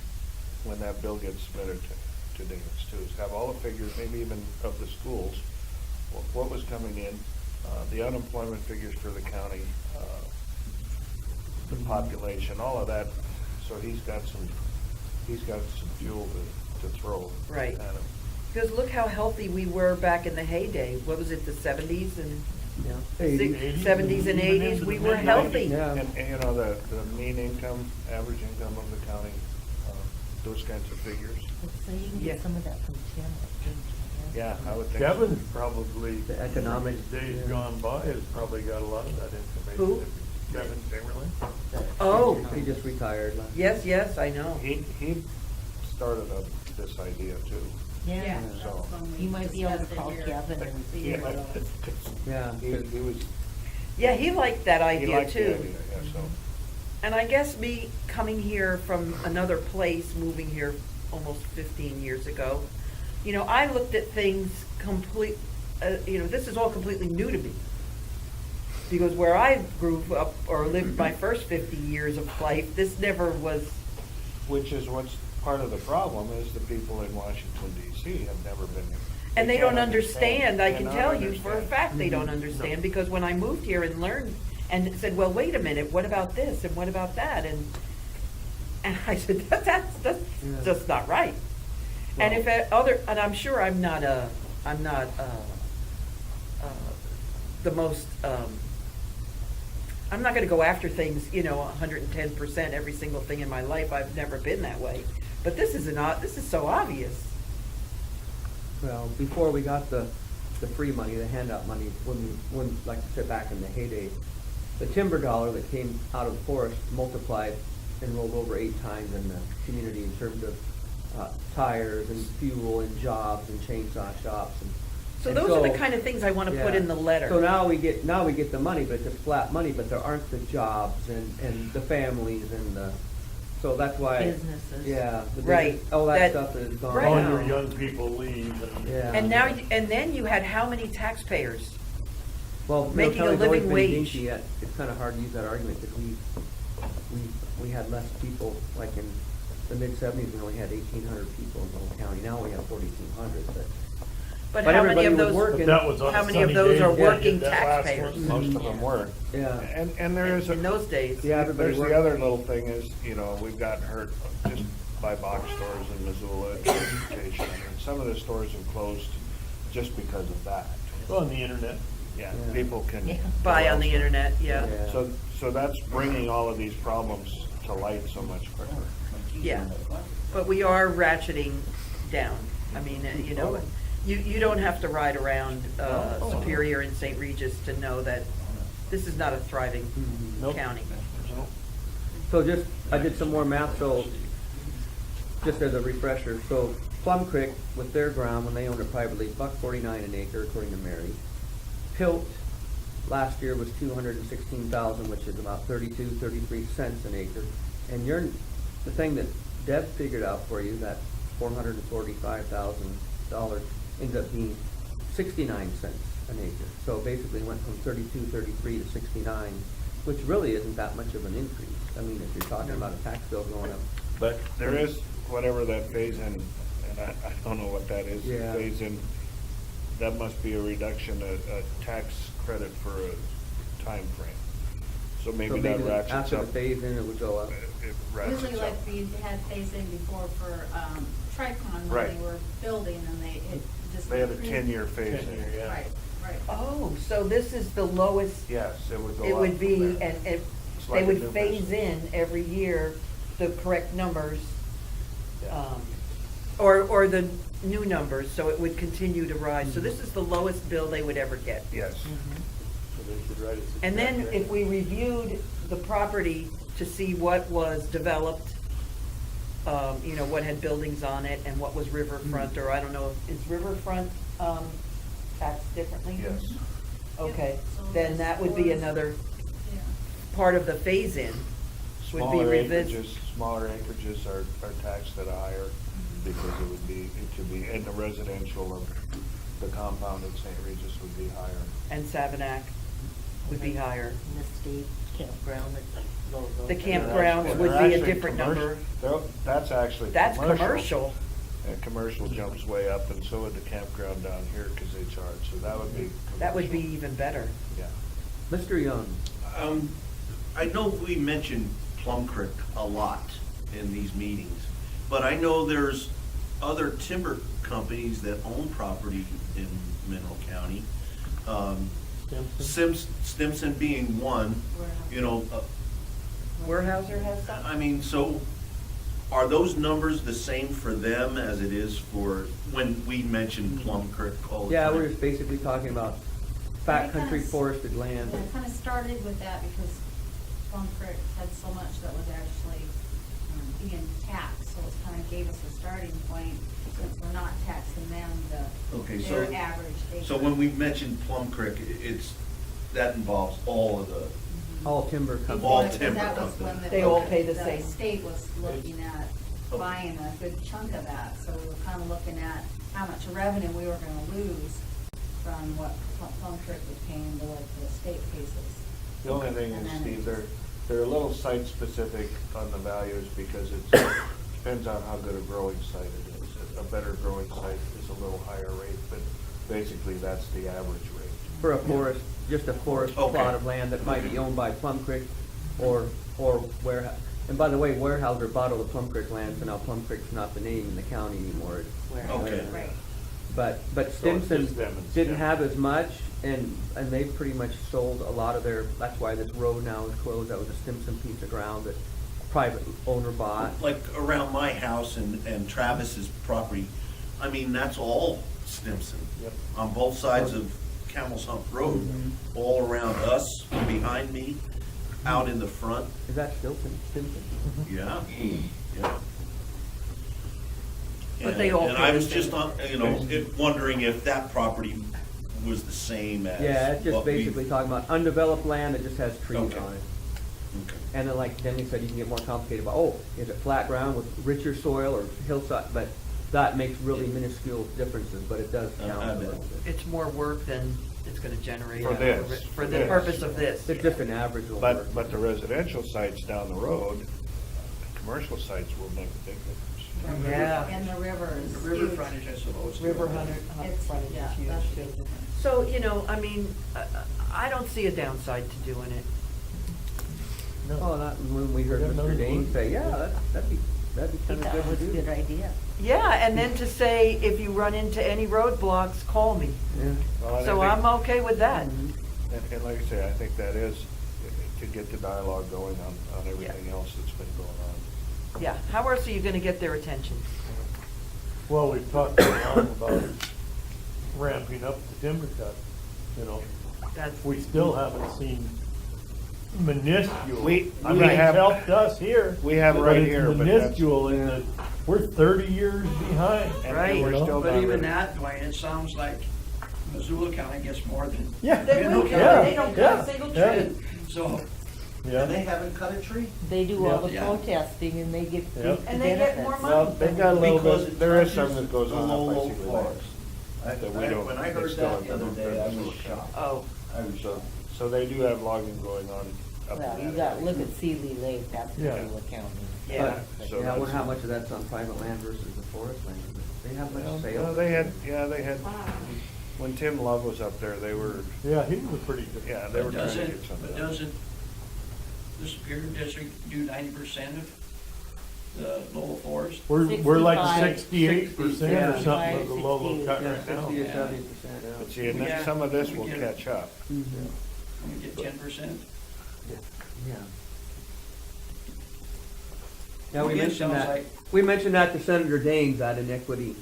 when that bill gets submitted to Davis too, is have all the figures, maybe even of the schools, what was coming in, the unemployment figures for the county, the population, all of that, so he's got some fuel to throw. Right. Kind of. Because look how healthy we were back in the heyday. What was it, the 70s and Yeah. 80s. 70s and 80s, we were healthy. Yeah. And you know, the mean income, average income of the county, those kinds of figures. So you can Yeah. get some of that from Tim. I think. Yeah, I would think so. Kevin's probably, The economic, in days yeah. gone by, has probably got a lot of that information. Who? Kevin Chamberlain. Oh, He just retired last. yes, I know. He started up this idea too. Yeah. So- You might be able to call Kevin and see Yeah. what else. Yeah. He was, Yeah, he liked that he idea liked the too. idea, yeah, so. And I guess me coming here from another place, moving here almost 15 years ago, you know, I looked at things this is all completely new to me. Because where I grew up or lived my first 50 years of life, this never was, Which is what's part of the problem, is the people in Washington DC have never been. and they can't don't understand. I can cannot tell you for a understand. fact they don't understand, because when I moved here and learned and said, well, wait a minute, what about this and what about that? And I said, that's just not right. And if and I'm sure I'm not the most, I'm not gonna go after things, 110% every single thing in my life. I've never been that way. But this is so obvious. Well, before we got the free money, the handout money, when like I said, back in the heyday, the timber dollar that came out of the forest multiplied and rolled over 8 times in the community in terms of tires and fuel and jobs and chainsaw shops and. So and those are the kind of things I wanna put yeah. in the letter. So now we get the money, but it's just flat money, but there aren't the jobs and the families and the, so that's why. Businesses. Yeah. the Right. business- All that That- stuff is gone. Right. All now. your young people leave. Yeah. And then you had how many taxpayers? Well, making a County's always living been wage. dinky, yet it's kind of hard to use that argument because we had less people, like in the mid-70s, we only had 1,800 people in the whole county. Now we have 4,200, But But how many everybody of was those, working. But that was on how a many of sunny those day. are Yeah, working that last taxpayers? one. Most of them were. yeah. And there is a. in those days? Yeah, everybody There's worked. the other little thing is, we've gotten hurt just by box stores in Missoula and transportation. I mean, some of the stores have closed just because of that. Well, on the internet. Yeah, Yeah. people can. Yeah. Buy on the internet, yeah. Yeah. So that's bringing all of these problems to light so much quicker. Yeah, but we are ratcheting down. I mean, you don't have to ride around Superior and St. Regis to know that this is not a thriving Nope. county. So I did some more math, so just as a refresher, so Plum Creek with their ground, when they owned it privately, $1.49 an acre according to Mary. Pilt last year was $216,000, which is about 33 cents an acre. And the thing that Deb figured out for you, that $445,000 ended up being 69 cents an acre. So basically it went from 33 to 69, which really isn't that much of an increase. I mean, if you're talking about a tax bill going up. But there is whatever that phase in, and I don't know what that is. Yeah. Phase in, that must be a reduction, a tax credit for a time frame. So maybe that ratchets up. After the phase in, it would go up. It ratchets Usually up. like we had phased in before for, Tricon Right. when they were building and it just. They had a increased. 10-year phase in. 10-year, yeah. Right, right. Oh, so this is the lowest Yes, it would go up. it would from be, there. and It's they like a would new phase business. in every year the correct numbers, Yeah. or the new numbers, so it would continue to rise. So this is the lowest bill they would ever get. Yes. So they should write it. And then if we reviewed the property to see what was developed, what had buildings on it and what was riverfront, or I don't know, is riverfront, taxed differently? Yes. Okay, So then that would be this another Yeah. part of the phase-in, would be Smaller revisit. acreages are taxed at a higher, because it could be, and the residential of the compound at St. Regis would be higher. And Savanac would be higher. And the state campground, The They're campgrounds actually- would they're be a actually different commercial- number. That's actually That's commercial. commercial. And commercial jumps way up, and so would the campground down here, because they charge, so that would be. That would be commercial. even better. Yeah. Mr. Young, I know we mentioned Plum Creek a lot in these meetings, but I know there's other timber companies that own property in Mineral County. Stimson being one, you know, Weyerhaeuser has some? I mean, so are those numbers the same for them as it is for, when we mentioned Plum Creek all the Yeah, time? we're just basically talking about fat We kinda country s- forested land. Yeah, it kind of started with that because Plum Creek had so much that was actually being taxed, so it kind of gave us a starting point, since we're not taxing them, Okay, their so- average acre. So when we mentioned Plum Creek, that involves all of the, All timber comes. All Because timber that was company. when They all pay the same. state was looking at buying a good chunk of that, so we were kind of looking at how much revenue we were gonna lose from what Plum Creek was paying to what the state pays us. The only thing And is, then Steve, it's- they're a little site specific on the values because it depends on how good a growing site it is. A better growing site is a little higher rate, but basically that's the average rate. For a forest, just a forest Okay. plot of land that might be owned by Plum Creek or Weyerhaeuser. And by the way, Weyerhaeuser bought all the Plum Creek land, so now Plum Creek's not the name in the county anymore. It's Okay. Right. But So it's Stimson just them and didn't Stimson. have as much, and they pretty much sold a lot of their, that's why this road now is closed. That was a Stimson piece of ground that private owner bought. like around my house and Travis's property, I mean, that's all Stimson. Yep. On both sides of Camel's Hump Road, Mm-hmm. all around us, behind me, out in the front, Is that Stimson? yeah, yeah. But they all And pay I the was just same. on, wondering if that property was the same as Yeah, it's just what we- basically talking about undeveloped land that just has trees Okay. on it. Okay. And then like Denny said, you can get more complicated about, oh, is it flat ground with richer soil or hillside? But that makes really minuscule differences, but it does count I a bet. little bit. It's more work than it's gonna generate. For this. For For the this. purpose of this. It's just an average will work. But the residential sites down the road, commercial sites will make a big difference. Yeah. And the river is The river huge. frontage, I suppose. River hunter, It's- frontage yeah, is that's huge a big too. difference. So, I mean, I don't see a downside to doing it. Oh, that, when we heard Yeah, no, Mr. Dane we- say, yeah, that'd be I kind think of that good was to a do. good idea. Yeah, and then to say, if you run into any roadblocks, call me. Yeah. Well, and I So think- I'm okay with that. And like I say, I think that is to get the dialogue going on everything else that's been going on. Yeah, how else are you gonna get their attention? Well, we've talked a lot about ramping up the timber cut, you know. That's, We still haven't seen minuscule. We I mean, it's have- helped us here. we have but right it's here, but that's- minuscule in that we're 30 years behind. And Right. we're You know? still But not even ready. that, Dwayne, it sounds like Missoula County gets more than. Yeah. They Mineral will, County. they don't Yeah, cut a single yeah. tree. So, Yeah. And they haven't cut a tree? They do all the Yeah. protesting and they get Yeah. the And they get more benefits. money. Well, they've got a little Because bit, it there is touches some that goes the on low, up by low Sealy forest. Lake. That we don't- When I it's heard still that the other in day, I was Missoula County. shocked. Oh, I was So, shocked. so they do have logging going on up in Well, that you got, area. look at Sealy Lake, that's Yeah. Missoula County. yeah. So Yeah, I wonder that's- how much of that's on private land versus the forest land. They have Well, much sale. they had, when Tim Love was up there, they were, Yeah, he was pretty good. yeah, they were but trying to doesn't, get some but done. doesn't the Superior District do 90% of the Lowell Forest? We're like 65. 68% Yeah. or something of the low 68. cut Yeah, right now. 60 or Yeah. 70%, yeah. But see, and Yeah. some of this We will get- catch up. Mhm. We get 10%? Yeah. Yeah, we Again, mentioned sounds that, like- we mentioned that to Senator Daines, that inequity,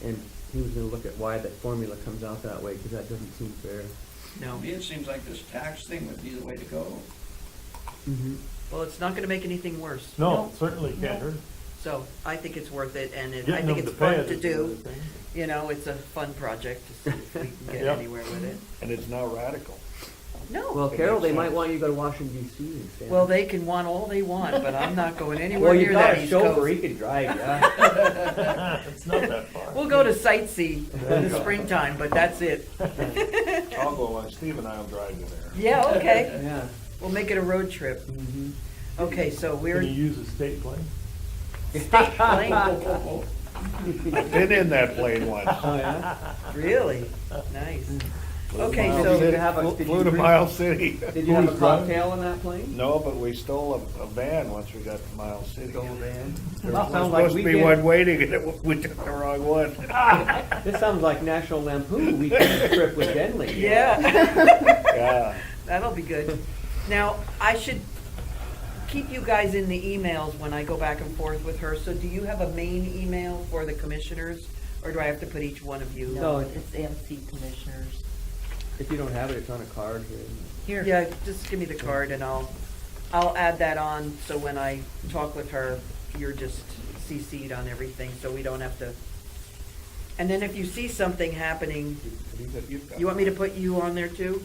and he was gonna look at why that formula comes out that way, because that doesn't seem fair. To No. me, it seems like this tax thing would be the way to go. Mm-hmm. Well, it's not gonna make anything worse. No, certainly can't hurt. So I think it's worth it, and I Getting think them it's to pay fun it to is another do. thing. It's a fun project to see if we can get Yep. anywhere with it. And it's not radical. No. Well, It Carol, makes they might sense. want you to go to Washington DC instead. Well, they can want all they want, but I'm not going anywhere Well, you've near got that a East chauffeur, he Coast. could drive, yeah. It's not that far. We'll go to sightsee There in you the go. springtime, but that's it. I'll go along, Steve and I'll drive you there. Yeah, okay. Yeah. We'll make it a road trip. Mm-hmm. Okay, so Can we're you use a state plane? state plane. I've been in that plane once. Oh, yeah? Really? Nice. Okay, Miles so City, have a- flew- did flew you to bring- Miles City. Did you have a Who's driving? cocktail in that plane? No, but we stole a van once we got to Miles City. Go van. There That was sounds like supposed to be weekend. one waiting and we took the wrong one. This sounds like National Lampoon weekend trip with Denley. yeah. Yeah. That'll be good. Now, I should keep you guys in the emails when I go back and forth with her. So do you have a main email for the commissioners, or do I have to put each one of you? No, it's MC Commissioners. If you don't have it, it's on a card here. Here. Yeah, just give me the card and I'll add that on, so when I talk with her, you're just CC'd on everything, so we don't have to. And then if you see something happening, you want me to put you on there too?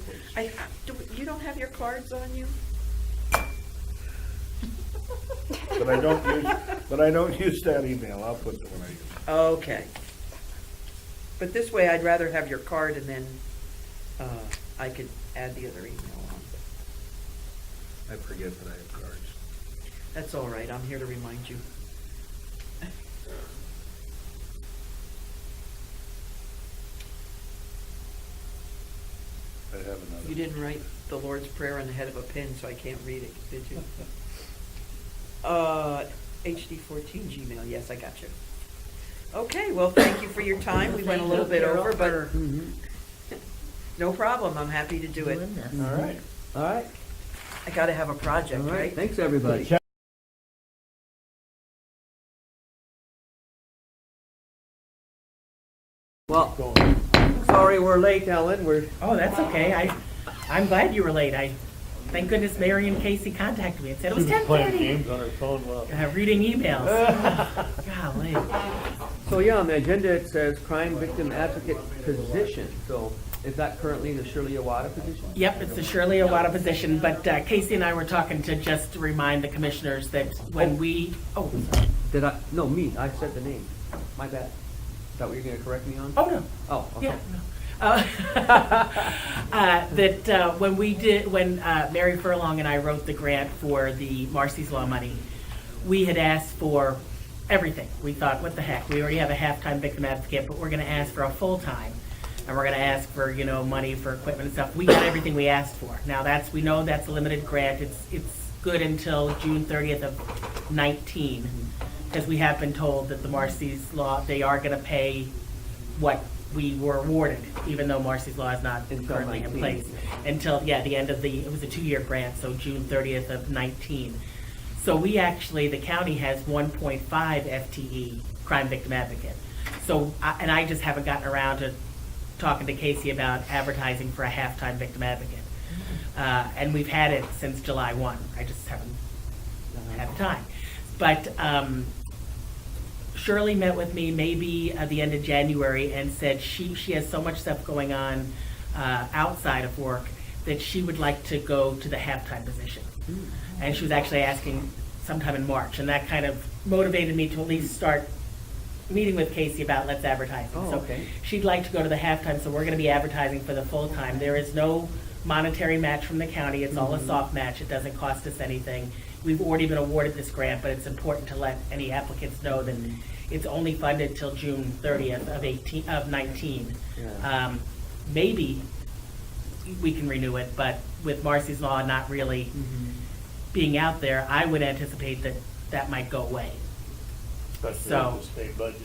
You don't have your cards on you? But I don't use that email. I'll put the one I use. Okay. But this way, I'd rather have your card and then I could add the other email on. I forget that I have cards. That's all right, I'm here to remind you. I have another. You didn't write the Lord's Prayer on the head of a pin, so I can't read it, did you? HD14 Gmail, yes, I got you. Okay, well, thank you for your time. We went a little bit over, but no problem, I'm happy to do it. Doing this. All right, all right, I gotta have a all project, right. right? Thanks, everybody. Well, sorry we're late, Ellen. Oh, that's okay. I'm glad you were late. Thank goodness Mary and Casey contacted me and said it was She was playing 10:30. games on her phone while. Reading emails. Golly. So yeah, on the agenda it says crime victim advocate position. So is that currently the Shirley Awada position? Yep, it's the Shirley Awada position, but Casey and I were talking to just remind the commissioners that when we, sorry. Did I? No, me. I said the name. My bad. Is that what you're going to correct me on? Oh, no. Oh, okay. Yeah, no. When Mary Furlong and I wrote the grant for the Marcy's Law money, we had asked for everything. We thought, what the heck, we already have a half-time victim advocate, but we're gonna ask for a full-time. And we're gonna ask for, money for equipment and stuff. We got everything we asked for. Now we know that's a limited grant. It's good until June 30th of 19. Because we have been told that the Marcy's Law, they are gonna pay what we were awarded, even though Marcy's Law is not Until currently in 19. place. Until, the end of it was a 2-year grant, so June 30th of 19. So we actually, the county has 1.5 FTE crime victim advocate. So, I just haven't gotten around to talking to Casey about advertising for a half-time victim advocate. And we've had it since July 1. I just haven't had the time. But Shirley met with me maybe at the end of January and said she has so much stuff going on outside of work that she would like to go to the halftime position. And she was actually asking sometime in March, and that kind of motivated me to at least start meeting with Casey about let's advertise. Oh, So okay. she'd like to go to the halftime, so we're going to be advertising for the full-time. There is no monetary match from the county. It's all a soft match. It doesn't cost us anything. We've already been awarded this grant, but it's important to let any applicants know that it's only funded till June 30th of 19. Yeah. Maybe we can renew it, but with Marcy's Law not really being out there, I would anticipate that might go away. Especially So- with the state budget.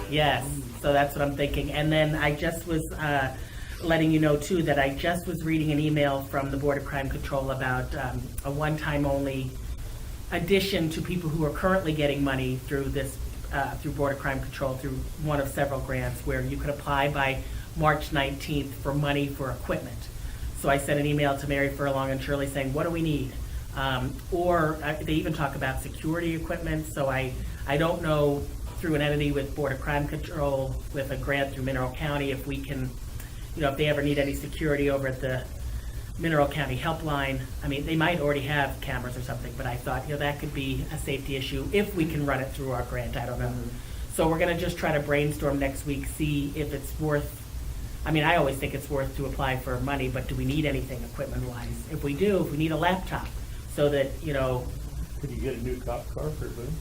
Yes. So that's what I'm thinking. And then I just was letting you know too that I just was reading an email from the Board of Crime Control about a one-time only addition to people who are currently getting money through this through Board of Crime Control through one of several grants where you could apply by March 19th for money for equipment. So I sent an email to Mary Furlong and Shirley saying, what do we need? They even talk about security equipment, so I don't know through an entity with Board of Crime Control with a grant through Mineral County if we can, if they ever need any security over at the Mineral County helpline. I mean, they might already have cameras or something, but I thought, that could be a safety issue if we can run it through our grant. I don't know. So we're gonna just try to brainstorm next week, see if it's worth, I always think it's worth to apply for money, but do we need anything equipment-wise? If we do, if we need a laptop, so that, Could you get a new cop car for them?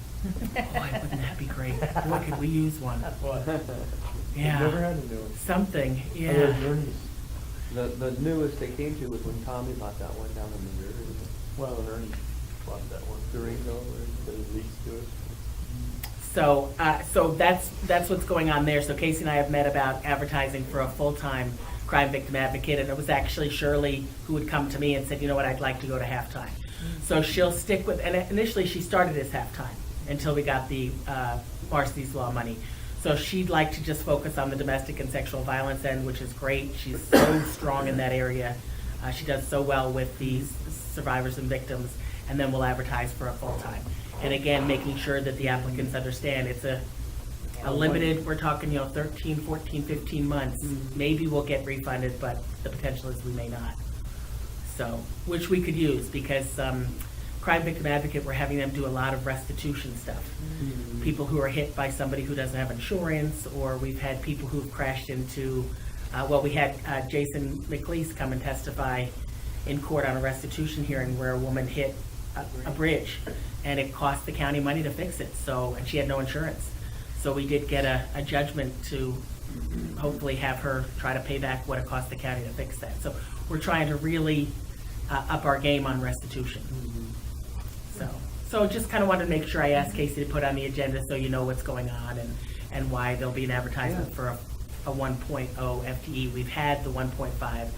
boy, wouldn't that be great? Boy, could we use one? What? Yeah. Never had a new one. Something, Other yeah. than Ernie's. The newest they came to was when Tommy bought that one down in the river. Well, Ernie bought that one. Durango, But at least to it. So that's what's going on there. So Casey and I have met about advertising for a full-time crime victim advocate, and it was actually Shirley who would come to me and said, you know what, I'd like to go to halftime. So she'll stick with, and initially she started as halftime until we got the Marcy's Law money. So she'd like to just focus on the domestic and sexual violence end, which is great. She's so strong in that area. She does so well with these survivors and victims, and then we'll advertise for a full-time. And again, making sure that the applicants understand it's a limited, we're talking, 13, 14, 15 months. Maybe we'll get refunded, but the potential is we may not. So, which we could use, because crime victim advocate, we're having them do a lot of restitution stuff. People who are hit by somebody who doesn't have insurance, or we've had people who've crashed into, we had Jason McLeese come and testify in court on a restitution hearing where a woman hit a bridge, and it cost the county money to fix it, and she had no insurance. So we did get a judgment to hopefully have her try to pay back what it cost the county to fix that. So we're trying to really up our game on restitution. So just kind of wanted to make sure I asked Casey to put on the agenda so you know what's going on and why there'll be an advertisement for a 1.0 FTE. We've had the 1.5.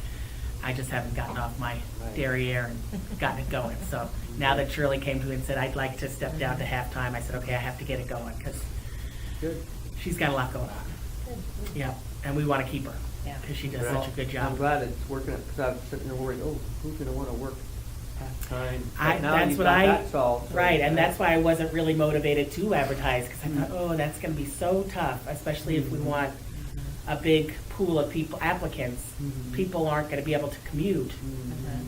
I just haven't gotten off my derriere and gotten it going. So now that Shirley came to me and said, I'd like to step down to halftime, I said, okay, I have to get it going, because she's got a lot going on. Yeah, and we want to keep her, because she does such a good job. I'm glad it's working, because I was sitting there worried, who's going to want to work half-time? But now That's you've what got that solved, so- right, and that's why I wasn't really motivated to advertise, because I thought, that's going to be so tough, especially if we want a big pool of people, applicants. People aren't going to be able to commute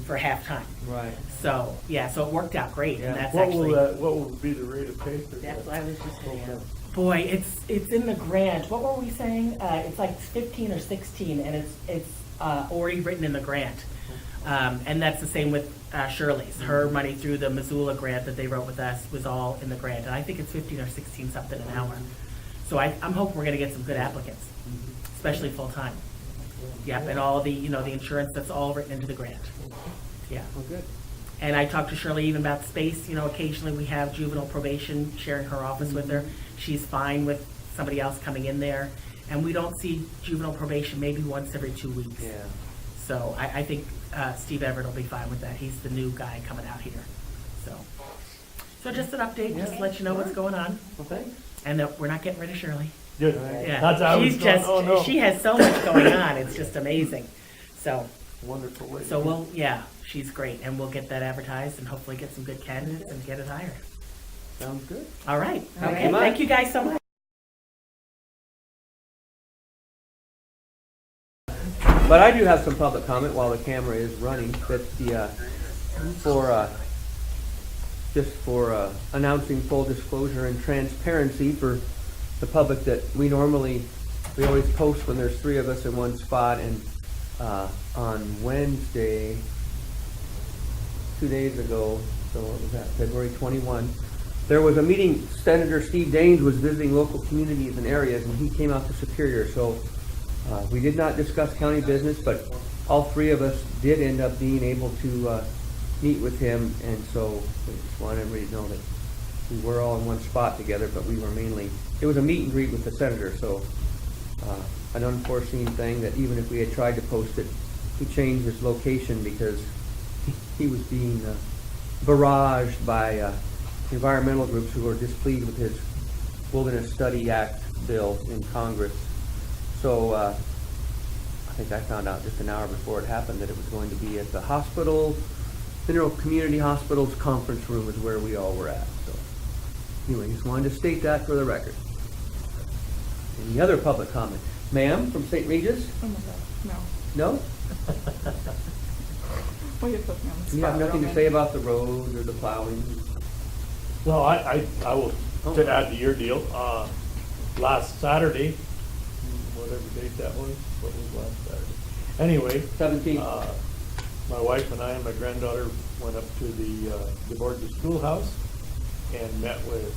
for halftime. Right. So, so it worked out great, and that's What actually. will be the rate of pay for that? That's what I was just saying. Boy, it's in the grant. What were we saying? It's like 15 or 16, and it's already written in the grant. And that's the same with Shirley's. Her money through the Missoula grant that they wrote with us was all in the grant, and I think it's 15 or 16 something an hour. So I'm hoping we're going to get some good applicants, especially full time. Yep, and all the the insurance, that's all written into the grant. Yeah. Oh, good. And I talked to Shirley even about space. Occasionally we have juvenile probation sharing her office with her. She's fine with somebody else coming in there. And we don't see juvenile probation maybe once every 2 weeks. Yeah. So I think Steve Everett will be fine with that. He's the new guy coming out here. So just an update, just to let you know what's going on. Well, thanks. And that we're not getting rid of Shirley. Good. Yeah. That's how I was She's going, just, oh, no. she has so much going on. It's just amazing. So Wonderful lady. So she's great, and we'll get that advertised and hopefully get some good candidates and get it hired. Sounds good. All right. Thank Okay. you much. Thank you guys so much. But I do have some public comment while the camera is running. That's for announcing full disclosure and transparency for the public that we always post when there's 3 of us in one spot, and on Wednesday, 2 days ago, so what was that, February 21, there was a meeting. Senator Steve Daines was visiting local communities and areas, and he came out to Superior. So we did not discuss county business, but all 3 of us did end up being able to meet with him, and so we just want everybody to know that we were all in one spot together, but we were it was a meet and greet with the senator, so an unforeseen thing that even if we had tried to post it, he changed his location because he was being barraged by environmental groups who were displeased with his Wilderness Study Act bill in Congress. So I think I found out just an hour before it happened that it was going to be at the hospital, Mineral Community Hospital's conference room is where we all were at. So anyway, just wanted to state that for the record. Any other public comment? Ma'am, from St. Regis? Oh my God, no. No? Well, you put me on the spot. You have nothing to Roman. say about the road or the plowing? No, I will, to add to your deal, last Saturday, whatever date that was, what was last Saturday? Anyway. 17th. My wife and I and my granddaughter went up to the board of the schoolhouse and met with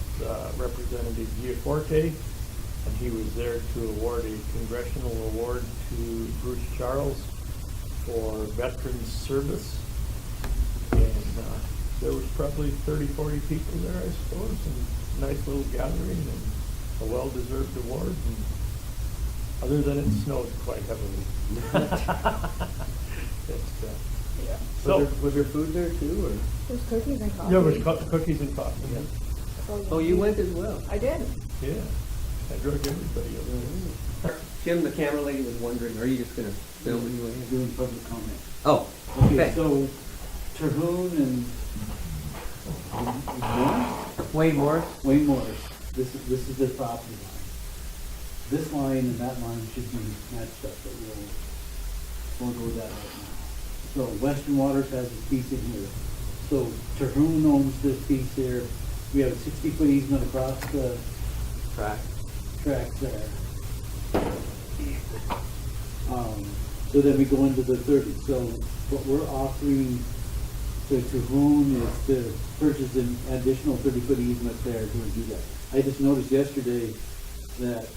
Representative Giaforte, and he was there to award a congressional award to Bruce Charles for veterans service. And there was probably 30, 40 people there, I suppose, and nice little gathering and a well-deserved award. And other than it snowed quite heavily. It's, yeah. So, Was there food there too, or? There's cookies and coffee. yeah, it was cookies and coffee. So Oh, you went as well? I did. Yeah, I drug everybody over. Jim, the camera lady was wondering, are you just gonna film anyway? Doing public comment. Oh, Okay, okay. so Terhune and Wayne Morris? Wayne Morris, this is their property line. This line and that line should be matched up, but we'll go with that right now. So Western Waters has a piece in here. So Terhune owns this piece here. We have a 60-foot easement across the Track. tracks there. So then we go into the 30. So what we're offering to Terhune is to purchase an additional 30-foot easement there to do that. I just noticed yesterday that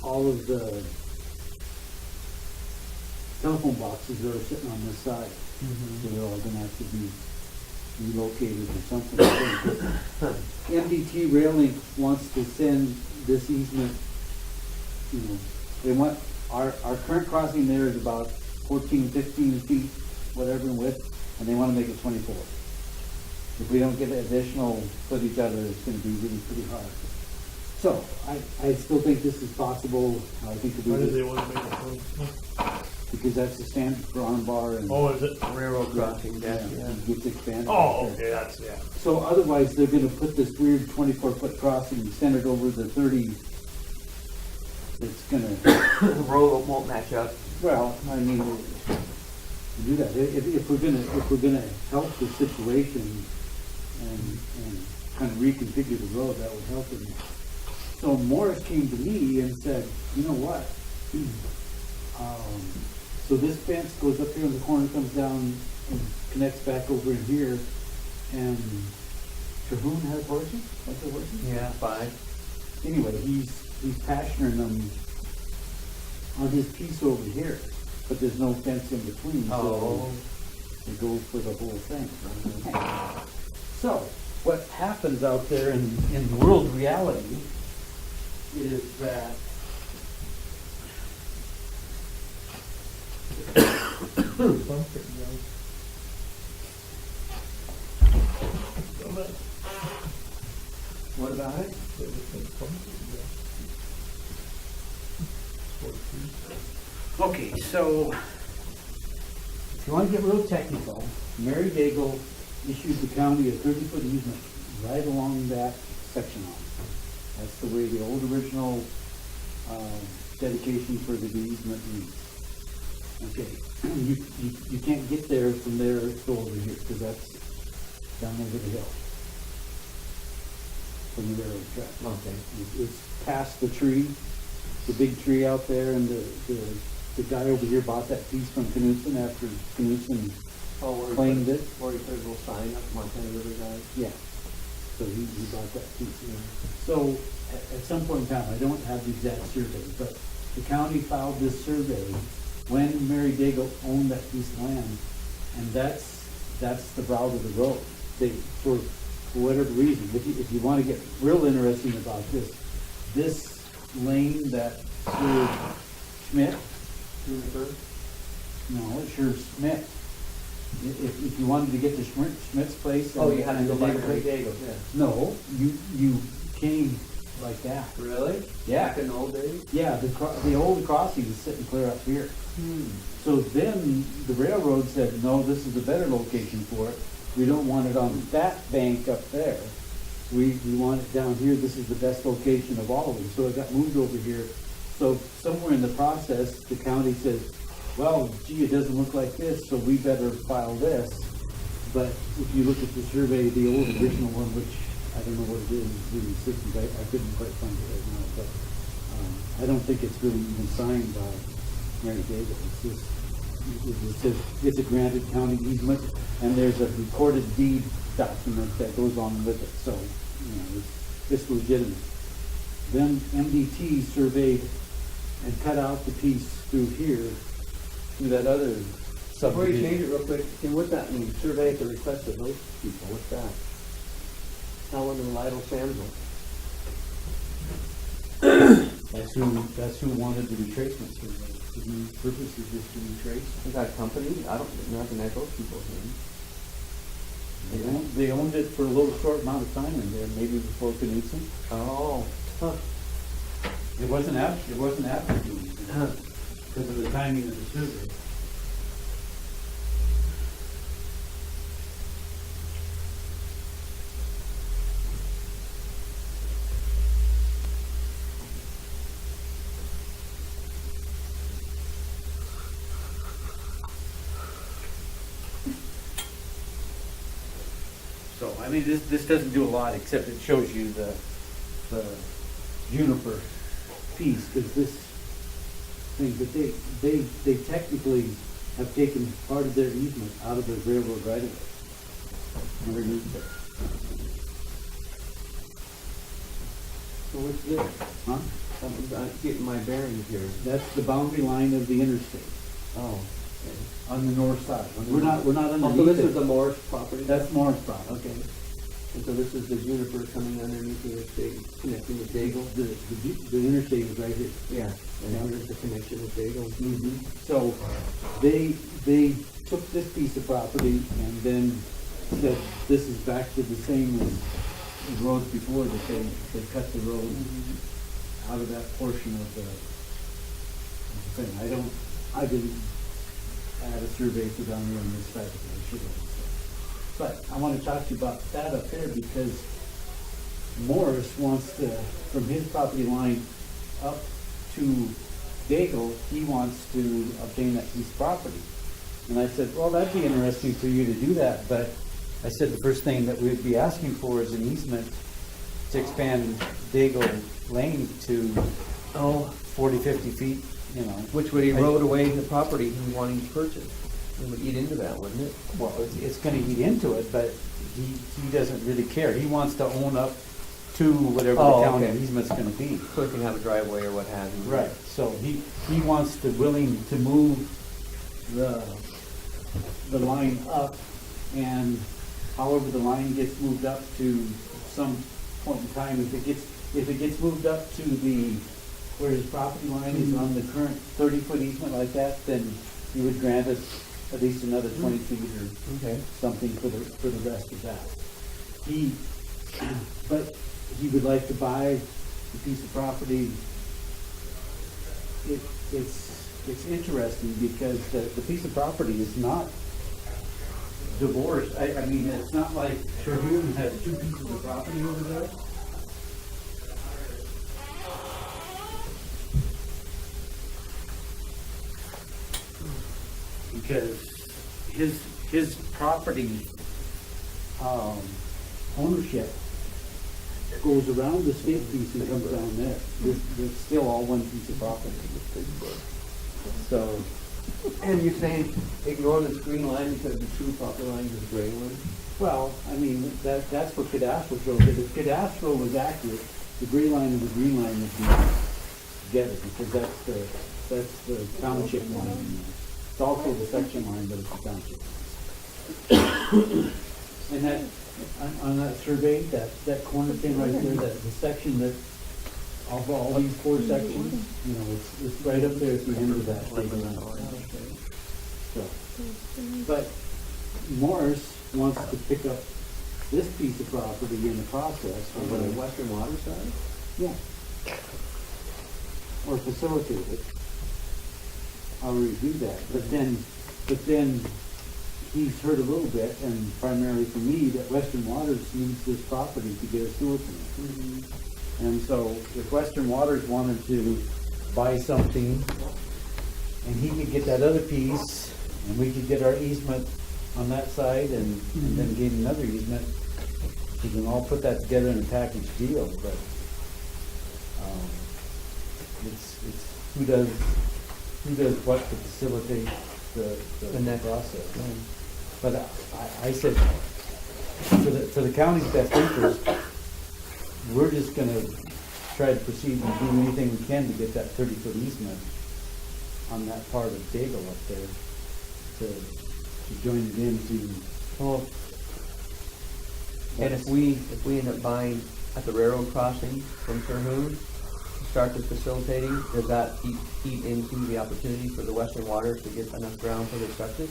all of the telephone boxes are sitting on this side. So they're all gonna have to be relocated or something. MDT Rail Link wants to send this easement, you know, they want, our current crossing there is about 14, 15 feet, whatever in width, and they wanna make it 24. If we don't get additional footage out of it, it's gonna be really pretty hard. So, I still think this is possible. I think Why do we they do, want to make it? because that's the standard for armbar and. Oh, is it? Railroad crossing, Yeah, yeah. it gets expanded. Oh, okay, that's, yeah. So otherwise, they're gonna put this weird 24-foot crossing centered over the 30. It's gonna, The road won't match up. well, I mean, to do that, if we're gonna help the situation and kind of reconfigure the road, that would help it. So Morris came to me and said, you know what? So this fence goes up here in the corner, comes down and connects back over in here, and Terhune has horses? What's the horses? Yeah, 5. Anyway, he's pasturing them on his piece over here, but there's no fence in between, so Oh. they go for the whole thing. So, what happens out there in world reality is that What about it? okay, so if you want to get real technical, Mary Daigle issued the county a 30-foot easement right along that section line. That's the way the old original dedication for the easement reads. Okay, you can't get there from there to over here, because that's down over the hill from the railroad track. Okay. It's past the tree, the big tree out there, and the guy over here bought that piece from Knutson after Knutson claimed it. Or you put a little sign up, Montana River guys. Yeah, so he bought that piece. So at some point in time, I don't have the exact survey, but the county filed this survey when Mary Daigle owned that piece of land, and that's the route of the road. They, for whatever reason, if you want to get real interesting about this lane that served Schmidt, no, it serves Schmidt. If you wanted to get to Schmidt's place. Oh, you had to go by Daigle- Dago, yeah. No, you came like that. Really? Yeah. Back in the old days? Yeah, the old crossing is sitting clear up here. Hmm. So then the railroad said, no, this is a better location for it. We don't want it on that bank up there. We want it down here. This is the best location of all of them. So it got moved over here. So somewhere in the process, the county says, well, gee, it doesn't look like this, so we better file this. But if you look at the survey, the old original one, which I don't know what it is, it's in the 60s, I couldn't quite find it right now, but I don't think it's really even signed by Mary Daigle. It's just, it says it's a granted county easement, and there's a recorded deed document that goes on with it, so, you know, it's legitimate. Then MDT surveyed and cut out the piece through here, through that other Before you change it real quick, what's that mean? Survey at the request of those people, what's that? Helen and Lytle Samuel. That's who wanted the retracement survey. The main purpose is just to retrace. Is that a company? I don't recognize those people here. They owned it for a little short amount of time in there, maybe before Knudsen. Oh, huh. It wasn't after Knudsen, because of the timing of the survey. So, I mean, this doesn't do a lot, except it shows you the juniper piece, because this thing, but they technically have taken part of their easement out of the railroad right of way. Underneath there. So what's this? Huh? I'm getting my bearings here. That's the boundary line of the interstate, Oh. on the north side. We're not Oh, underneath so this it. is the Morris property? That's Morris property. Okay. And so this is the juniper coming underneath the estate, connecting with Daigle? The interstate is right here. Yeah. And here's the connection with Daigle. So they took this piece of property and then said, this is back to the same as the roads before, that they cut the road out of that portion of the thing. I didn't add a survey for down here on this side of it, I should have. But I want to talk to you about that up there, because Morris wants to, from his property line up to Daigle, he wants to obtain that piece of property. And I said, well, that'd be interesting for you to do that, but I said the first thing that we'd be asking for is an easement to expand Daigle Lane to 40, 50 feet, you know. Which would erode away the property he's wanting to purchase. It would eat into that, wouldn't it? Well, it's gonna eat into it, but he doesn't really care. He wants to own up to whatever Oh, the county okay. easement's gonna be. So he can have a driveway or what have you. Right, so he wants to, willing to move the line up, and however the line gets moved up to some point in time, if it gets moved up to where his property line is on the current 30-foot easement like that, then he would grant us at least another 20 feet or Okay. something for the rest of that. But he would like to buy the piece of property. It's interesting because the piece of property is not divorced. I mean, it's not like Terhune has two pieces of property over there. Because his property ownership goes around the state piece and comes down there. It's still all one piece of property. So, And you're saying ignore this green line because the true property line is the gray one? well, I mean, that's what Cadastro showed. If Cadastro was accurate, the gray line and the green line would be together, because that's the township line. It's also the section line, but it's the township line. And that, on that survey, that corner thing right there, the section that, of all these four sections, you know, it's right up there at the end of that statement. So, but Morris wants to pick up this piece of property in the process. On the western water side? Yeah. Or facilitate it. However you do that. But then he's heard a little bit, and primarily from me, that Western Waters needs this property to get a sewer permit. And so if Western Waters wanted to buy something, and he could get that other piece, and we could get our easement on that side, and then get another easement, we can all put that together in a package deal, but it's who does what to facilitate the next process. But I said, for the county's best interest, we're just gonna try to proceed and do anything we can to get that 30-foot easement on that part of Daigle up there to join it into. Well, and if we end up buying at the railroad crossing from Terhune, start this facilitating, does that eat into the opportunity for the Western Waters to get enough ground for their septic?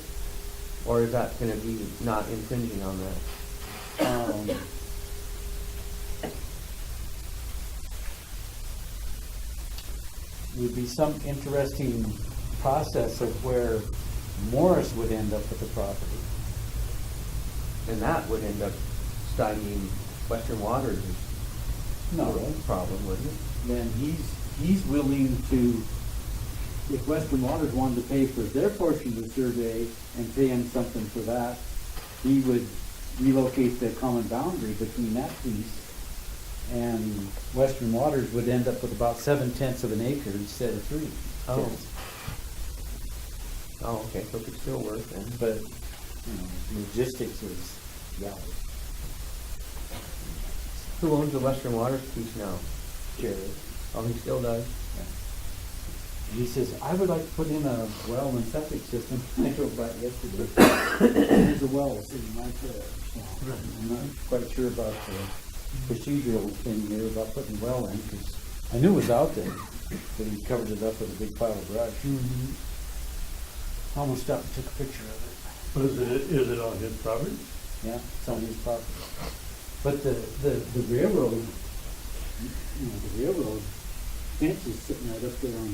Or is that gonna be not infringing on that? Would be some interesting process of where Morris would end up with the property. And that would end up stymieing Western Waters' No. problem, wouldn't it? Then he's willing to, if Western Waters wanted to pay for their portion of the survey and pay him something for that, he would relocate the common boundary between that piece, and Western Waters would end up with about 7/10 of an acre instead of 3. Oh. Oh, okay, so it could still work then. But, you know, logistics is reality. Who owns the Western Waters piece now? Jared. Oh, he still does? And he says, I would like to put in a well and septic system. I drove by it yesterday. There's a well sitting right there. So I'm not quite sure about the procedural thing there about putting a well in, because I knew it was out there, but he covered it up with a big pile of brush. Almost stopped and took a picture of it. But is it on his property? Yeah, it's on his property. But the railroad, you know, the railroad fence is sitting right up there on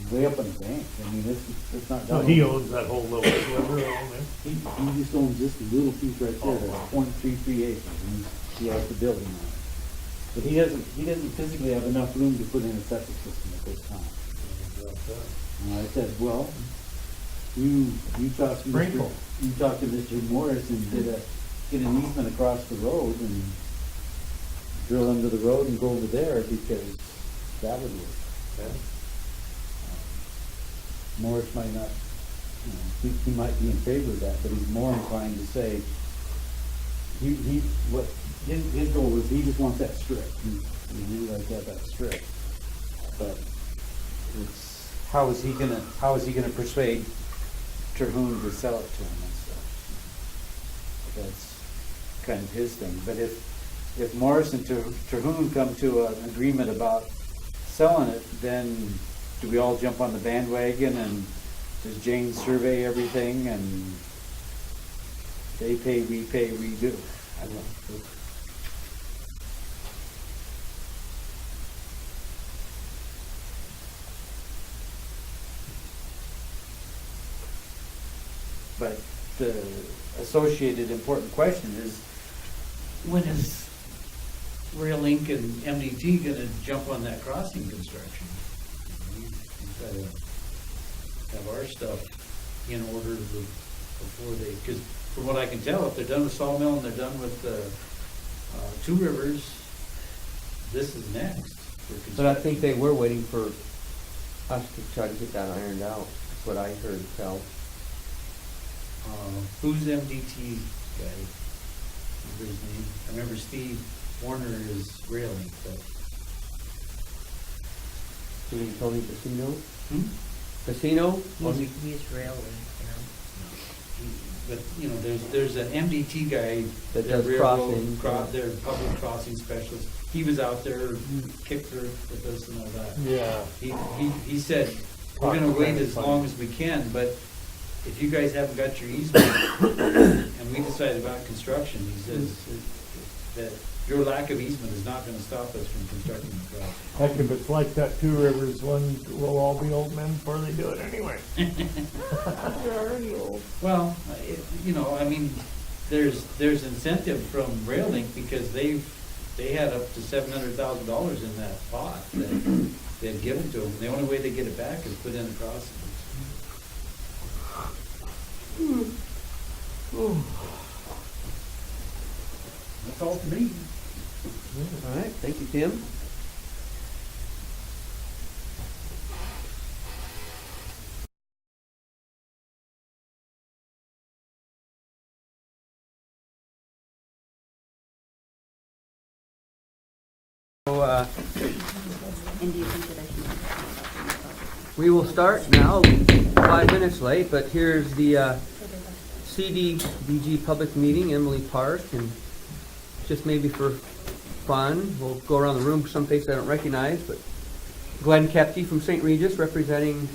way up on the bank. I mean, it's not. So he owns that whole little sliver on there? He just owns this little piece right there, that's 0.33 acres, and he has the building on it. But he doesn't physically have enough room to put in a septic system at this time. And I said, well, you talk to Mr. Morris and get an easement across the road and drill under the road and go over there, because that would work. Yeah. Morris might not, you know, he might be in favor of that, but he's more inclined to say, his goal was, he just wants that strip. He really like to have that strip. But it's, how is he gonna persuade Terhune to sell it to him and stuff? That's kind of his thing. But if Morris and Terhune come to an agreement about selling it, then do we all jump on the bandwagon, and does Jane survey everything, and they pay, we pay, we do? I don't know. But the associated important question is, When is Rail Inc. and MDT gonna jump on that crossing construction? We've gotta have our stuff in order before they, because from what I can tell, if they're done with Sawmill and they're done with Two Rivers, this is next for construction. But I think they were waiting for us to try to get that ironed out. That's what I heard tell. Who's MDT guy? Remember his name? I remember Steve Warner is Rail Inc., but. You mean Tony Casino? Hmm? Casino? He's railway, But, you know, there's an MDT guy. That does railroad crossing. Their public crossing specialist. He was out there, kicked her with us and all that. Yeah. He said, we're gonna wait as long as we can, but if you guys haven't got your easement, and we decide about construction, he says that your lack of easement is not gonna stop us from constructing the crossing. Heck, if it's like that Two Rivers one, we'll all be old men before they do it anyway. They're already old. Well, you know, I mean, there's incentive from Rail Inc. because they had up to $700,000 in that pot that they had given to them. The only way they get it back is put in a crossing. That's all for me. All right, thank you, Tim. So, we will start now, 5 minutes late, but here's the CDPG public meeting, Emily Park, and just maybe for fun, we'll go around the room, some faces I don't recognize, but Glenn Kepke from St. Regis representing,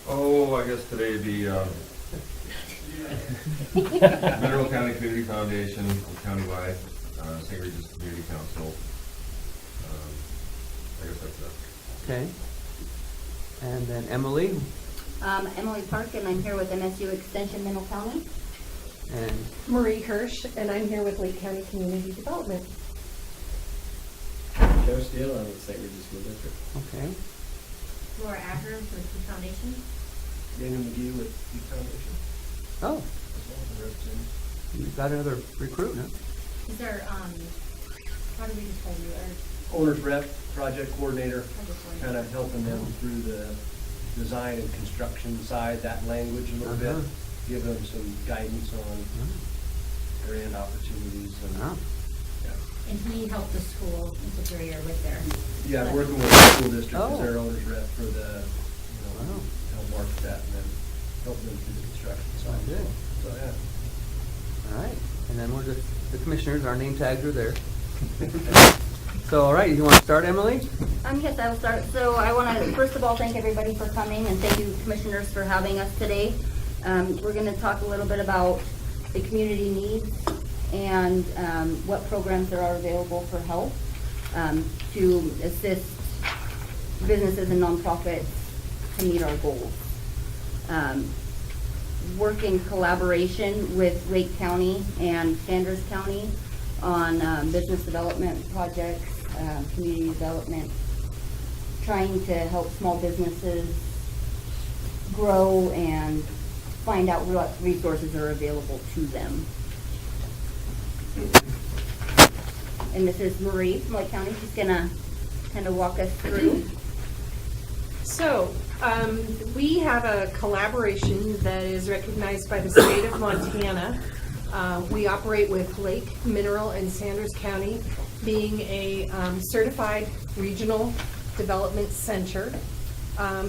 Oh, I guess today would be Mineral County Community Foundation, countywide, St. Regis Community Council. I guess that's it. okay. And then Emily Emily Park, and I'm here with MSU Extension Middle County. and Marie Hirsch, and I'm here with Lake County Community Development. Joe Steele, I'm with St. Regis School District. okay. Laura Acker with the Foundation. Daniel McGee with the Foundation. Oh, As well as representing. you've got another recruit, huh? Is there, how do we describe you? Owner's rep, project coordinator, Project coordinator. kind of helping them through the design and construction side, that language a little bit, Uh-huh. give them some guidance on grant opportunities and, Ah, And he helped the school in Superior with their. yeah, working with the school district Oh. as their owner's rep for the, Wow. help market that and then help them through the construction side. Good. So, yeah. all right. And then we're just, the commissioners, our name tags are there. So, all right, you want to start, Emily? Yes, I will start. So I want to, first of all, thank everybody for coming, and thank you, commissioners, for having us today. We're going to talk a little bit about the community needs and what programs there are available for help to assist businesses and nonprofits to meet our goals. Work in collaboration with Lake County and Sanders County on business development projects, community development, trying to help small businesses grow and find out what resources are available to them. And this is Marie from Lake County. She's gonna kind of walk us through. So, we have a collaboration that is recognized by the state of Montana. We operate with Lake, Mineral, and Sanders County being a certified regional development center.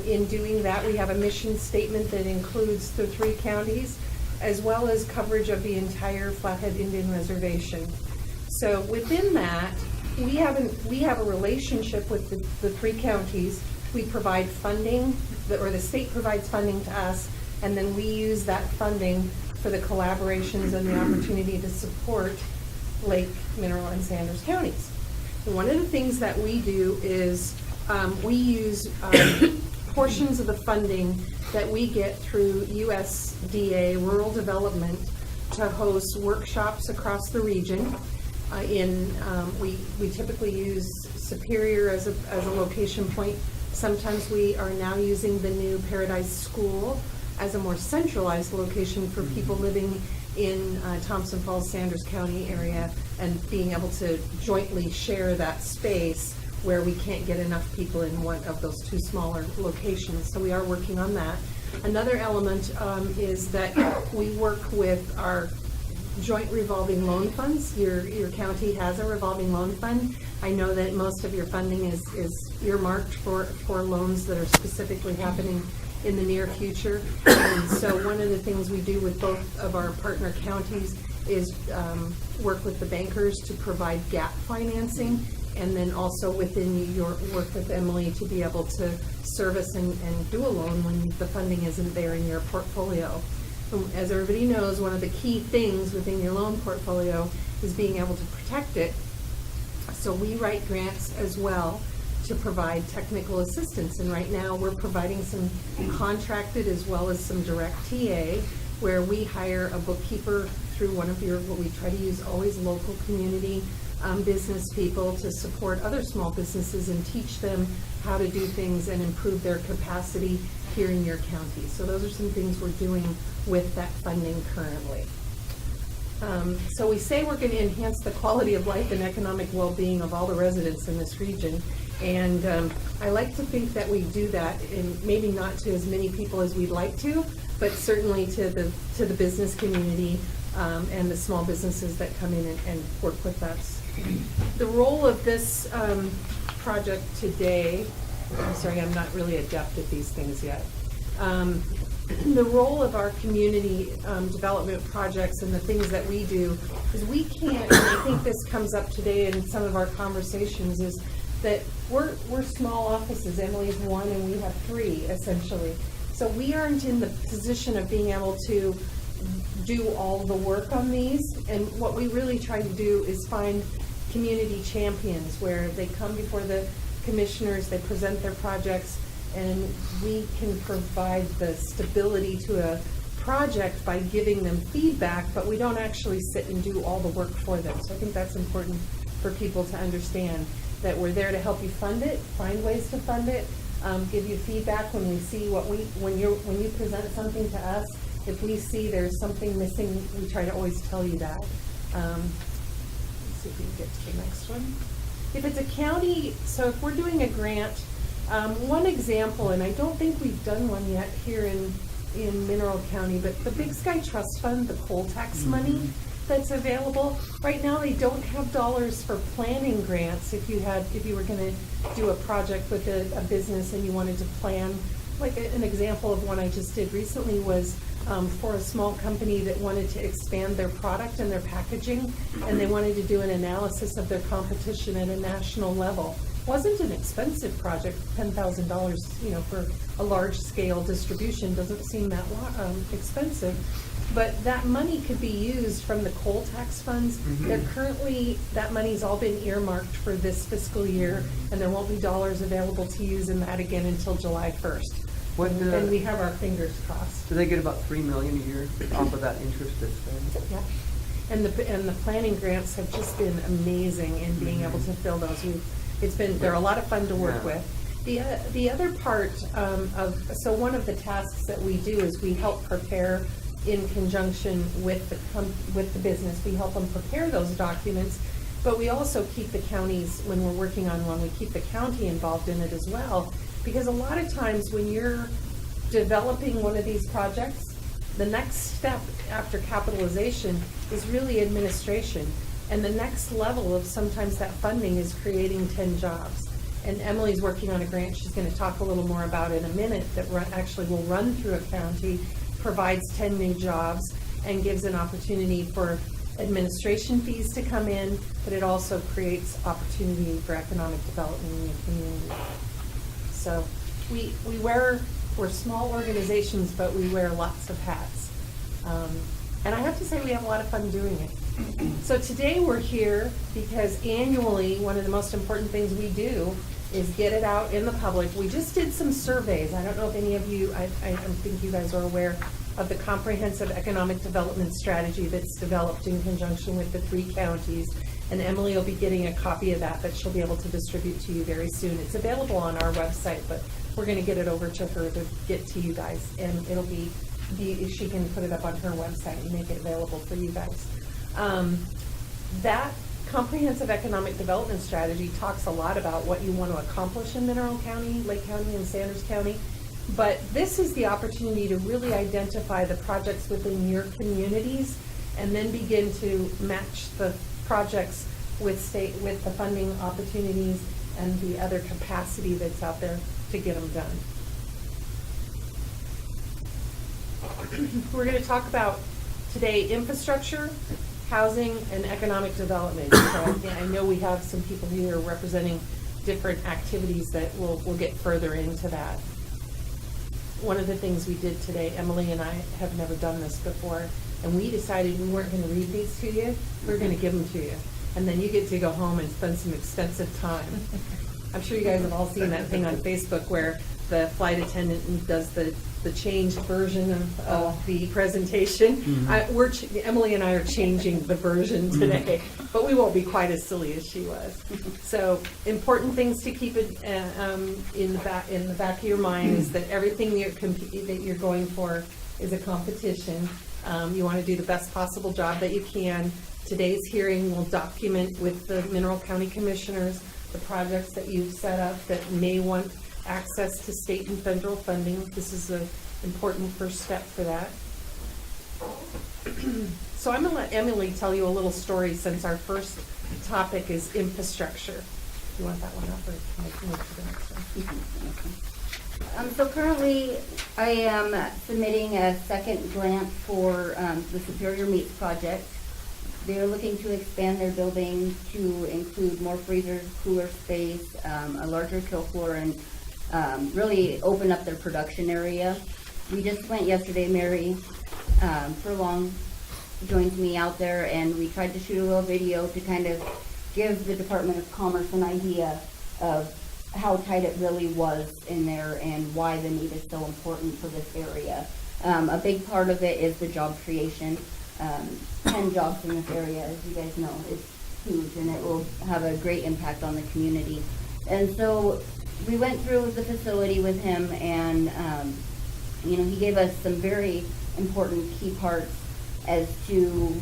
In doing that, we have a mission statement that includes the 3 counties, as well as coverage of the entire Flathead Indian Reservation. So within that, we have a relationship with the 3 counties. We provide funding, or the state provides funding to us, and then we use that funding for the collaborations and the opportunity to support Lake, Mineral, and Sanders counties. And one of the things that we do is we use portions of the funding that we get through USDA Rural Development to host workshops across the region. We typically use Superior as a location point. Sometimes we are now using the new Paradise School as a more centralized location for people living in Thompson Falls, Sanders County area, and being able to jointly share that space where we can't get enough people in one of those 2 smaller locations. So we are working on that. Another element is that we work with our joint revolving loan funds. Your county has a revolving loan fund. I know that most of your funding is earmarked for loans that are specifically happening in the near future. And so one of the things we do with both of our partner counties is work with the bankers to provide gap financing, and then also within your work with Emily to be able to service and do a loan when the funding isn't there in your portfolio. As everybody knows, one of the key things within your loan portfolio is being able to protect it. So we write grants as well to provide technical assistance. And right now we're providing some contracted as well as some direct TA, where we hire a bookkeeper through one of what we try to use always local community business people to support other small businesses and teach them how to do things and improve their capacity here in your county. So those are some things we're doing with that funding currently. So we say we're going to enhance the quality of life and economic well-being of all the residents in this region. And I like to think that we do that, and maybe not to as many people as we'd like to, but certainly to the business community and the small businesses that come in and work with us. The role of this project today, I'm sorry, I'm not really adept at these things yet. The role of our community development projects and the things that we do is we can't, and I think this comes up today in some of our conversations, is that we're small offices. Emily's one and we have three essentially. So we aren't in the position of being able to do all the work on these. And what we really try to do is find community champions where they come before the commissioners, they present their projects, and we can provide the stability to a project by giving them feedback, but we don't actually sit and do all the work for them. So I think that's important for people to understand, that we're there to help you fund it, find ways to fund it, give you feedback when we see when you present something to us. If we see there's something missing, we try to always tell you that. Let's see if we can get to the next one. If it's a county, so if we're doing a grant, one example, and I don't think we've done one yet here in Mineral County, but the Big Sky Trust Fund, the coal tax money that's available, right now they don't have dollars for planning grants. If you were gonna do a project with a business and you wanted to plan, like an example of one I just did recently was for a small company that wanted to expand their product and their packaging, and they wanted to do an analysis of their competition at a national level. Wasn't an expensive project, $10,000, for a large scale distribution doesn't seem that expensive. But that money could be used from the coal tax funds. They're currently, that money's all been earmarked for this fiscal year, and there won't be dollars available to use in that again until July 1st. And we have our fingers crossed. Do they get about $3 million a year off of that interest that's spent? Yeah. And the planning grants have just been amazing in being able to fill those. They're a lot of fun to work with. The other part so one of the tasks that we do is we help prepare in conjunction with the business. We help them prepare those documents, but we also keep the counties, when we're working on one, we keep the county involved in it as well. Because a lot of times when you're developing one of these projects, the next step after capitalization is really administration. And the next level of sometimes that funding is creating 10 jobs. And Emily's working on a grant she's going to talk a little more about in a minute that actually will run through a county, provides 10 new jobs, and gives an opportunity for administration fees to come in, but it also creates opportunity for economic development in the community. So we're small organizations, but we wear lots of hats. And I have to say we have a lot of fun doing it. So today we're here because annually one of the most important things we do is get it out in the public. We just did some surveys. I don't know if any of you, I think you guys are aware of the comprehensive economic development strategy that's developed in conjunction with the 3 counties. And Emily will be getting a copy of that she'll be able to distribute to you very soon. It's available on our website, but we're going to get it over to her to get to you guys. And it'll be she can put it up on her website and make it available for you guys. That comprehensive economic development strategy talks a lot about what you want to accomplish in Mineral County, Lake County, and Sanders County. But this is the opportunity to really identify the projects within your communities and then begin to match the projects with the funding opportunities and the other capacity that's out there to get them done. We're going to talk about today infrastructure, housing, and economic development. So I know we have some people here representing different activities that we'll get further into that. One of the things we did today, Emily and I have never done this before, and we decided we weren't going to read these to you, we were going to give them to you. And then you get to go home and spend some extensive time. I'm sure you guys have all seen that thing on Facebook where the flight attendant does the changed version of the presentation. Emily and I are changing the version today, but we won't be quite as silly as she was. So important things to keep it in the back of your mind is that everything that you're going for is a competition. You want to do the best possible job that you can. Today's hearing will document with the Mineral County Commissioners the projects that you've set up that may want access to state and federal funding. This is an important first step for that. So I'm going to let Emily tell you a little story since our first topic is infrastructure. Do you want that one up or can I move to the next one? So currently I am submitting a second grant for the Superior Meats project. They're looking to expand their building to include more freezers, cooler space, a larger kill floor, and really open up their production area. We just went yesterday. Mary Furlong joined me out there, and we tried to shoot a little video to kind of give the Department of Commerce an idea of how tight it really was in there and why the need is so important for this area. A big part of it is the job creation. 10 jobs in this area, as you guys know, is huge, and it will have a great impact on the community. And so we went through the facility with him, and he gave us some very important key parts as to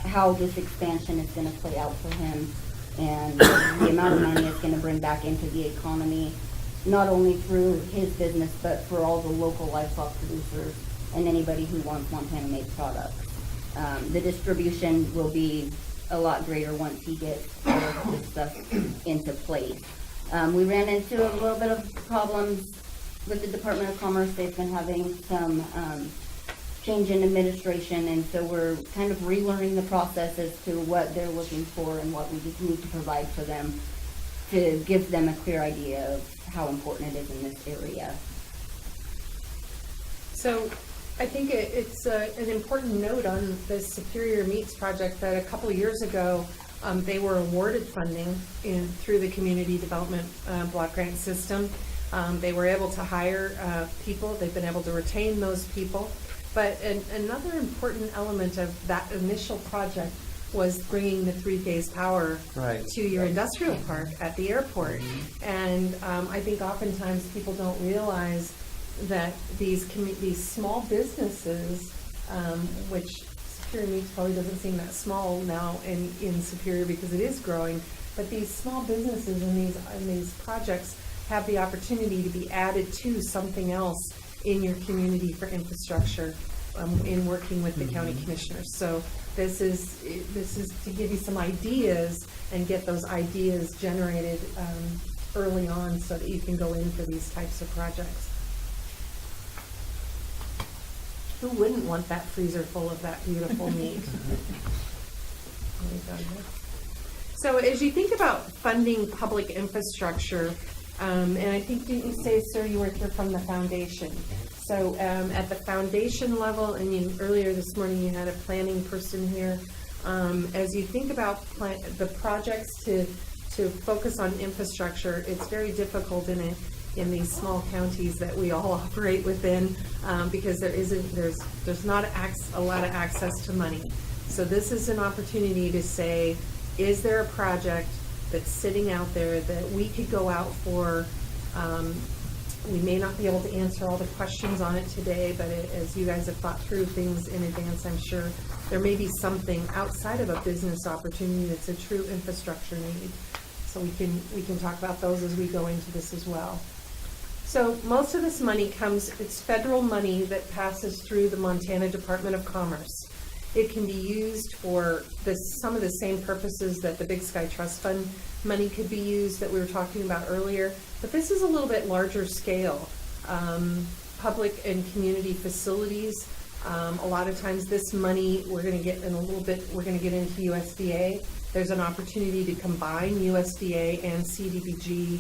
how this expansion is going to play out for him, and the amount of money it's going to bring back into the economy, not only through his business, but for all the local livestock producers and anybody who wants Montana-made products. The distribution will be a lot greater once he gets all of this stuff into place. We ran into a little bit of problems with the Department of Commerce. They've been having some change in administration, and so we're kind of relearning the process as to what they're looking for and what we just need to provide for them to give them a clear idea of how important it is in this area. So I think it's an important note on the Superior Meats project that a couple of years ago, they were awarded funding through the Community Development Block Grant System. They were able to hire people. They've been able to retain those people. But another important element of that initial project was bringing the three-phase power to your industrial park at the airport. And I think oftentimes people don't realize that these small businesses, which Superior Meats probably doesn't seem that small now in Superior because it is growing, but these small businesses and these projects have the opportunity to be added to something else in your community for infrastructure in working with the county commissioners. So this is to give you some ideas and get those ideas generated early on so that you can go in for these types of projects. Who wouldn't want that freezer full of that beautiful meat? So as you think about funding public infrastructure, and I think, didn't you say, sir, you were here from the foundation? So at the foundation level, and earlier this morning you had a planning person here, as you think about the projects to focus on infrastructure, it's very difficult in these small counties that we all operate within, because there's not a lot of access to money. So this is an opportunity to say, is there a project that's sitting out there that we could go out for? We may not be able to answer all the questions on it today, but as you guys have thought through things in advance, I'm sure there may be something outside of a business opportunity that's a true infrastructure need. So we can talk about those as we go into this as well. So most of this money it's federal money that passes through the Montana Department of Commerce. It can be used for some of the same purposes that the Big Sky Trust Fund money could be used that we were talking about earlier, but this is a little bit larger scale. Public and community facilities, a lot of times this money we're going to get into USDA. There's an opportunity to combine USDA and CDPG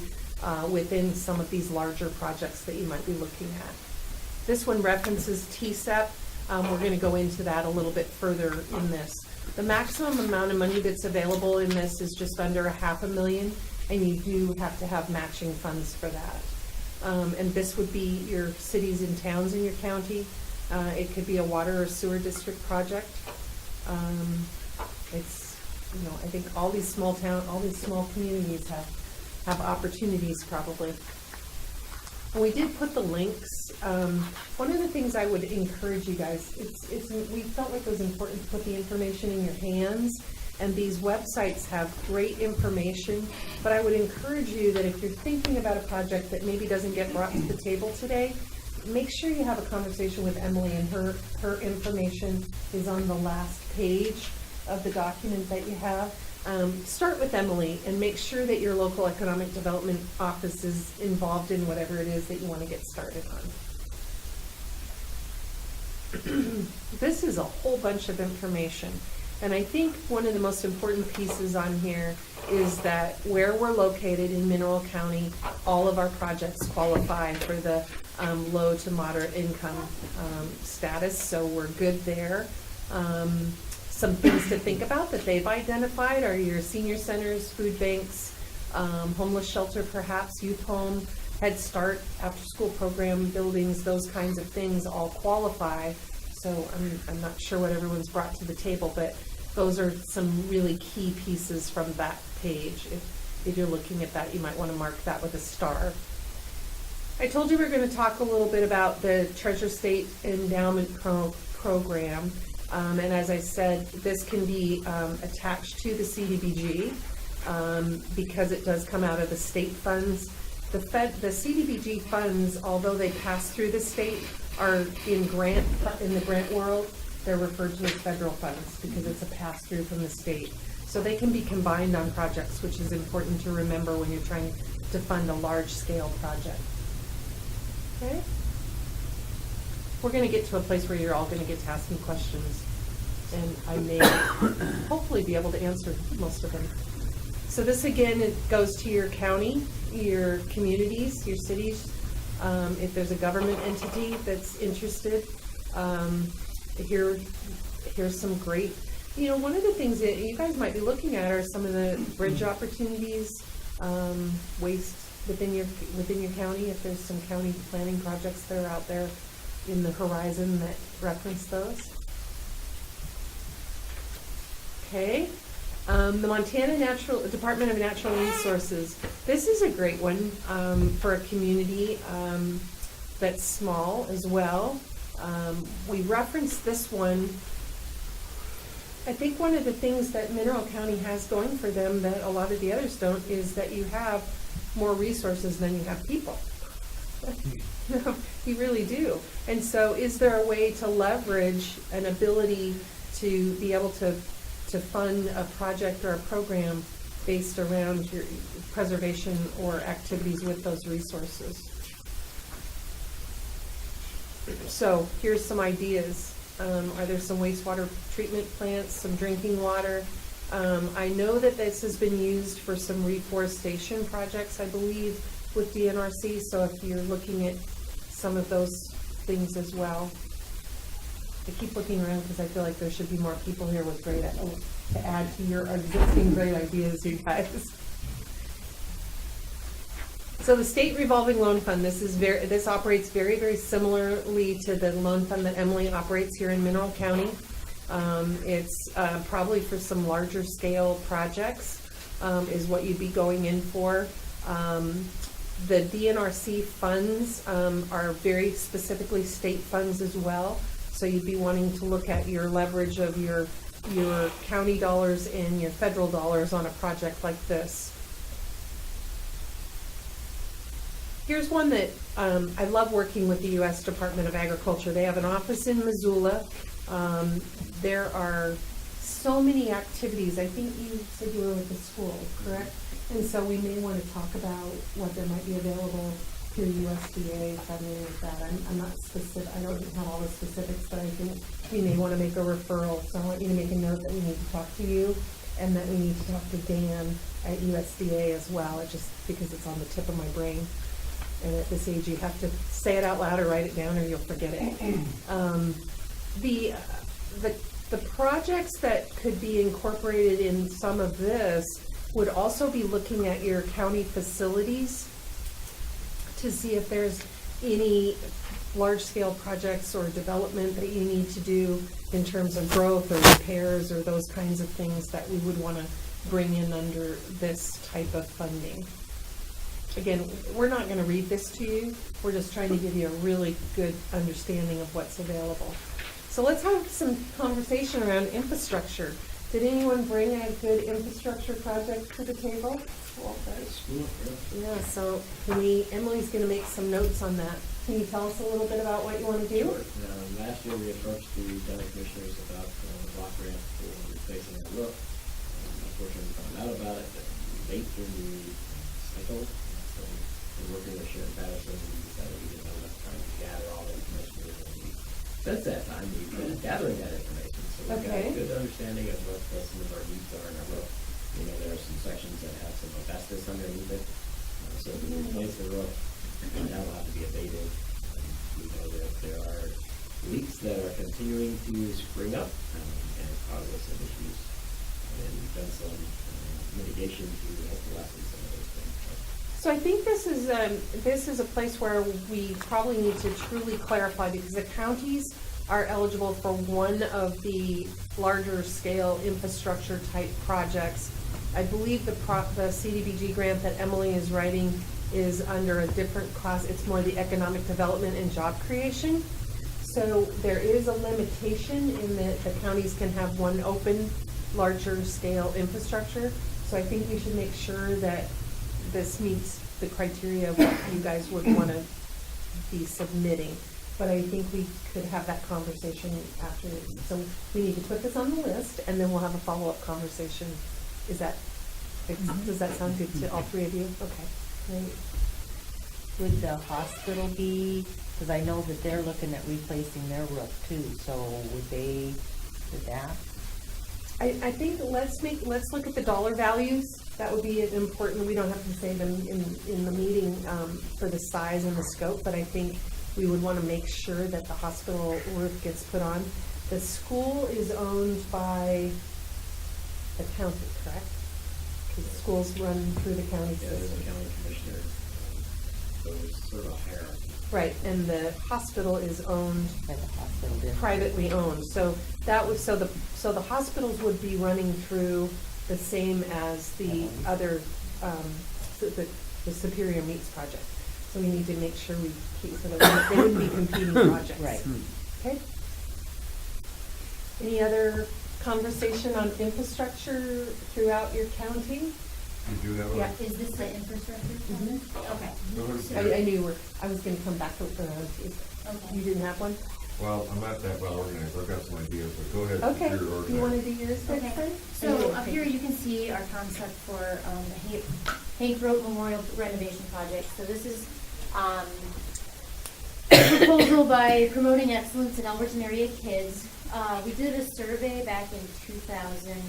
within some of these larger projects that you might be looking at. This one references TSEP. We're going to go into that a little bit further in this. The maximum amount of money that's available in this is just under $500,000, and you do have to have matching funds for that. And this would be your cities and towns in your county. It could be a water or sewer district project. I think all these small communities have opportunities probably. And we did put the links. One of the things I would encourage you guys, we felt like it was important to put the information in your hands, and these websites have great information, but I would encourage you that if you're thinking about a project that maybe doesn't get brought to the table today, make sure you have a conversation with Emily, and her information is on the last page of the document that you have. Start with Emily and make sure that your local economic development office is involved in whatever it is that you want to get started on. This is a whole bunch of information. And I think one of the most important pieces on here is that where we're located in Mineral County, all of our projects qualify for the low to moderate income status, so we're good there. Some things to think about that they've identified are your senior centers, food banks, homeless shelter perhaps, youth home, Head Start, after-school program buildings, those kinds of things all qualify. So I'm not sure what everyone's brought to the table, but those are some really key pieces from that page. If you're looking at that, you might want to mark that with a star. I told you we were going to talk a little bit about the Treasure State Endowment Program. And as I said, this can be attached to the CDPG because it does come out of the state funds. The CDPG funds, although they pass through the state, are in the grant world. They're referred to as federal funds because it's a pass-through from the state. So they can be combined on projects, which is important to remember when you're trying to fund a large-scale project. Okay? We're going to get to a place where you're all going to get to ask me questions, and I may hopefully be able to answer most of them. So this, again, it goes to your county, your communities, your cities. If there's a government entity that's interested, here's some great, one of the things that you guys might be looking at are some of the bridge opportunities, waste within your county, if there's some county planning projects that are out there in the horizon that reference those. Okay. The Montana Department of Natural Resources. This is a great one for a community that's small as well. We referenced this one. I think one of the things that Mineral County has going for them that a lot of the others don't is that you have more resources than you have people. You really do. And so is there a way to leverage an ability to be able to fund a project or a program based around your preservation or activities with those resources? So here's some ideas. Are there some wastewater treatment plants, some drinking water? I know that this has been used for some reforestation projects, I believe, with DNRC, so if you're looking at some of those things as well. I keep looking around because I feel like there should be more people here with great to add to your existing great ideas, you guys. So the State Revolving Loan Fund, this operates very, very similarly to the loan fund that Emily operates here in Mineral County. It's probably for some larger scale projects is what you'd be going in for. The DNRC funds are very specifically state funds as well. So you'd be wanting to look at your leverage of your county dollars and your federal dollars on a project like this. Here's one that I love working with the U.S. Department of Agriculture. They have an office in Missoula. There are so many activities. I think you said you were with the school, correct? And so we may want to talk about what there might be available through USDA funding with that. I'm not specific. I don't have all the specifics, but I think we may want to make a referral. So I want you to make a note that we need to talk to you and that we need to talk to Dan at USDA as well, just because it's on the tip of my brain. And at this age, you have to say it out loud or write it down, or you'll forget it. The projects that could be incorporated in some of this would also be looking at your county facilities to see if there's any large-scale projects or development that you need to do in terms of growth or repairs or those kinds of things that we would want to bring in under this type of funding. Again, we're not going to read this to you. We're just trying to give you a really good understanding of what's available. So let's have some conversation around infrastructure. Did anyone bring a good infrastructure project to the table? Yeah, so Emily's going to make some notes on that. Can you tell us a little bit about what you want to do? Sure. Last year we approached the county commissioners about the block grant for replacing our roof. Unfortunately, we found out about it late in the cycle. So we're working with Sharon Patterson and we decided we didn't have enough time to gather all the information we were going to need. Since that time, we've been gathering that information. So we've got Okay. a good understanding of what some of our needs are in our roof. You know, there are some sections that have some asbestos underneath it, so if we replace the roof, that will have to be abated. We know that there are leaks that are continuing to spring up and cause us some issues, and we've done some mitigation to help lessen some of those things. So I think this is a place where we probably need to truly clarify, because the counties are eligible for one of the larger scale infrastructure type projects. I believe the CDPG grant that Emily is writing is under a different class. It's more the economic development and job creation. So there is a limitation in that the counties can have one open, larger scale infrastructure. So I think we should make sure that this meets the criteria of what you guys would want to be submitting. But I think we could have that conversation after. So we need to put this on the list, and then we'll have a follow-up conversation. Does that sound good to all three of you? Okay, great. Would the hospital be, because I know that they're looking at replacing their roof too, so would that? I think let's look at the dollar values. That would be important. We don't have to say them in the meeting for the size and the scope, but I think we would want to make sure that the hospital roof gets put on. The school is owned by the county, correct? Because schools run through the county Yeah, there's a system. county commissioner, so it's sort of a hierarchy. Right, and the hospital is owned, By the hospital district? privately owned. So that was, so the hospitals would be running through the same as the other, the Superior Meats project. So we need to make sure we keep, so that they wouldn't be competing projects. Right. Okay. Any other conversation on infrastructure throughout your county? You do have a. Yeah. Is this the infrastructure? Mhm. Okay. Go ahead. I knew I was gonna come back to it around. Okay. You didn't have one? Well, I'm not that well organized, I've got some ideas, but go ahead. Okay, You're organized. you wanna do yours next Okay. time? So up here you can see our concept for the Hank Road Memorial Renovation Project. So this is a proposal by Promoting Excellence in Alberton Area Kids. We did a survey back in 2000,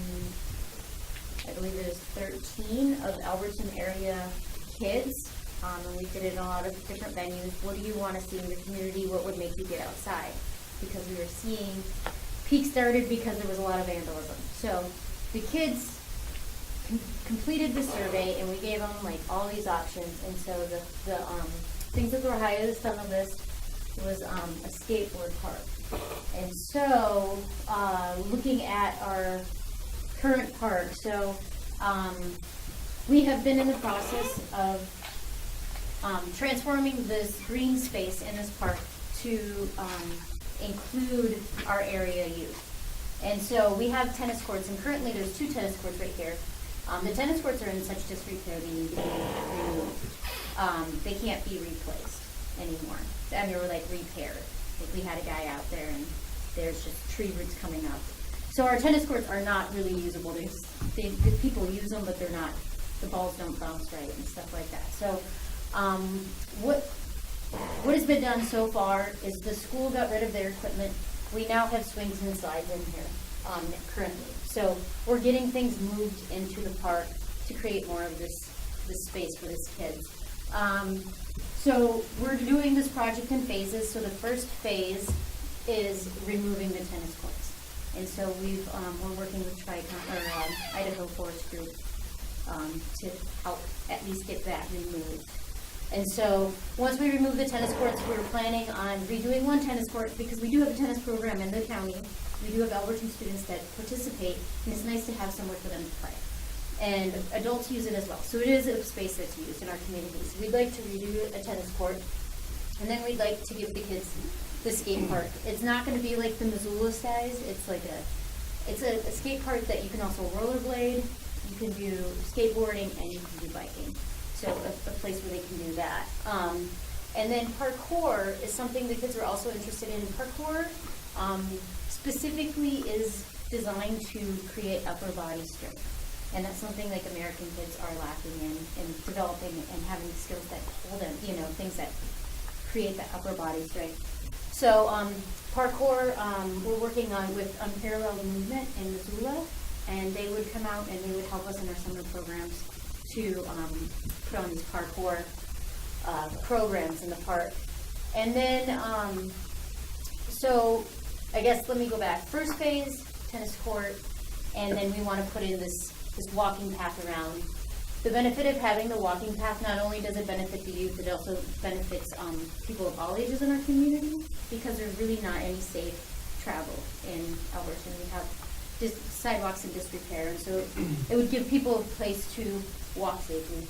I believe it was 13, of Alberton area kids. And we did it in a lot of different venues. What do you want to see in the community? What would make you get outside? Because we were seeing, peak started because there was a lot of vandalism. So the kids completed the survey, and we gave them like all these options. And so the things that were highest on the list was a skateboard park. And so looking at our current park, so we have been in the process of transforming this green space in this park to include our area youth. And so we have tennis courts, and currently there's 2 tennis courts right here. The tennis courts are in such disrepair, they need to be removed. They can't be replaced anymore. I mean, or like repaired. Like we had a guy out there and there's just tree roots coming up. So our tennis courts are not really usable. The people use them, but they're not, the balls don't bounce right and stuff like that. So what has been done so far is the school got rid of their equipment. We now have swings and slides in here currently. So we're getting things moved into the park to create more of this space for these kids. So we're doing this project in phases. So the first phase is removing the tennis courts. And so we're working with Idaho Forest Group to help at least get that removed. And so once we remove the tennis courts, we're planning on redoing one tennis court because we do have a tennis program in the county. We do have Alberton students that participate, and it's nice to have somewhere for them to play. And adults use it as well. So it is a space that's used in our communities. We'd like to redo a tennis court, and then we'd like to give the kids the skate park. It's not going to be like the Missoula size. It's like a skate park that you can also rollerblade, you can do skateboarding, and you can do biking. So a place where they can do that. And then parkour is something the kids are also interested in. Parkour specifically is designed to create upper body strength. And that's something like American kids are lacking in developing and having skills that hold them, things that create that upper body strength. So, parkour, we're working on with Unparalleled Movement in Missoula, and they would come out and they would help us in our summer programs to put on these parkour programs in the park. And then, so I guess let me go back. First phase, tennis court, and then we want to put in this walking path around. The benefit of having the walking path, not only does it benefit the youth, it also benefits people of all ages in our community, because there's really not any safe travel in Alberton. We have sidewalks in disrepair, and so it would give people a place to walk safely.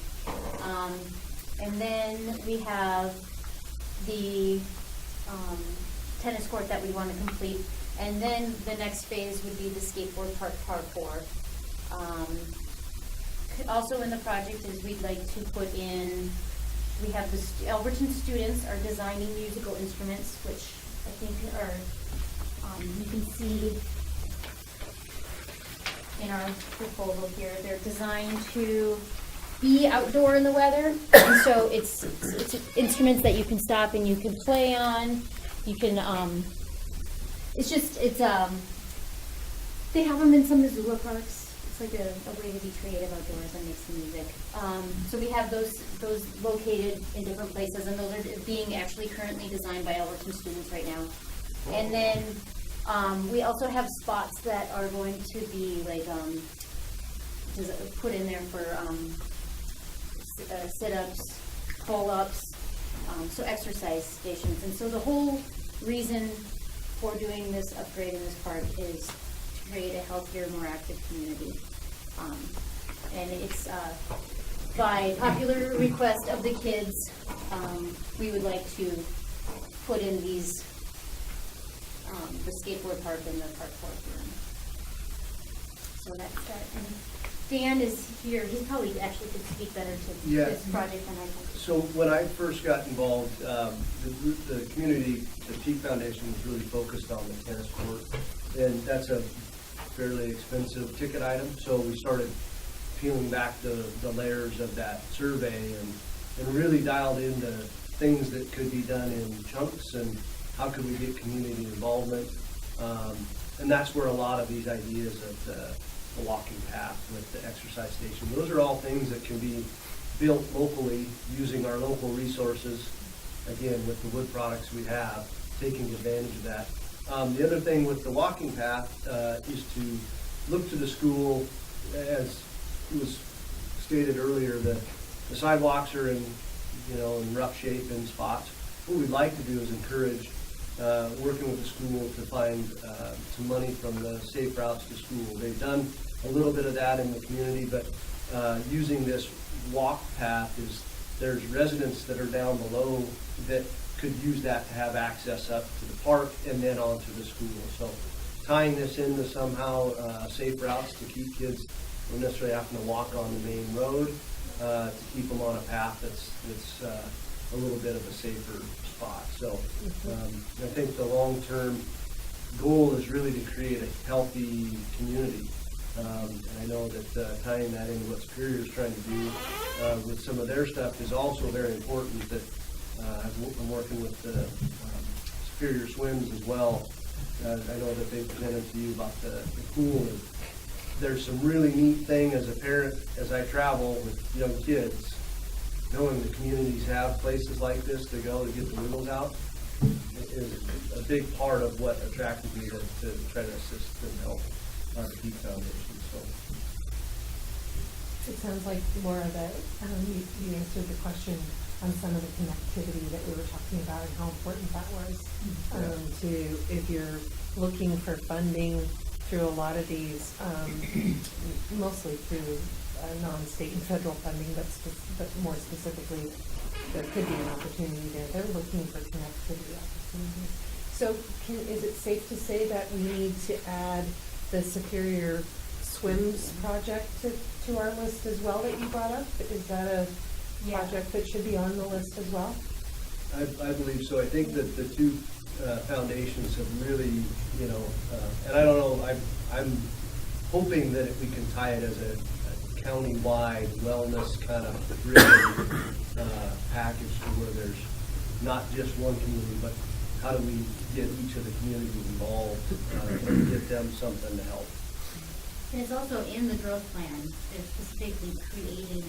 And then we have the tennis court that we want to complete, and then the next phase would be the skateboard park parkour. Also in the project is we'd like to put in, we have the Alberton students are designing musical instruments, which I think are, you can see in our proposal here. They're designed to be outdoor in the weather, and so it's instruments that you can stop and you can play on. You can, they have them in some Missoula parks. It's like a way to be creative outdoors and make some music. So we have those located in different places, and those are being actually currently designed by Alberton students right now. And then we also have spots that are going to be like put in there for sit-ups, pull-ups, so exercise stations. And so the whole reason for doing this upgrade in this park is to create a healthier, more active community. And it's by popular request of the kids, we would like to put in these, the skateboard park and the parkour room. So that's that. And Dan is here. He probably actually could speak better to this project than I can. So when I first got involved, the community, the Peak Foundation was really focused on the tennis court, and that's a fairly expensive ticket item. So we started peeling back the layers of that survey and really dialed into things that could be done in chunks and how could we get community involvement. And that's where a lot of these ideas of the walking path with the exercise station, those are all things that can be built locally using our local resources, again, with the wood products we have, taking advantage of that. The other thing with the walking path is to look to the school, as was stated earlier, the sidewalks are in rough shape in spots. What we'd like to do is encourage working with the school to find some money from the Safe Routes to School. They've done a little bit of that in the community, but using this walk path there's residents that are down below that could use that to have access up to the park and then onto the school. So tying this into somehow safe routes to keep kids from necessarily having to walk on the main road, to keep them on a path that's a little bit of a safer spot. So I think the long-term goal is really to create a healthy community. And I know that tying that into what Superior is trying to do with some of their stuff is also very important. That I'm working with Superior Swims as well. I know that they presented to you about the pool. And there's some really neat thing as a parent, as I travel with young kids, knowing the communities have places like this to go to get the wheels out is a big part of what attracted me to try to assist and help the Peak Foundation. So it sounds like more of a, you answered the question on some of the connectivity that we were talking about and how important that was. If you're looking for funding through a lot of these, mostly through non-state and federal funding, but more specifically, there could be an opportunity there. They're looking for connectivity opportunities. So is it safe to say that we need to add the Superior Swims project to our list as well that you brought up? Is that a project that should be on the list as well? I believe so. I think that the two foundations have really, and I don't know, I'm hoping that we can tie it as a county-wide wellness kind of driven package to where there's not just one community, but how do we get each of the communities involved, and get them something to help? And it's also in the growth plan, it's specifically creating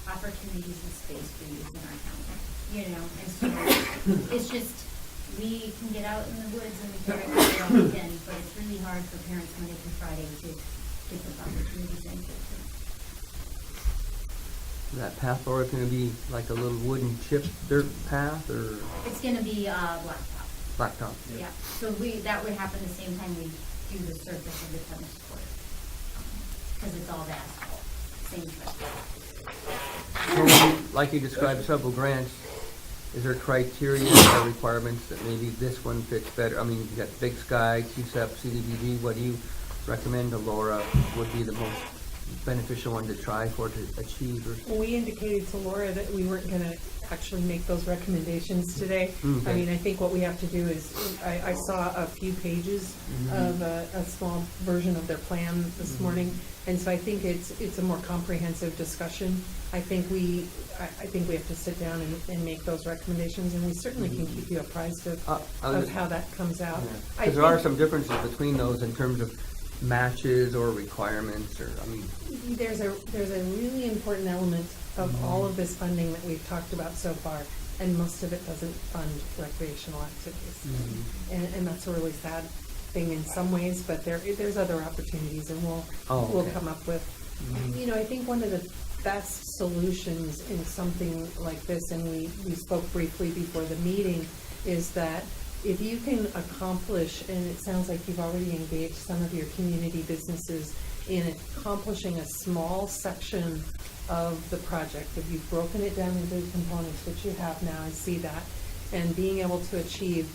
opportunities and space for youth in our county, you know, and so it's just, we can get out in the woods and we can regulate all weekend, but it's really hard for parents Monday through Friday to get those opportunities in. That path, or it's gonna be like a little wooden chip dirt path, or It's gonna be, blacktop. blacktop? Yeah, so that would happen the same time we do the surface of the tennis court. Because it's all the asphalt, same So, like you described several grants, is there criteria or requirements that maybe this one fits better? I mean, you got Big Sky, QSEP, CDPG, what do you recommend to Laura would be the most beneficial one to try for to achieve? Or We indicated to Laura that we weren't gonna actually make those recommendations today. Okay. I mean, I think what we have to do is, I saw a few pages of a small version of their plan this morning, and so I think it's a more comprehensive discussion. I think we have to sit down and make those recommendations, and we certainly can keep you apprised of how that comes out. Because there are some differences between those in terms of matches or requirements, or, I mean. There's a really important element of all of this funding that we've talked about so far, and most of it doesn't fund recreational activities. And that's a really sad thing in some ways, but there's other opportunities, and we'll come up with. You know, I think one of the best solutions in something like this, and we spoke briefly before the meeting, is that if you can accomplish, and it sounds like you've already engaged some of your community businesses in accomplishing a small section of the project, if you've broken it down into components, which you have now, I see that, and being able to achieve,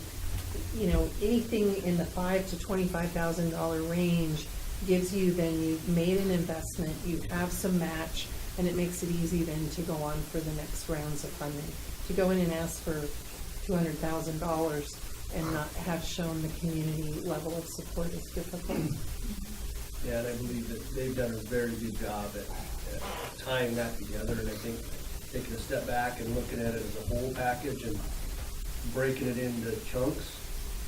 you know, anything in the $5,000 to $25,000 range gives you, then you've made an investment, you have some match, and it makes it easy then to go on for the next rounds of funding. To go in and ask for $200,000 and not have shown the community level of support is difficult. Yeah, and I believe that they've done a very good job at tying that together, and I think taking a step back and looking at it as a whole package and breaking it into chunks,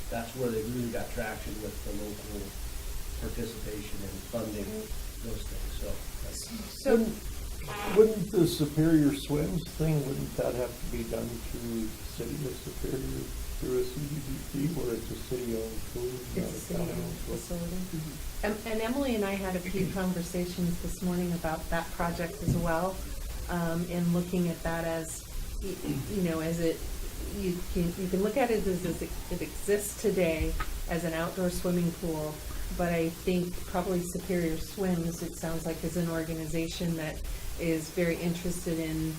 that's where they really got traction with the local participation and funding, those things, so. Wouldn't the Superior Swims thing, wouldn't that have to be done through the city of Superior, through a CDPG, where it's a city-owned pool, not It's a a county-owned pool? facility. And Emily and I had a few conversations this morning about that project as well, and looking at that as, you know, as you can look at it as it exists today as an outdoor swimming pool, but I think probably Superior Swims, it sounds like, is an organization that is very interested in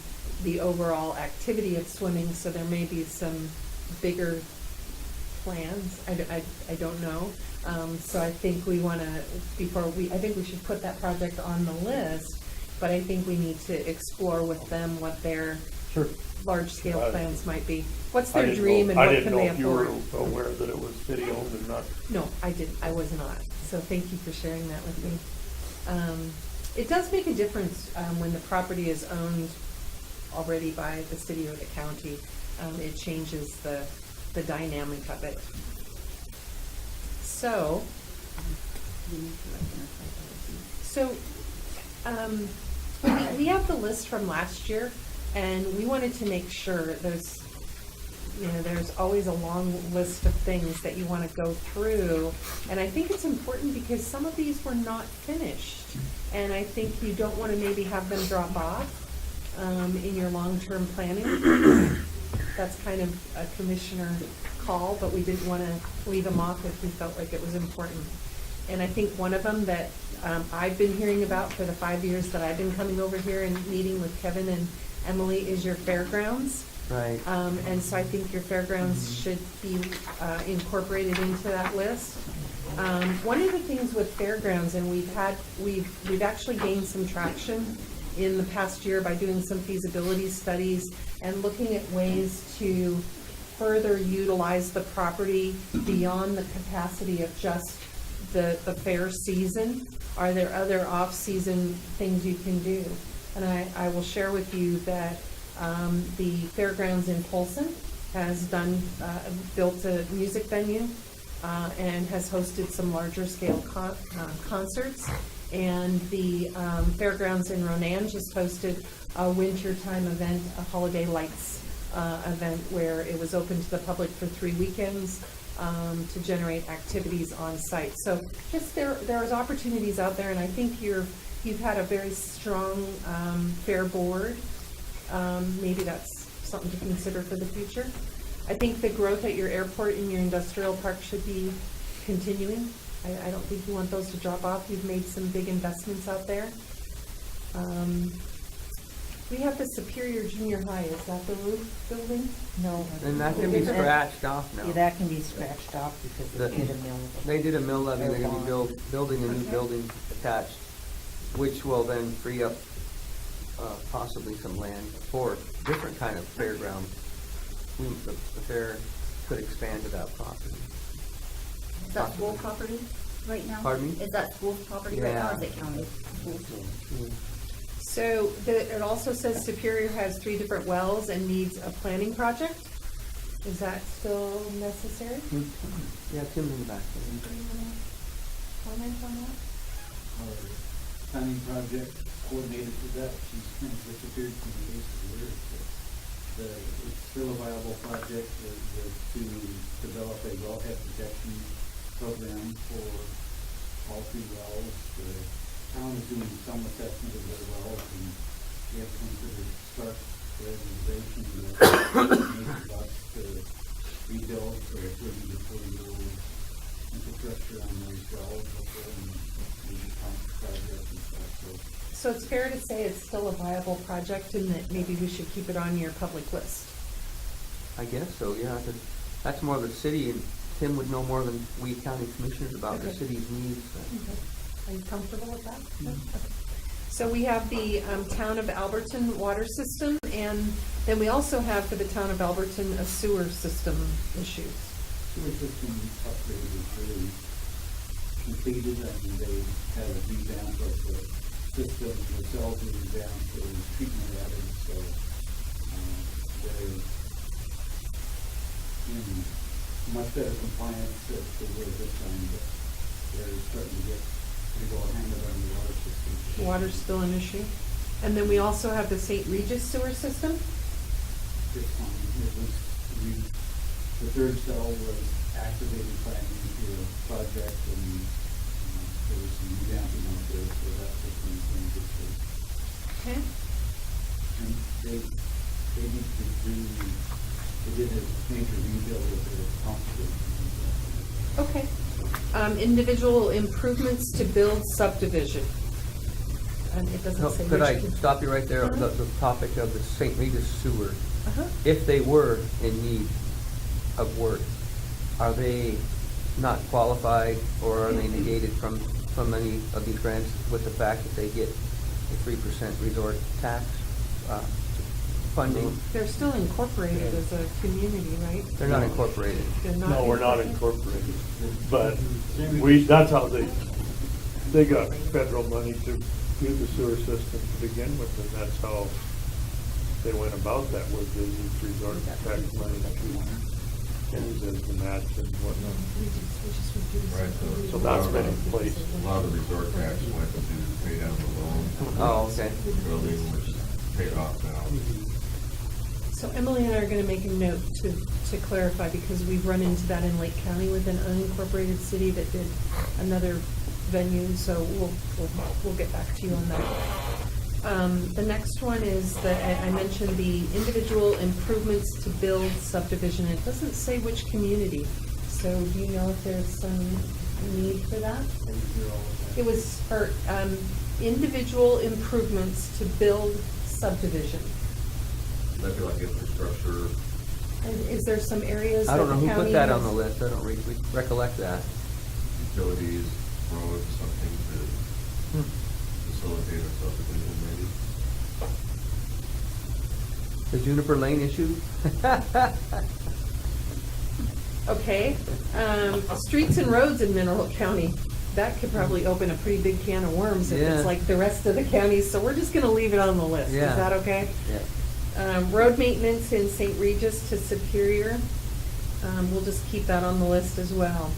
the overall activity of swimming, so there may be some bigger plans. I don't know. So I think we want to, I think we should put that project on the list, but I think we need to explore with them what their large-scale plans might be. What's their dream and what can they afford? I didn't know if you were aware that it was city-owned and not. No, I was not. So thank you for sharing that with me. It does make a difference when the property is owned already by the city or the county. It changes the dynamic of it. So, we have the list from last year, and we wanted to make sure there's always a long list of things that you want to go through, and I think it's important because some of these were not finished, and I think you don't want to maybe have them drop off in your long-term planning. That's kind of a commissioner call, but we didn't want to leave them off if we felt like it was important. And I think one of them that I've been hearing about for the 5 years that I've been coming over here and meeting with Kevin and Emily is your fairgrounds. Right. And so I think your fairgrounds should be incorporated into that list. One of the things with fairgrounds, and we've actually gained some traction in the past year by doing some feasibility studies and looking at ways to further utilize the property beyond the capacity of just the fair season. Are there other off-season things you can do? And I will share with you that the fairgrounds in Polson has built a music venue, and has hosted some larger scale concerts. And the Fairgrounds in Ronan just hosted a wintertime event, a holiday lights event, where it was open to the public for 3 weekends to generate activities on site. So just there's opportunities out there, and I think you've had a very strong fair board. Maybe that's something to consider for the future. I think the growth at your airport and your industrial park should be continuing. I don't think you want those to drop off. You've made some big investments out there. We have the Superior Junior High. Is that the roof building? No. And that can be scratched off now. Yeah, that can be scratched off because they did a mill. They did a mill levy, they're gonna be building a new building attached, which will then free up possibly some land for different kind of fairground. The fair could expand to that property. Is that school property right now? Pardon me? Is that school property right now, or is it Yeah. county? So it also says Superior has 3 different wells and needs a planning project. Is that still necessary? Yeah, Tim's in the back. Comment on that? Our planning project coordinated with that, she's kind of disappeared from the face of the earth. It's still a viable project to develop a wellhead protection program for all 3 wells. The town is doing some assessment of their wells, and we have come to the start realization that we need lots to rebuild for a 30 to 40-year-old infrastructure on those wells before we pump project and stuff. So it's fair to say it's still a viable project and that maybe we should keep it on your public list? I guess so, yeah. That's more of the city, and Tim would know more than we county commissioners about the Okay. city's needs. Okay. Are you comfortable with that? Okay. So we have the Town of Alberton water system, and then we also have for the Town of Alberton a sewer system issue. Sewer system upgrade is really completed. I mean, they had a revamp of the system, the cells were revamped, there was treatment added, so they're in much better compliance as they were this time, but they're starting to get pretty well handled on the water system. Water's still an issue. And then we also have the St. Regis sewer system. This one, it was, the third cell was activated planning into a project, and there was some revamping out there, so that system's in good shape. Okay. And they need to do, they did a major rebuild of their pump station. Okay. Individual improvements to build subdivision. And it doesn't say Could I which. stop you right there on the topic of the St. Regis sewer? Uh-huh. If they were in need of work, are they not qualified, or are they negated from any of these grants with the fact that they get a 3% resort tax funding? They're still incorporated as a community, right? They're not incorporated. They're not No, we're not incorporated, but that's how they got federal money to do the sewer system to begin with, and that's how they went about that, was they used resort tax money to use as the match and whatnot. Right. So that's been in place. A lot of the resort tax went to pay down the loan. Oh, okay. Building, which is paid off now. So Emily and I are going to make a note to clarify, because we've run into that in Lake County with an unincorporated city that did another venue, so we'll get back to you on that. The next one is that I mentioned the individual improvements to build subdivision. It doesn't say which community, so do you know if there's some need for that? It was for individual improvements to build subdivision. That'd be like infrastructure. And is there some areas I that don't know the who county put that on has- the list. I don't recollect that. Utilities, roads, something to facilitate a subdivision maybe. The Juniper Lane issue? Okay, streets and roads in Mineral County. That could probably open a pretty big can of worms if Yeah. it's like the rest of the counties, so we're just gonna leave it on the list. Is Yeah. that okay? Yeah. Road maintenance in St. Regis to Superior. We'll just keep that on the list as well.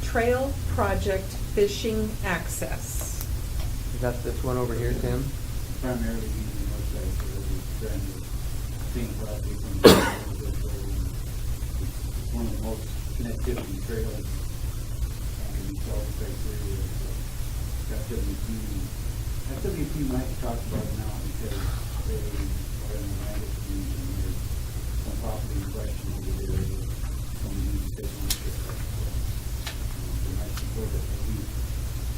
Trail project fishing access. Is that this one over here, Tim? Primarily using the north side, so we'll be trying to clean property from the it's one of the most connectivity trails and can be solved criteria. FWP might talk about it now because they are in the land community and there's some property in question over there that someone needs to take ownership of. They might support it.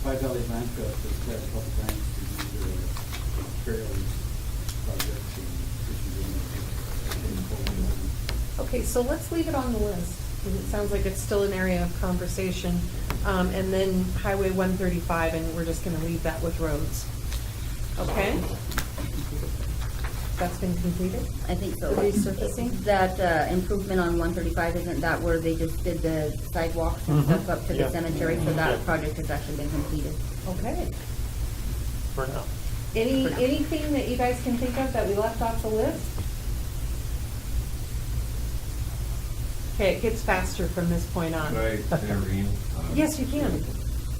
Five Valley Land Trust has had a couple times to do their trails projects and fishing. Okay, so let's leave it on the list, because it sounds like it's still an area of conversation. And then Highway 135, and we're just gonna leave that with roads. Okay? That's been completed? I think so. The resurfacing? That improvement on 135, isn't that where they just did the sidewalks and stuff up to the Yeah. cemetery? So that Yeah. project has actually been completed. Okay. For now. Anything that you guys can think of that we left off the list? Okay, it gets faster from this point on. Right, Erin. Yes, you can.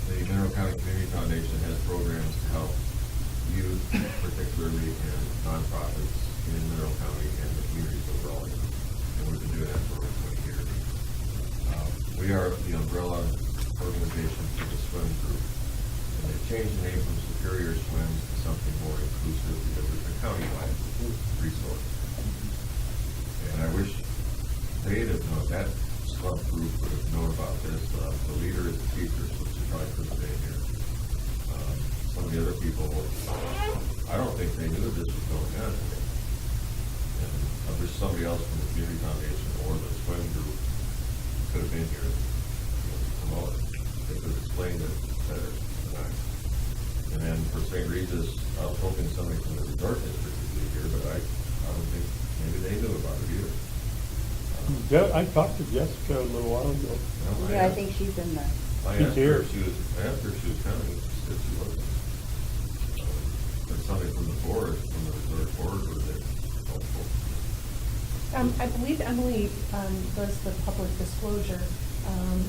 The Mineral County Community Foundation has programs to help youth, particularly, and nonprofits in Mineral County and the communities overall. And we've been doing that for over 20 years. We are the umbrella organization for the swim group. And they've changed the name from Superior Swims to something more inclusive because it's a countywide resource. And I wish they'd have known, that club group would have known about this. The leader is the teacher, so she probably couldn't stay here. Some of the other people, I don't think they knew this was going on. And I wish somebody else from the Community Foundation or the swim group could have been here to promote it. They could have explained it better than I. And then for St. Regis, I was hoping somebody from the resort district would be here, but I don't think maybe they knew about it either. I talked to Jessica a little while ago. Yeah, I think she's in the. I asked her if she was coming, she said she wasn't. But somebody from the board, from the resort board, was there helpful. I believe Emily does the public disclosure,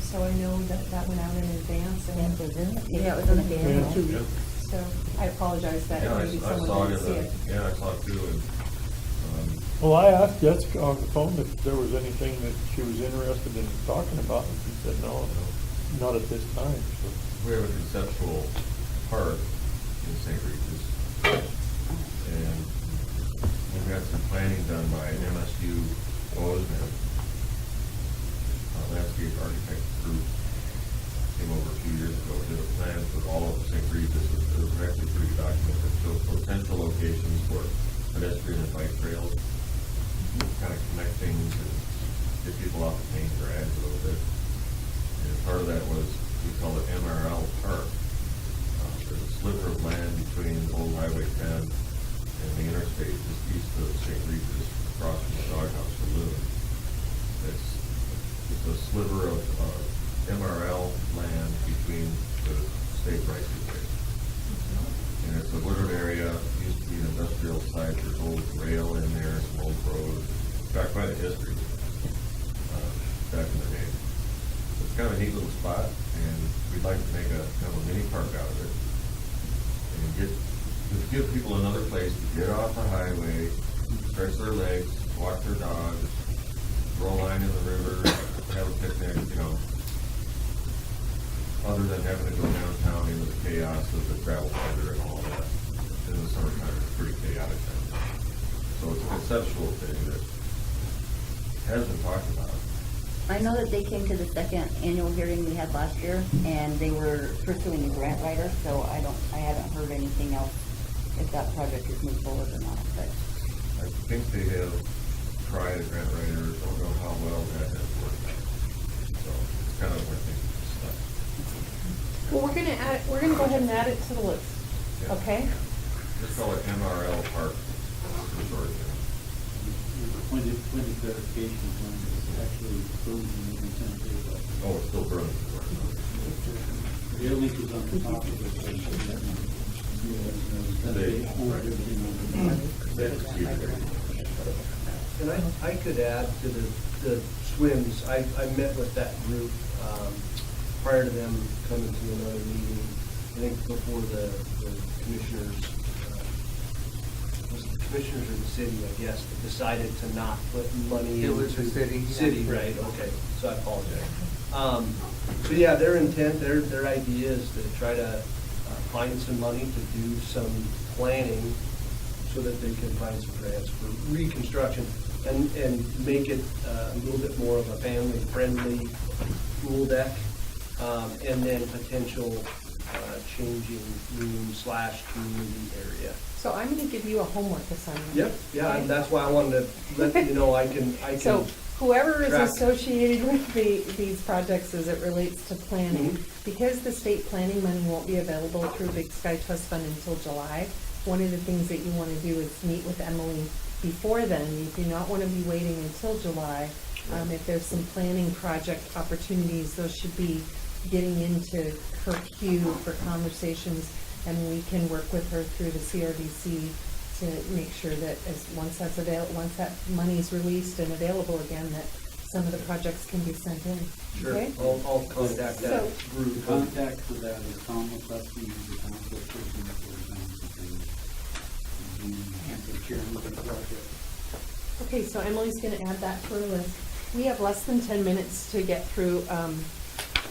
so I know that that went out in advance. And it was in the paper. Yeah, it was in the paper. Yeah. 2 weeks. So I apologize that Yeah, maybe I saw someone it, didn't see it. yeah, I saw it too, and, Well, I asked Jessica on the phone if there was anything that she was interested in talking about, and she said, no, not at this time, so. we have a conceptual park in St. Regis. And we had some planning done by an MSU Bozeman landscape architect group. Came over a few years ago, did a plan for all of St. Regis. It was actually pretty good document that showed potential locations for pedestrian and bike trails, kind of connect things and get people off the paint drag a little bit. And part of that was, we call it MRL Park. There's a sliver of land between Old Highway 10 and the interstate just east of St. Regis, across from the doghouse for Lieu. It's a sliver of MRL land between the state rights of way. And it's a wooded area, used to be an industrial site, there's old rail in there, some old roads. It's got quite a history back in the day. It's kind of a neat little spot, and we'd like to make a kind of a mini park out of it. And just give people another place to get off the highway, stretch their legs, walk their dogs, throw a line in the river, have a picnic, other than having to go downtown into the chaos of the travel weather and all that. In the summertime, it's pretty chaotic down there. So it's a conceptual thing that has been talked about. I know that they came to the second annual hearing we had last year, and they were pursuing a grant writer, so I haven't heard anything else if that project is moved forward or not, but. I think they have tried a grant writer, don't know how well that has worked out. So it's kind of, I think, stuck. Well, we're gonna go ahead and add it to the list, Yeah. okay? Just call it MRL Park, for short. Point of clarification, when it's actually Burlington Living Cemetery. Oh, it's still Burlington. The air link is on the top of it. They- And I could add to the swims, I met with that group prior to them coming to another meeting, I think before the commissioners, was it the commissioners or the city, I guess, that decided to not put money into. It was the city. Yeah. City, right, okay, so I apologize. So yeah, their intent, their idea is to try to find some money to do some planning so that they can find some grants for reconstruction and make it a little bit more of a family-friendly pool deck, and then potential changing room/community area. So I'm gonna give you a homework assignment. Yep, yeah, Okay? and that's why I wanted to let you know I can. So whoever is track. associated with these projects as it relates to planning, Mhm. because the state planning money won't be available through Big Sky Trust Fund until July, one of the things that you want to do is meet with Emily before then. You do not want to be waiting until July. If there's some planning project opportunities, those should be getting into her queue for conversations, and we can work with her through the CRDC to make sure that once that money is released and available again, that some of the projects can be sent in. Sure, Okay? I'll contact that So- group. Contact for that is Tom McCluskey, who's the council person for the town, and the chairman of the project. Okay, so Emily's gonna add that to her list. We have less than 10 minutes to get through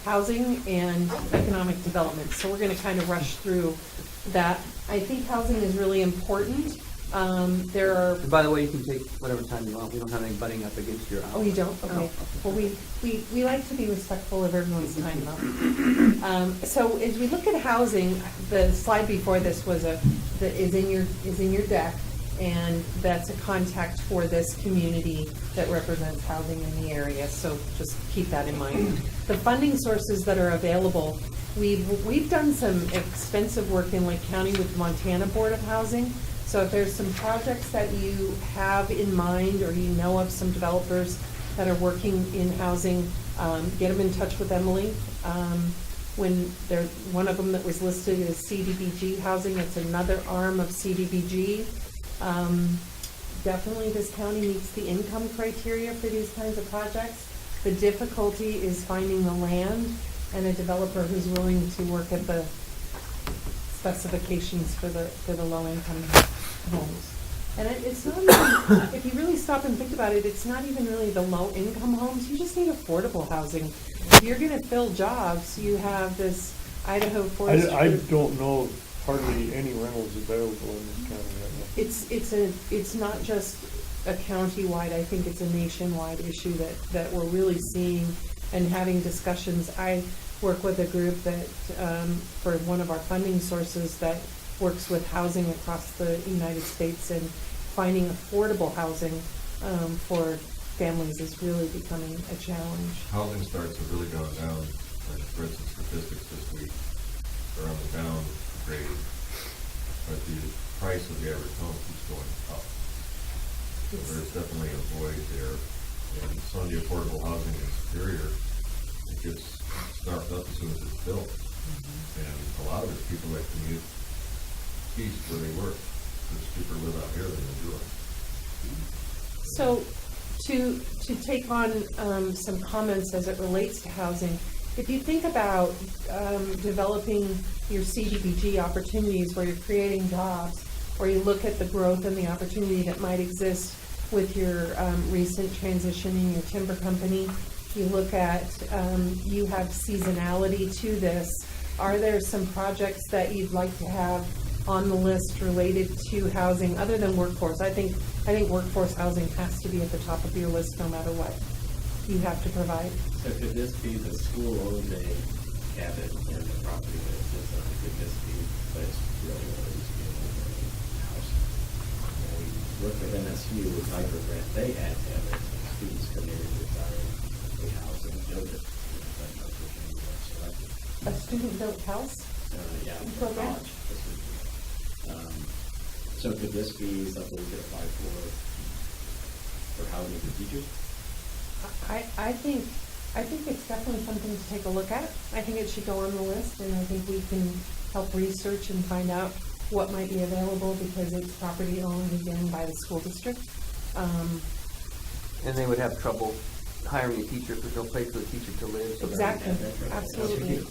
housing and economic development, so we're gonna kind of rush through that. I think housing is really important. There are, And by the way, you can take whatever time you want. We don't have any butting up against your hour. oh, you don't? Okay. Well, we like to be respectful of everyone's time though. So as we look at housing, the slide before this was is in your deck. And that's a contact for this community that represents housing in the area, so just keep that in mind. The funding sources that are available, we've done some expensive work in Lake County with the Montana Board of Housing. So if there's some projects that you have in mind, or you know of some developers that are working in housing, get them in touch with Emily. One of them that was listed is CDPG Housing, it's another arm of CDPG. Definitely this county meets the income criteria for these kinds of projects. The difficulty is finding the land and a developer who's willing to work at the specifications for the low income homes. And it's not even, if you really stop and think about it, it's not even really the low income homes, you just need affordable housing. If you're gonna fill jobs, you have this Idaho Forest. I don't know hardly any rentals available in this county right now. It's not just a county-wide, I think it's a nationwide issue that we're really seeing and having discussions. I work with a group that, for one of our funding sources, that works with housing across the United States, and finding affordable housing for families is really becoming a challenge. Housing starts have really gone down. Like, for instance, statistics this week are on the down grade, but the price of the average home keeps going up. So there's definitely a void there, and some of the affordable housing in Superior, it gets snarfed up as soon as it's built. And a lot of it's people that commute east where they work. It's cheaper to live out here than in Donohue. So to take on some comments as it relates to housing, if you think about developing your CDPG opportunities where you're creating jobs, or you look at the growth and the opportunity that might exist with your recent transition in your timber company, you look at, you have seasonality to this. Are there some projects that you'd like to have on the list related to housing other than workforce? I think workforce housing has to be at the top of your list no matter what you have to provide. So could this be the school owned a cabin in the property that it sits on? Could this be, but it's really what it used to be an old house? And we worked with MSU with micro grant. They had to have it. Students come in and design a house and build it. A student-built house? Yeah, program? college. So could this be something we could apply for housing for teachers? I think it's definitely something to take a look at. I think it should go on the list, and I think we can help research and find out what might be available because it's property owned again by the school district. And they would have trouble hiring a teacher because no place for the teacher to live. So Exactly, absolutely.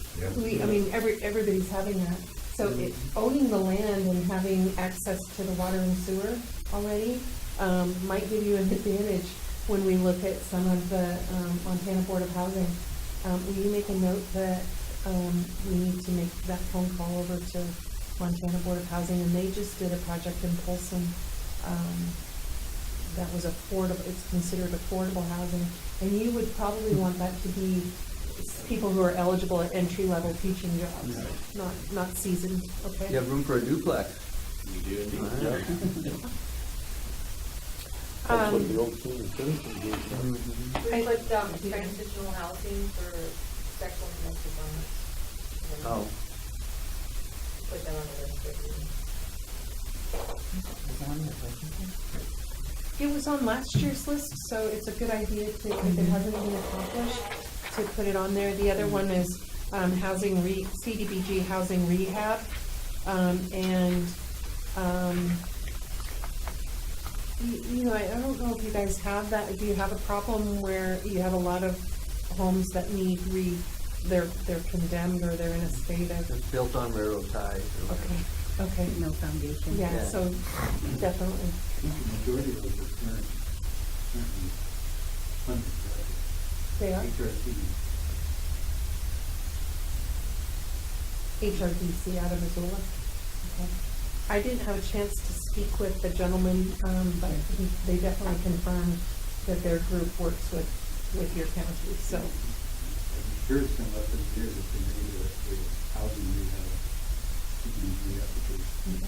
Everybody's having that. So owning the land and having access to the water and sewer already might give you an advantage when we look at some of the Montana Board of Housing. Will you make a note that we need to make that phone call over to Montana Board of Housing? And they just did a project in Polson that was affordable. It's considered affordable housing. And you would probably want that to be people who are eligible at entry-level teaching jobs, not seasoned, okay? You have room for a duplex. We do indeed. That's what the old senior citizens do. We put transitional housing for sexual and domestic violence. Oh. Put that on the list. It was on last year's list, so it's a good idea to, if it hasn't been accomplished, to put it on there. The other one is CDPG housing rehab, I don't know if you guys have that. Do you have a problem where you have a lot of homes that need they're condemned or they're in a state of It's built on railroad ties. Okay. No foundation. Yeah, so definitely. I think the majority of those are currently funded, right? They are? HRDC out of Missoula. Okay. I didn't have a chance to speak with the gentleman, but they definitely confirmed that their group works with your county, so. I'm sure it's been less than a year that they made the housing rehab, CDPG application.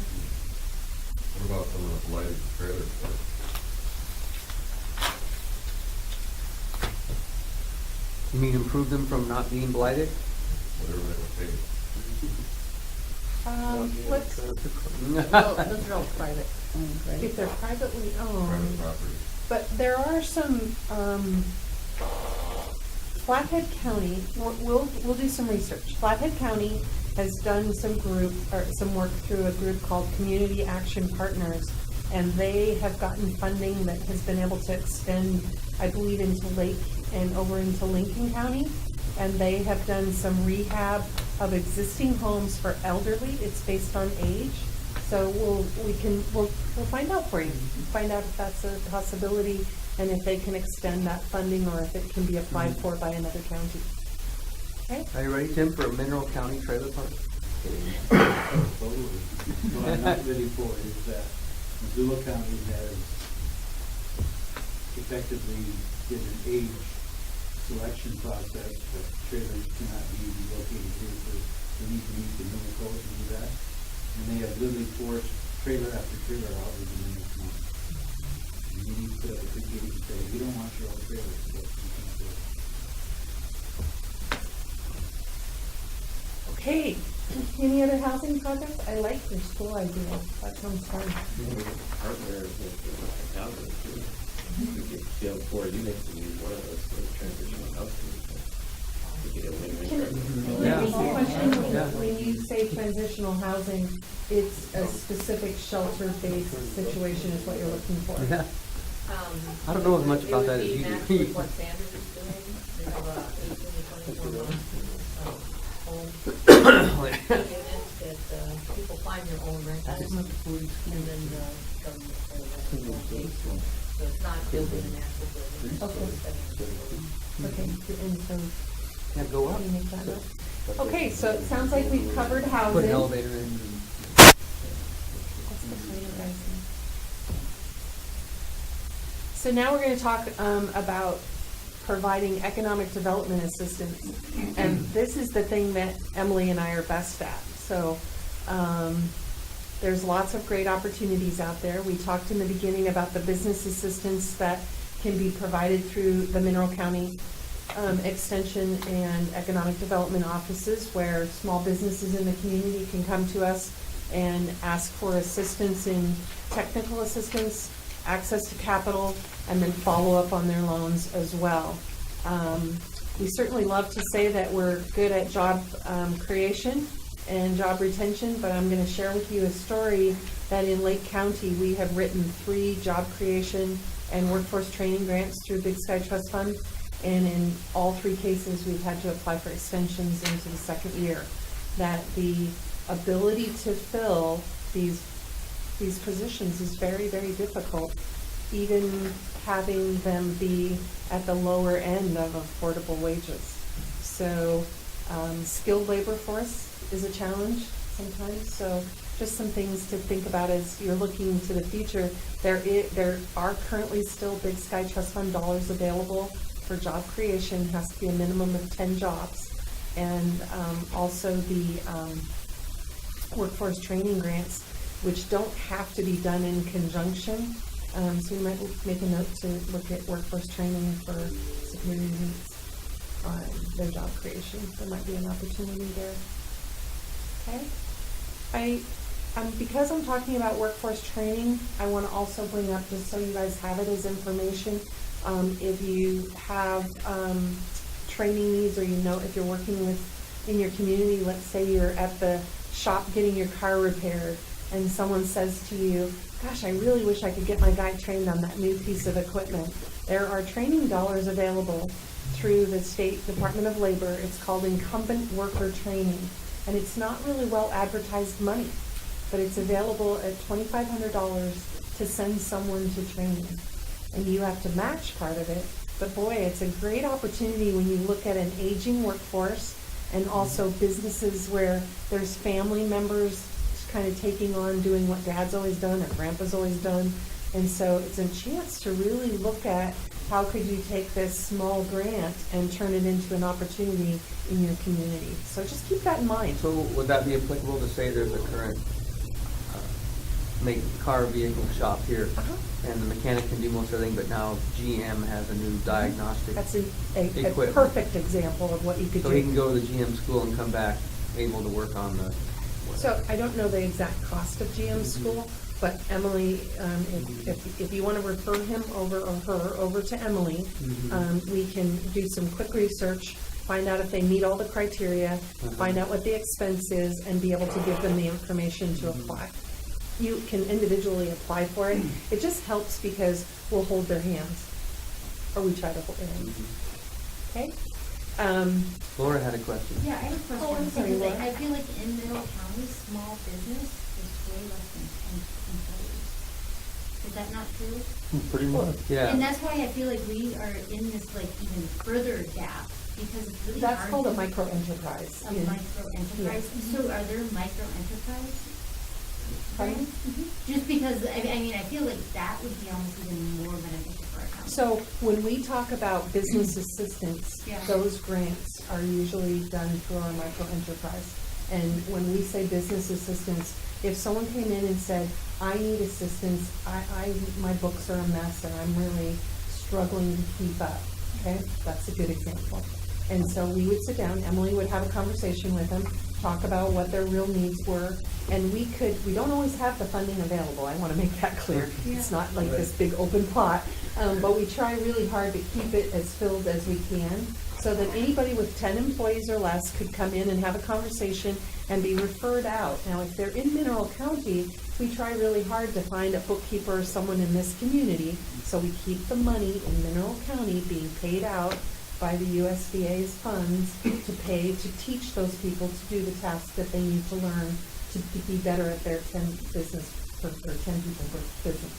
What about some of the blighted trailers? You mean improve them from not being blighted? Whatever they would take. Let's, Those are all private owned, right? if they're privately owned. Private property. But there are some, Flathead County, we'll do some research. Flathead County has done some work through a group called Community Action Partners, and they have gotten funding that has been able to extend, I believe, into Lake and over into Lincoln County. And they have done some rehab of existing homes for elderly. It's based on age. So we'll find out for you. Find out if that's a possibility and if they can extend that funding or if it can be applied for by another county. Okay? Are you ready, Tim, for a Mineral County trailer park? Totally. What I'm not ready for is that Missoula County has effectively did an age selection process that trailers cannot be located here for, they need to meet the new code to do that. And they have literally forced trailer after trailer out within the next month. And you need to put up a big gate and say, we don't want your old trailers, but you can't do it. Okay. Any other housing projects? I like your school idea. That sounds fun. Partner with the housing too. We could see how before units and use one of those for transitional housing. We get a win-win. When you say transitional housing, it's a specific shelter-based situation is what you're looking for. Yeah. I don't know as much about that as you do. It would be matched with what Sanders is doing. They have a 18 to 24 month home units that people find their own rentals, and then the government pays for it. So it's not building an actual building. Okay, and so. Can't go up. Can you make that up? Okay, so it sounds like we've covered housing. Put an elevator in. So now we're going to talk about providing economic development assistance. And this is the thing that Emily and I are best at. So there's lots of great opportunities out there. We talked in the beginning about the business assistance that can be provided through the Mineral County Extension and Economic Development offices, where small businesses in the community can come to us and ask for assistance in technical assistance, access to capital, and then follow up on their loans as well. We certainly love to say that we're good at job creation, and job retention, but I'm gonna share with you a story that in Lake County, we have written 3 job creation and workforce training grants through Big Sky Trust Fund. And in all 3 cases, we've had to apply for extensions into the 2nd year. That the ability to fill these positions is very, very difficult, even having them be at the lower end of affordable wages. So skilled labor force is a challenge sometimes. So just some things to think about as you're looking to the future. There are currently still Big Sky Trust Fund dollars available for job creation. Has to be a minimum of 10 jobs. And also the workforce training grants, which don't have to be done in conjunction. So you might make a note to look at workforce training for Superior Needs on their job creation. There might be an opportunity there. Okay. Because I'm talking about workforce training, I want to also bring up, just so you guys have it as information, if you have training needs, or if you're working in your community, let's say you're at the shop getting your car repaired, and someone says to you, gosh, I really wish I could get my guy trained on that new piece of equipment. There are training dollars available through the State Department of Labor. It's called Incumbent Worker Training, and it's not really well advertised money, but it's available at $2,500 to send someone to training. And you have to match part of it, but boy, it's a great opportunity when you look at an aging workforce, and also businesses where there's family members kind of taking on doing what dad's always done or grandpa's always done. And so it's a chance to really look at how could you take this small grant and turn it into an opportunity in your community. So just keep that in mind. So would that be applicable to say there's a current make car vehicle shop here, and the mechanic can do most everything, but now GM has a new diagnostic That's a equipment. perfect example of what you could So do. he can go to the GM school and come back able to work on the... So I don't know the exact cost of GM school, but Emily, if you want to refer him over or her over to Emily, we can do some quick research, find out if they meet all the criteria, find out what the expense is, and be able to give them the information to apply. You can individually apply for it. It just helps because we'll hold their hands, or we try to hold their hands. Okay? Laura had a question. Yeah, I have a question. Oh, I'm sorry, Because Laura. I feel like in Middle County, small business is way less than 10 employees. Is that not true? Pretty much. Yeah. And that's why I feel like we are in this like even further gap, because it's really That's hard called a to- micro enterprise. A micro enterprise. So are there micro enterprise? Pardon? Just because, I mean, I feel like that would be almost even more beneficial for our county. So when we talk about business assistance, Yeah. those grants are usually done through our micro enterprise. And when we say business assistance, if someone came in and said, I need assistance, my books are a mess and I'm really struggling to keep up, okay? That's a good example. And so we would sit down, Emily would have a conversation with them, talk about what their real needs were, and we don't always have the funding available, I want to make that clear. It's not like this big open pot, but we try really hard to keep it as filled as we can, so that anybody with 10 employees or less could come in and have a conversation and be referred out. Now, if they're in Mineral County, we try really hard to find a bookkeeper or someone in this community, so we keep the money in Mineral County being paid out by the USDA's funds to pay to teach those people to do the tasks that they need to learn to be better at their 10 business or 10 people per business.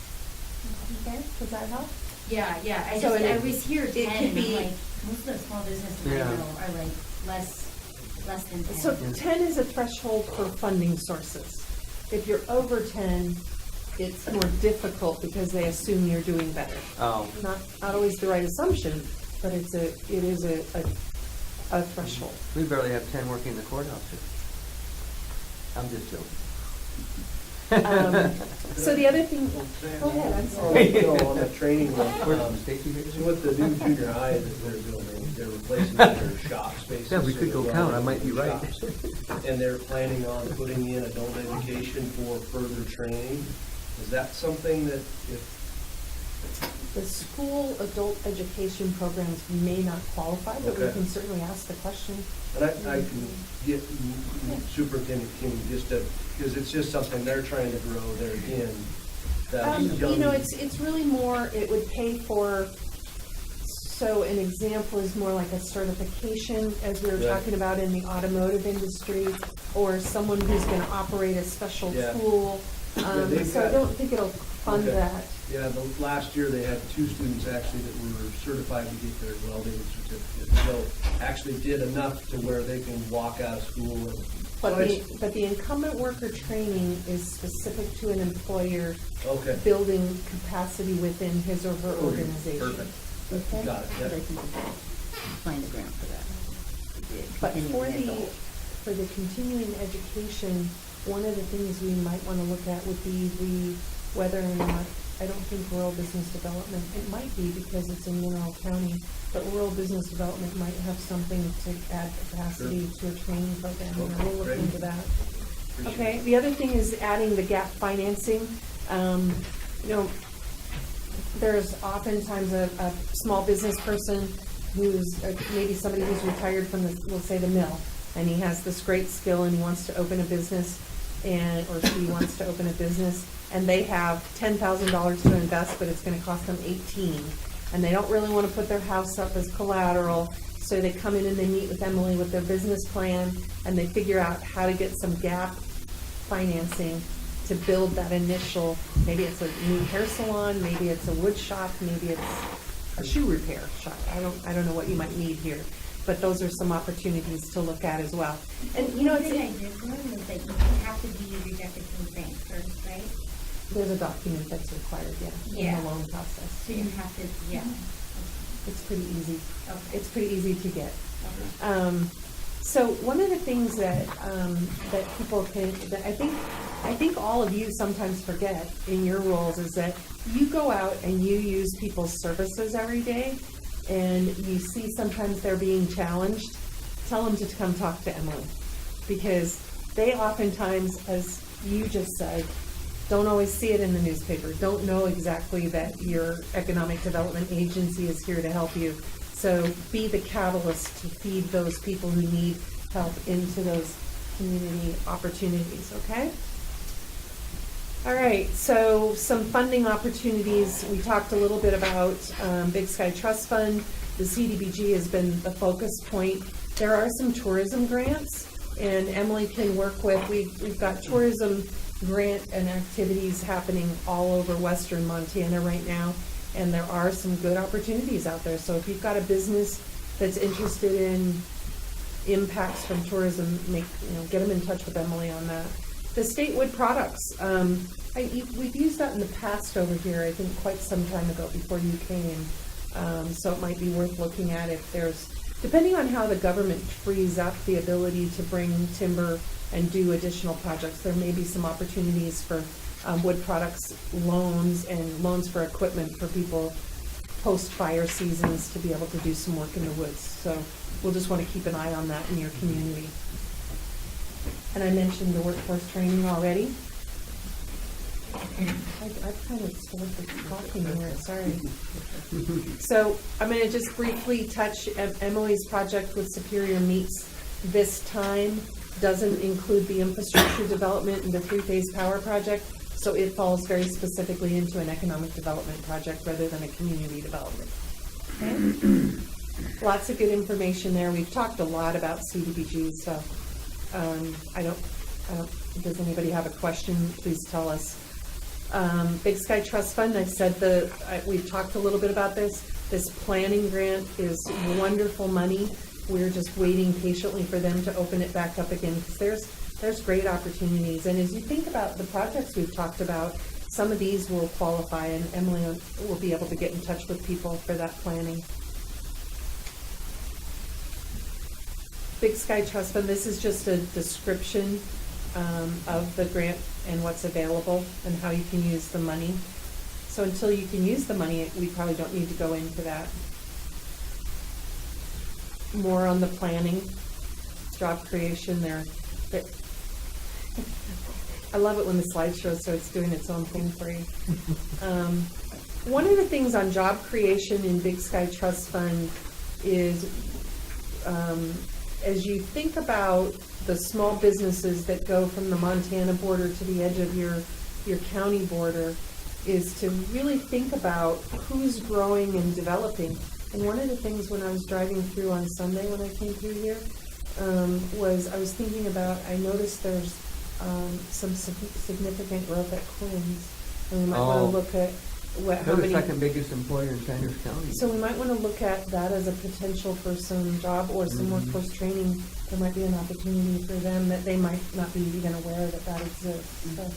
Okay, does that help? Yeah, I So just, I was here it 10 could and I'm be- like, most of the small businesses I Yeah. know are like less than 10. So 10 is a threshold for funding sources. If you're over 10, it's more difficult because they assume you're doing better. Oh. Not always the right assumption, but it is a threshold. We barely have 10 working in the courthouse here. I'm just joking. So the other thing, go ahead, I'm sorry. On the training, Where's Stacy here? so with the new junior high that they're building, they're replacing their shop spaces. Yeah, we so could go they're count. going I might be to right. shops. And they're planning on putting in adult education for further training. Is that something that if The school adult education programs may not qualify, but we Okay. can certainly ask the question. And I can get Superintendent King just to, because it's just something they're trying to grow there again. That young- You know, it's really more, it would pay for, so an example is more like a certification, as we were Right. talking about in the automotive industry, or someone who's gonna operate a special Yeah. tool. Yeah, they've So I got- don't think it'll fund Okay. that. Yeah, the last year they had 2 students actually that were certified to get their welding certificate. So actually did enough to where they can walk out of school and. But so it's- the incumbent worker training is specific to an employer Okay. building capacity within his or her organization. Perfect. Okay? Got it, yeah. They can find a grant for that. But Continuing for the continuing education, one of the things we might want to look at would be whether or not, I don't think rural business development, it might be because it's in Mineral County, but rural business development might have something to add capacity to a training program, and we'll look Great. into that. Appreciate Okay, the other thing is adding the gap financing. You know, there's oftentimes a small business person who's, maybe somebody who's retired from the, we'll say the mill, and he has this great skill and he wants to open a business, or she wants to open a business, and they have $10,000 to invest, but it's gonna cost them 18, and they don't really wanna put their house up as collateral, so they come in and they meet with Emily with their business plan, and they figure out how to get some gap financing to build that initial, maybe it's a new hair salon, maybe it's a wood shop, maybe it's a shoe repair shop. I don't know what you might need here, but those are some opportunities to look at as well. And you know, One thing I did learn was that you have to be rejected from the bank first, right? there's a document that's required, in Yeah. the loan process. So you have to, yeah. It's pretty easy. Okay. It's pretty easy to get. Okay. So one of the things that people can, that I think all of you sometimes forget in your roles is that you go out and you use people's services every day, and you see sometimes they're being challenged. Tell them to come talk to Emily, because they oftentimes, as you just said, don't always see it in the newspaper, don't know exactly that your economic development agency is here to help you. So be the catalyst to feed those people who need help into those community opportunities, okay? All right, so some funding opportunities. We talked a little bit about Big Sky Trust Fund. The CDPG has been the focus point. There are some tourism grants, and Emily can work with, we've got tourism grant and activities happening all over western Montana right now, and there are some good opportunities out there. So if you've got a business that's interested in impacts from tourism, get them in touch with Emily on that. The state wood products, we've used that in the past over here, I think quite some time ago before you came. So it might be worth looking at if there's, depending on how the government frees up the ability to bring timber and do additional projects, there may be some opportunities for wood products loans and loans for equipment for people post-fire seasons to be able to do some work in the woods. So we'll just want to keep an eye on that in your community. And I mentioned the workforce training already. I've kind of slowed the talking here, sorry. So I'm going to just briefly touch Emily's project with Superior Meats this time. Doesn't include the infrastructure development and the three-phase power project, so it falls very specifically into an economic development project rather than a community development. Okay? Lots of good information there. We've talked a lot about CDPG, so does anybody have a question? Please tell us. Big Sky Trust Fund, I've said we've talked a little bit about this. This planning grant is wonderful money. We're just waiting patiently for them to open it back up again, because there's great opportunities. And as you think about the projects we've talked about, some of these will qualify, and Emily will be able to get in touch with people for that planning. Big Sky Trust Fund, this is just a description of the grant and what's available and how you can use the money. So until you can use the money, we probably don't need to go into that. More on the planning, job creation there. I love it when the slideshow starts doing its own thing for you. one of the things on job creation in Big Sky Trust Fund is, as you think about the small businesses that go from the Montana border to the edge of your county border, is to really think about who's growing and developing. And one of the things when I was driving through on Sunday when I came through here, was I was thinking about, I noticed there's some significant growth at Quinn's. And we might want to look at how They're the many. second biggest employer in Sanders County. So we might want to look at that as a potential for some job or some workforce training. There might be an opportunity for them that they might not be even aware that exists. So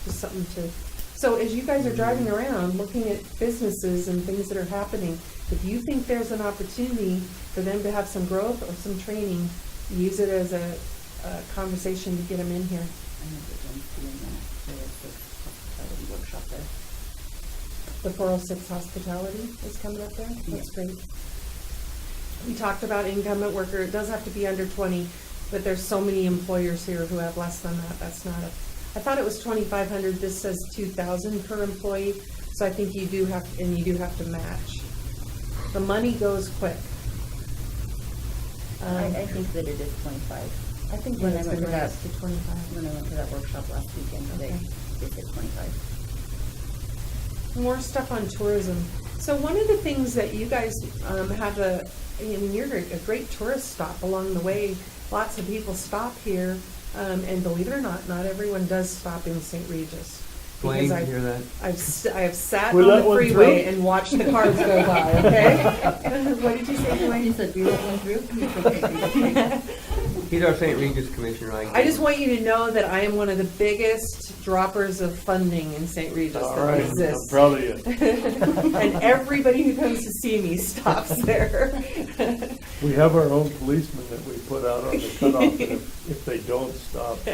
just something to. So as you guys are driving around, looking at businesses and things that are happening, if you think there's an opportunity for them to have some growth or some training, use it as a conversation to get them in here. I know that Jen's doing that. There's the hospitality workshop there. The 406 hospitality is coming up there. That's great. We talked about incumbent worker. It does have to be under 20, but there's so many employers here who have less than that. That's not a. I thought it was 2,500. This says 2,000 per employee. So I think you do have, and you do have to match. The money goes quick. I think that it is 25. I think when it's I went to that to 25. When I went to that workshop last weekend, they said 25. More stuff on tourism. So one of the things that you guys have you're a great tourist stop along the way. Lots of people stop here, and believe it or not everyone does stop in St. Regis. Dwayne, Because you hear that? I have sat We on let the one freeway through? and watched the cars go by, okay? What did you say, Dwayne? You said we let one through? He's our St. Regis commissioner. I just want you to know that I am one of the biggest droppers of funding in St. Regis All that right, exists. I'm proud of you. And everybody who comes to see me stops there. We have our own policeman that we put out on the cutoff, and if they don't stop, we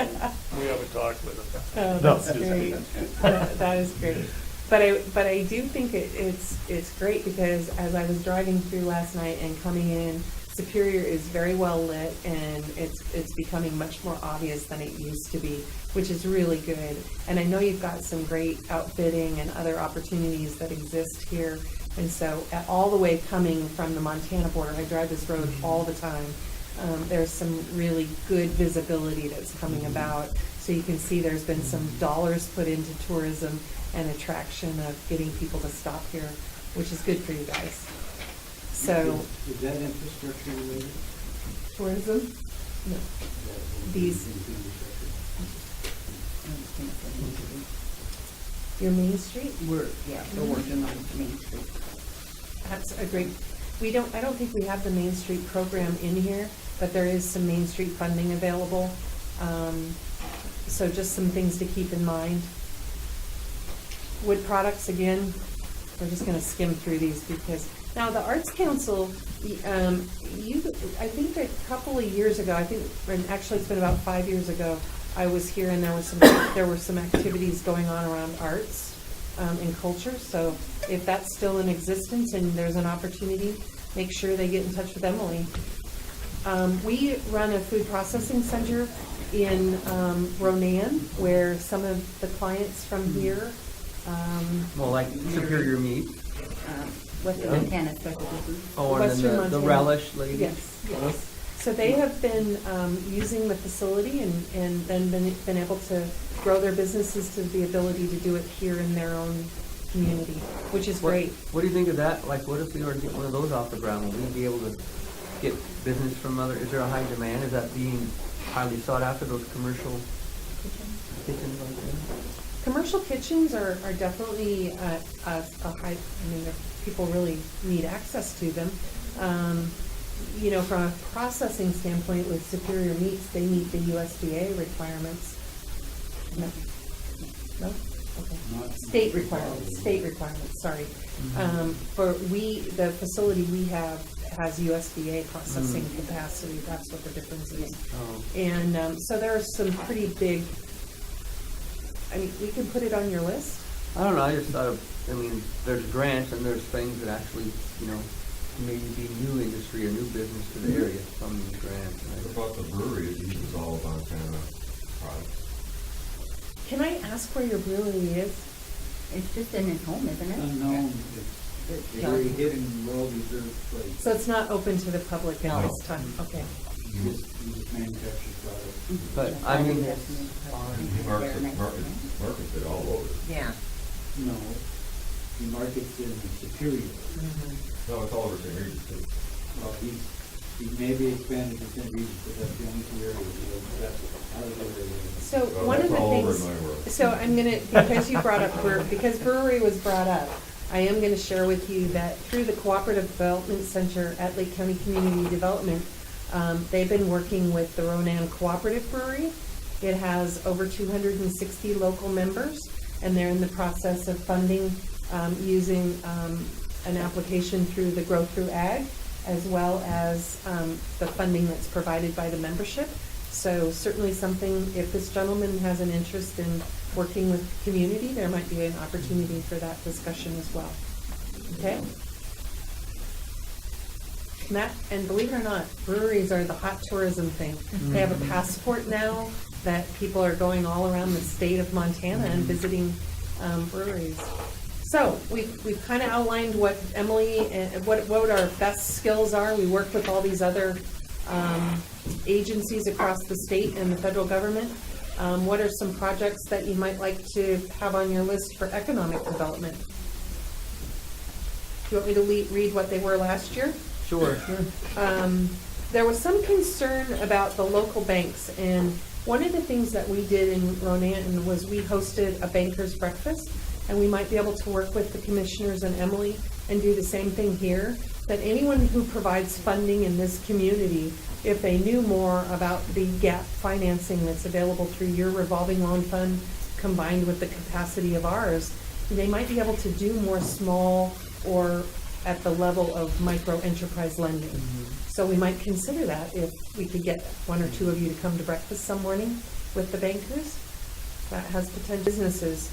have a talk with them. Oh, No, that's just great. kidding. That is great. But I do think it's great because as I was driving through last night and coming in, Superior is very well lit and it's becoming much more obvious than it used to be, which is really good. And I know you've got some great outfitting and other opportunities that exist here. And so all the way coming from the Montana border, I drive this road all the time. There's some really good visibility that's coming about. So you can see there's been some dollars put into tourism and attraction of getting people to stop here, which is good for you guys. So Is that infrastructure related? tourism? No. These, your Main Street? We're working on Main Street. That's a great, I don't think we have the Main Street program in here, but there is some Main Street funding available. So just some things to keep in mind. Wood products, again, we're just gonna skim through these because, now the Arts Council, I think a couple of years ago, and actually it's been about 5 years ago, I was here and there were some activities going on around arts and culture. So if that's still in existence and there's an opportunity, make sure they get in touch with Emily. We run a food processing center in Ronan, where some of the clients from here. Well, like Superior Meat. Western Montana Specialty Food. Oh, and Western then the Montana. relish lady. Yes. So they have been using the facility and then been able to grow their businesses to the ability to do it here in their own community, which is great. What do you think of that? Like, what if we were to get one of those off the ground? Will we be able to get business from is there a high demand? Is that being highly sought after, those commercial kitchens like that? Commercial kitchens are definitely a high, people really need access to them. From a processing standpoint with Superior Meats, they meet the USDA requirements. No? No? Okay. State requirements, sorry. The facility we have has USDA processing capacity, that's what the difference is. Oh. And so there are some pretty big, we can put it on your list. I don't know, I just thought there's grants and there's things that actually, maybe be new industry or new business to the area from these grants. What about the brewery that uses all of Montana products? Can I ask where your brewery is? It's just in his home, isn't it? Unknown, it's a very hidden, well-reserved place. So it's not open to the public at this time, okay. He just manufactures products. But, I mean, He markets it all over. Yeah. No, he markets in Superior. No, it's all over St. Regis too. Well, he maybe expanded to St. Regis, but that's the only two areas, that's out of everywhere. So Well, one of that's the all over things, my world. so I'm gonna, because you brought up, because brewery was brought up, I am gonna share with you that through the Cooperative Development Center at Lake County Community Development, they've been working with the Ronan Cooperative Brewery. It has over 260 local members, and they're in the process of funding, using an application through the Grow Through Ag, as well as the funding that's provided by the membership. So certainly something, if this gentleman has an interest in working with the community, there might be an opportunity for that discussion as well. Okay? Matt, and believe it or not, breweries are the hot tourism thing. They have a passport now that people are going all around the state of Montana and visiting breweries. So we've kind of outlined what Emily and what our best skills are. We work with all these other agencies across the state and the federal government. What are some projects that you might like to have on your list for economic development? Do you want me to read what they were last year? sure. There was some concern about the local banks, and one of the things that we did in Ronan was we hosted a banker's breakfast, and we might be able to work with the commissioners and Emily and do the same thing here, that anyone who provides funding in this community, if they knew more about the gap financing that's available through your revolving loan fund combined with the capacity of ours, they might be able to do more small or at the level of micro enterprise lending. So we might consider that if we could get one or two of you to come to breakfast some morning with the bankers. That has potential businesses.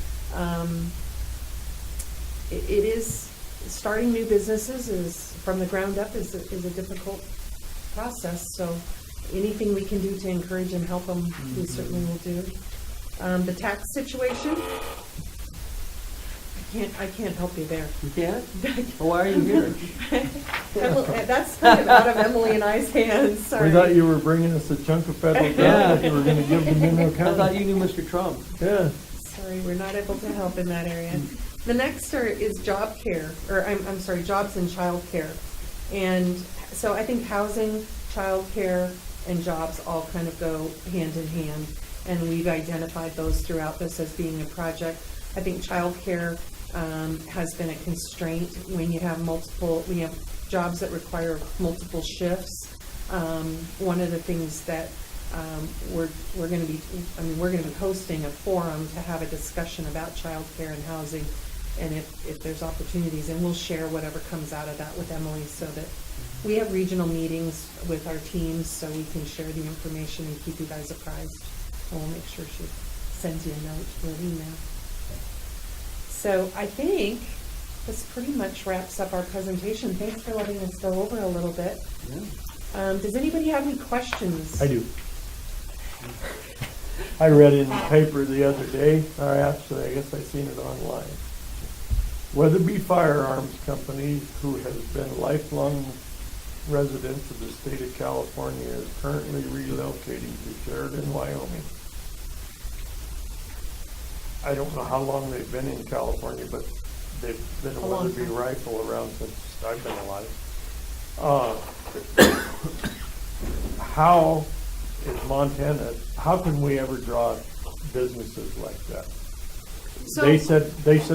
It is, starting new businesses is, from the ground up, is a difficult process. So anything we can do to encourage and help them, we certainly will do. The tax situation, I can't help you there. You can't? Well, why are you here? That's kind of out of Emily and I's hands, sorry. We thought you were bringing us a chunk of federal grant that you were gonna give to Mineral County. I thought you knew Mr. Trump. Yeah. Sorry, we're not able to help in that area. The next is job care, or I'm sorry, jobs and child care. And so I think housing, child care, and jobs all kind of go hand in hand. And we've identified those throughout this as being a project. I think child care has been a constraint when you have jobs that require multiple shifts. One of the things that we're going to be hosting a forum to have a discussion about childcare and housing, and if there's opportunities, and we'll share whatever comes out of that with Emily, so that we have regional meetings with our teams so we can share the information and keep you guys apprised. And we'll make sure she sends you a note or an email. So I think this pretty much wraps up our presentation. Thanks for letting us go over a little bit. Yeah. Does anybody have any questions? I do. I read in the paper the other day, or actually I guess I seen it online. Weatherby Firearms Company, who has been lifelong residents of the state of California, is currently relocating to Sheridan, Wyoming. I don't know how long they've been in California, but they've been a Weatherby rifle around since I've been alive. How is Montana, how can we ever draw businesses like that? So, They said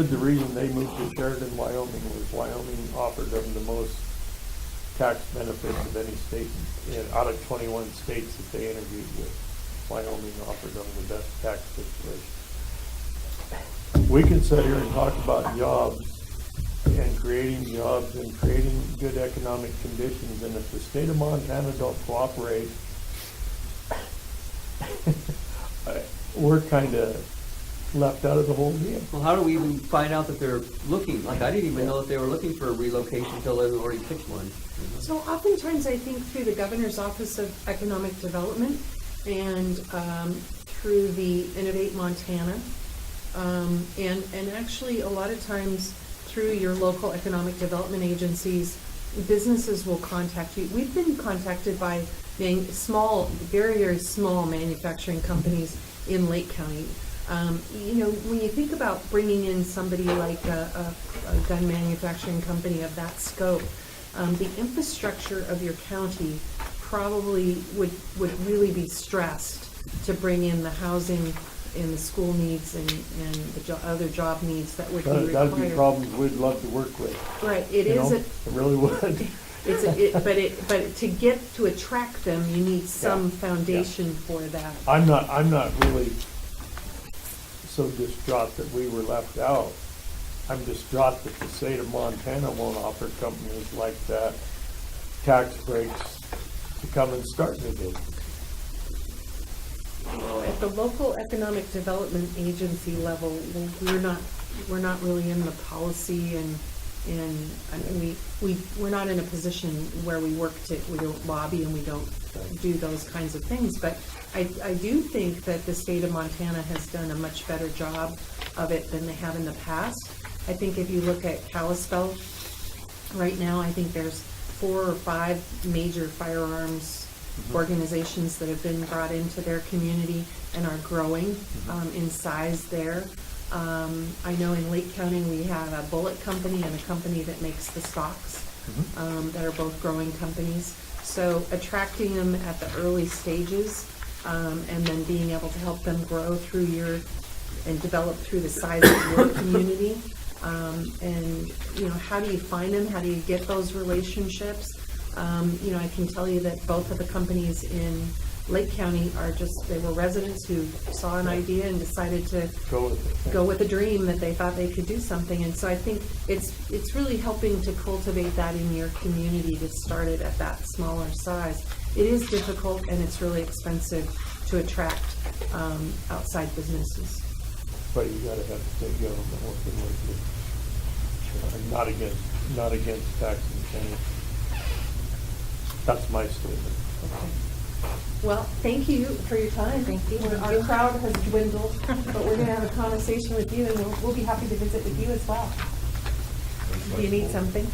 the reason they moved to Sheridan, Wyoming was Wyoming offered them the most tax benefits of any state out of 21 states that they interviewed with. Wyoming offered them the best tax situation. We can sit here and talk about jobs and creating jobs and creating good economic conditions, and if the state of Montana don't cooperate, we're kind of left out of the whole deal. Well, how do we even find out that they're looking? Like, I didn't even know that they were looking for a relocation until they already picked one. So oftentimes I think through the Governor's Office of Economic Development and through the Innovate Montana, And actually, a lot of times, through your local economic development agencies, businesses will contact you. We've been contacted by small, very, very small manufacturing companies in Lake County. You know, when you think about bringing in somebody like a gun manufacturing company of that scope, the infrastructure of your county probably would really be stressed to bring in the housing and the school needs and the other job needs that would be required. That'd be problems we'd love to work with. Right, it You is. know, it really would. But to get to attract them, you need some foundation for that. I'm not really so distraught that we were left out. I'm distraught that the state of Montana won't offer companies like that tax breaks to come and start new business. Well, at the local economic development agency level, we're not really in the policy and I mean, we're not in a position where we don't lobby and we don't do those kinds of things. But I do think that the state of Montana has done a much better job of it than they have in the past. I think if you look at Kalispell, right now, I think there's 4 or 5 major firearms organizations that have been brought into their community and are growing in size there. I know in Lake County we have a bullet company and a company that makes the stocks that are both growing companies. So attracting them at the early stages and then being able to help them grow through and develop through the size of your community. And, you know, how do you find them? How do you get those relationships? You know, I can tell you that both of the companies in Lake County they were residents who saw an idea and decided to go with a dream that they thought they could do something. And so I think it's really helping to cultivate that in your community to start it at that smaller size. It is difficult and it's really expensive to attract outside businesses. But you gotta have state government working with you. I'm not against tax incentives. That's my statement. Okay. Well, thank you for your time. Thank you. Our crowd has dwindled, but we're going to have a conversation with you, and we'll be happy to visit with you as well. Do you need something?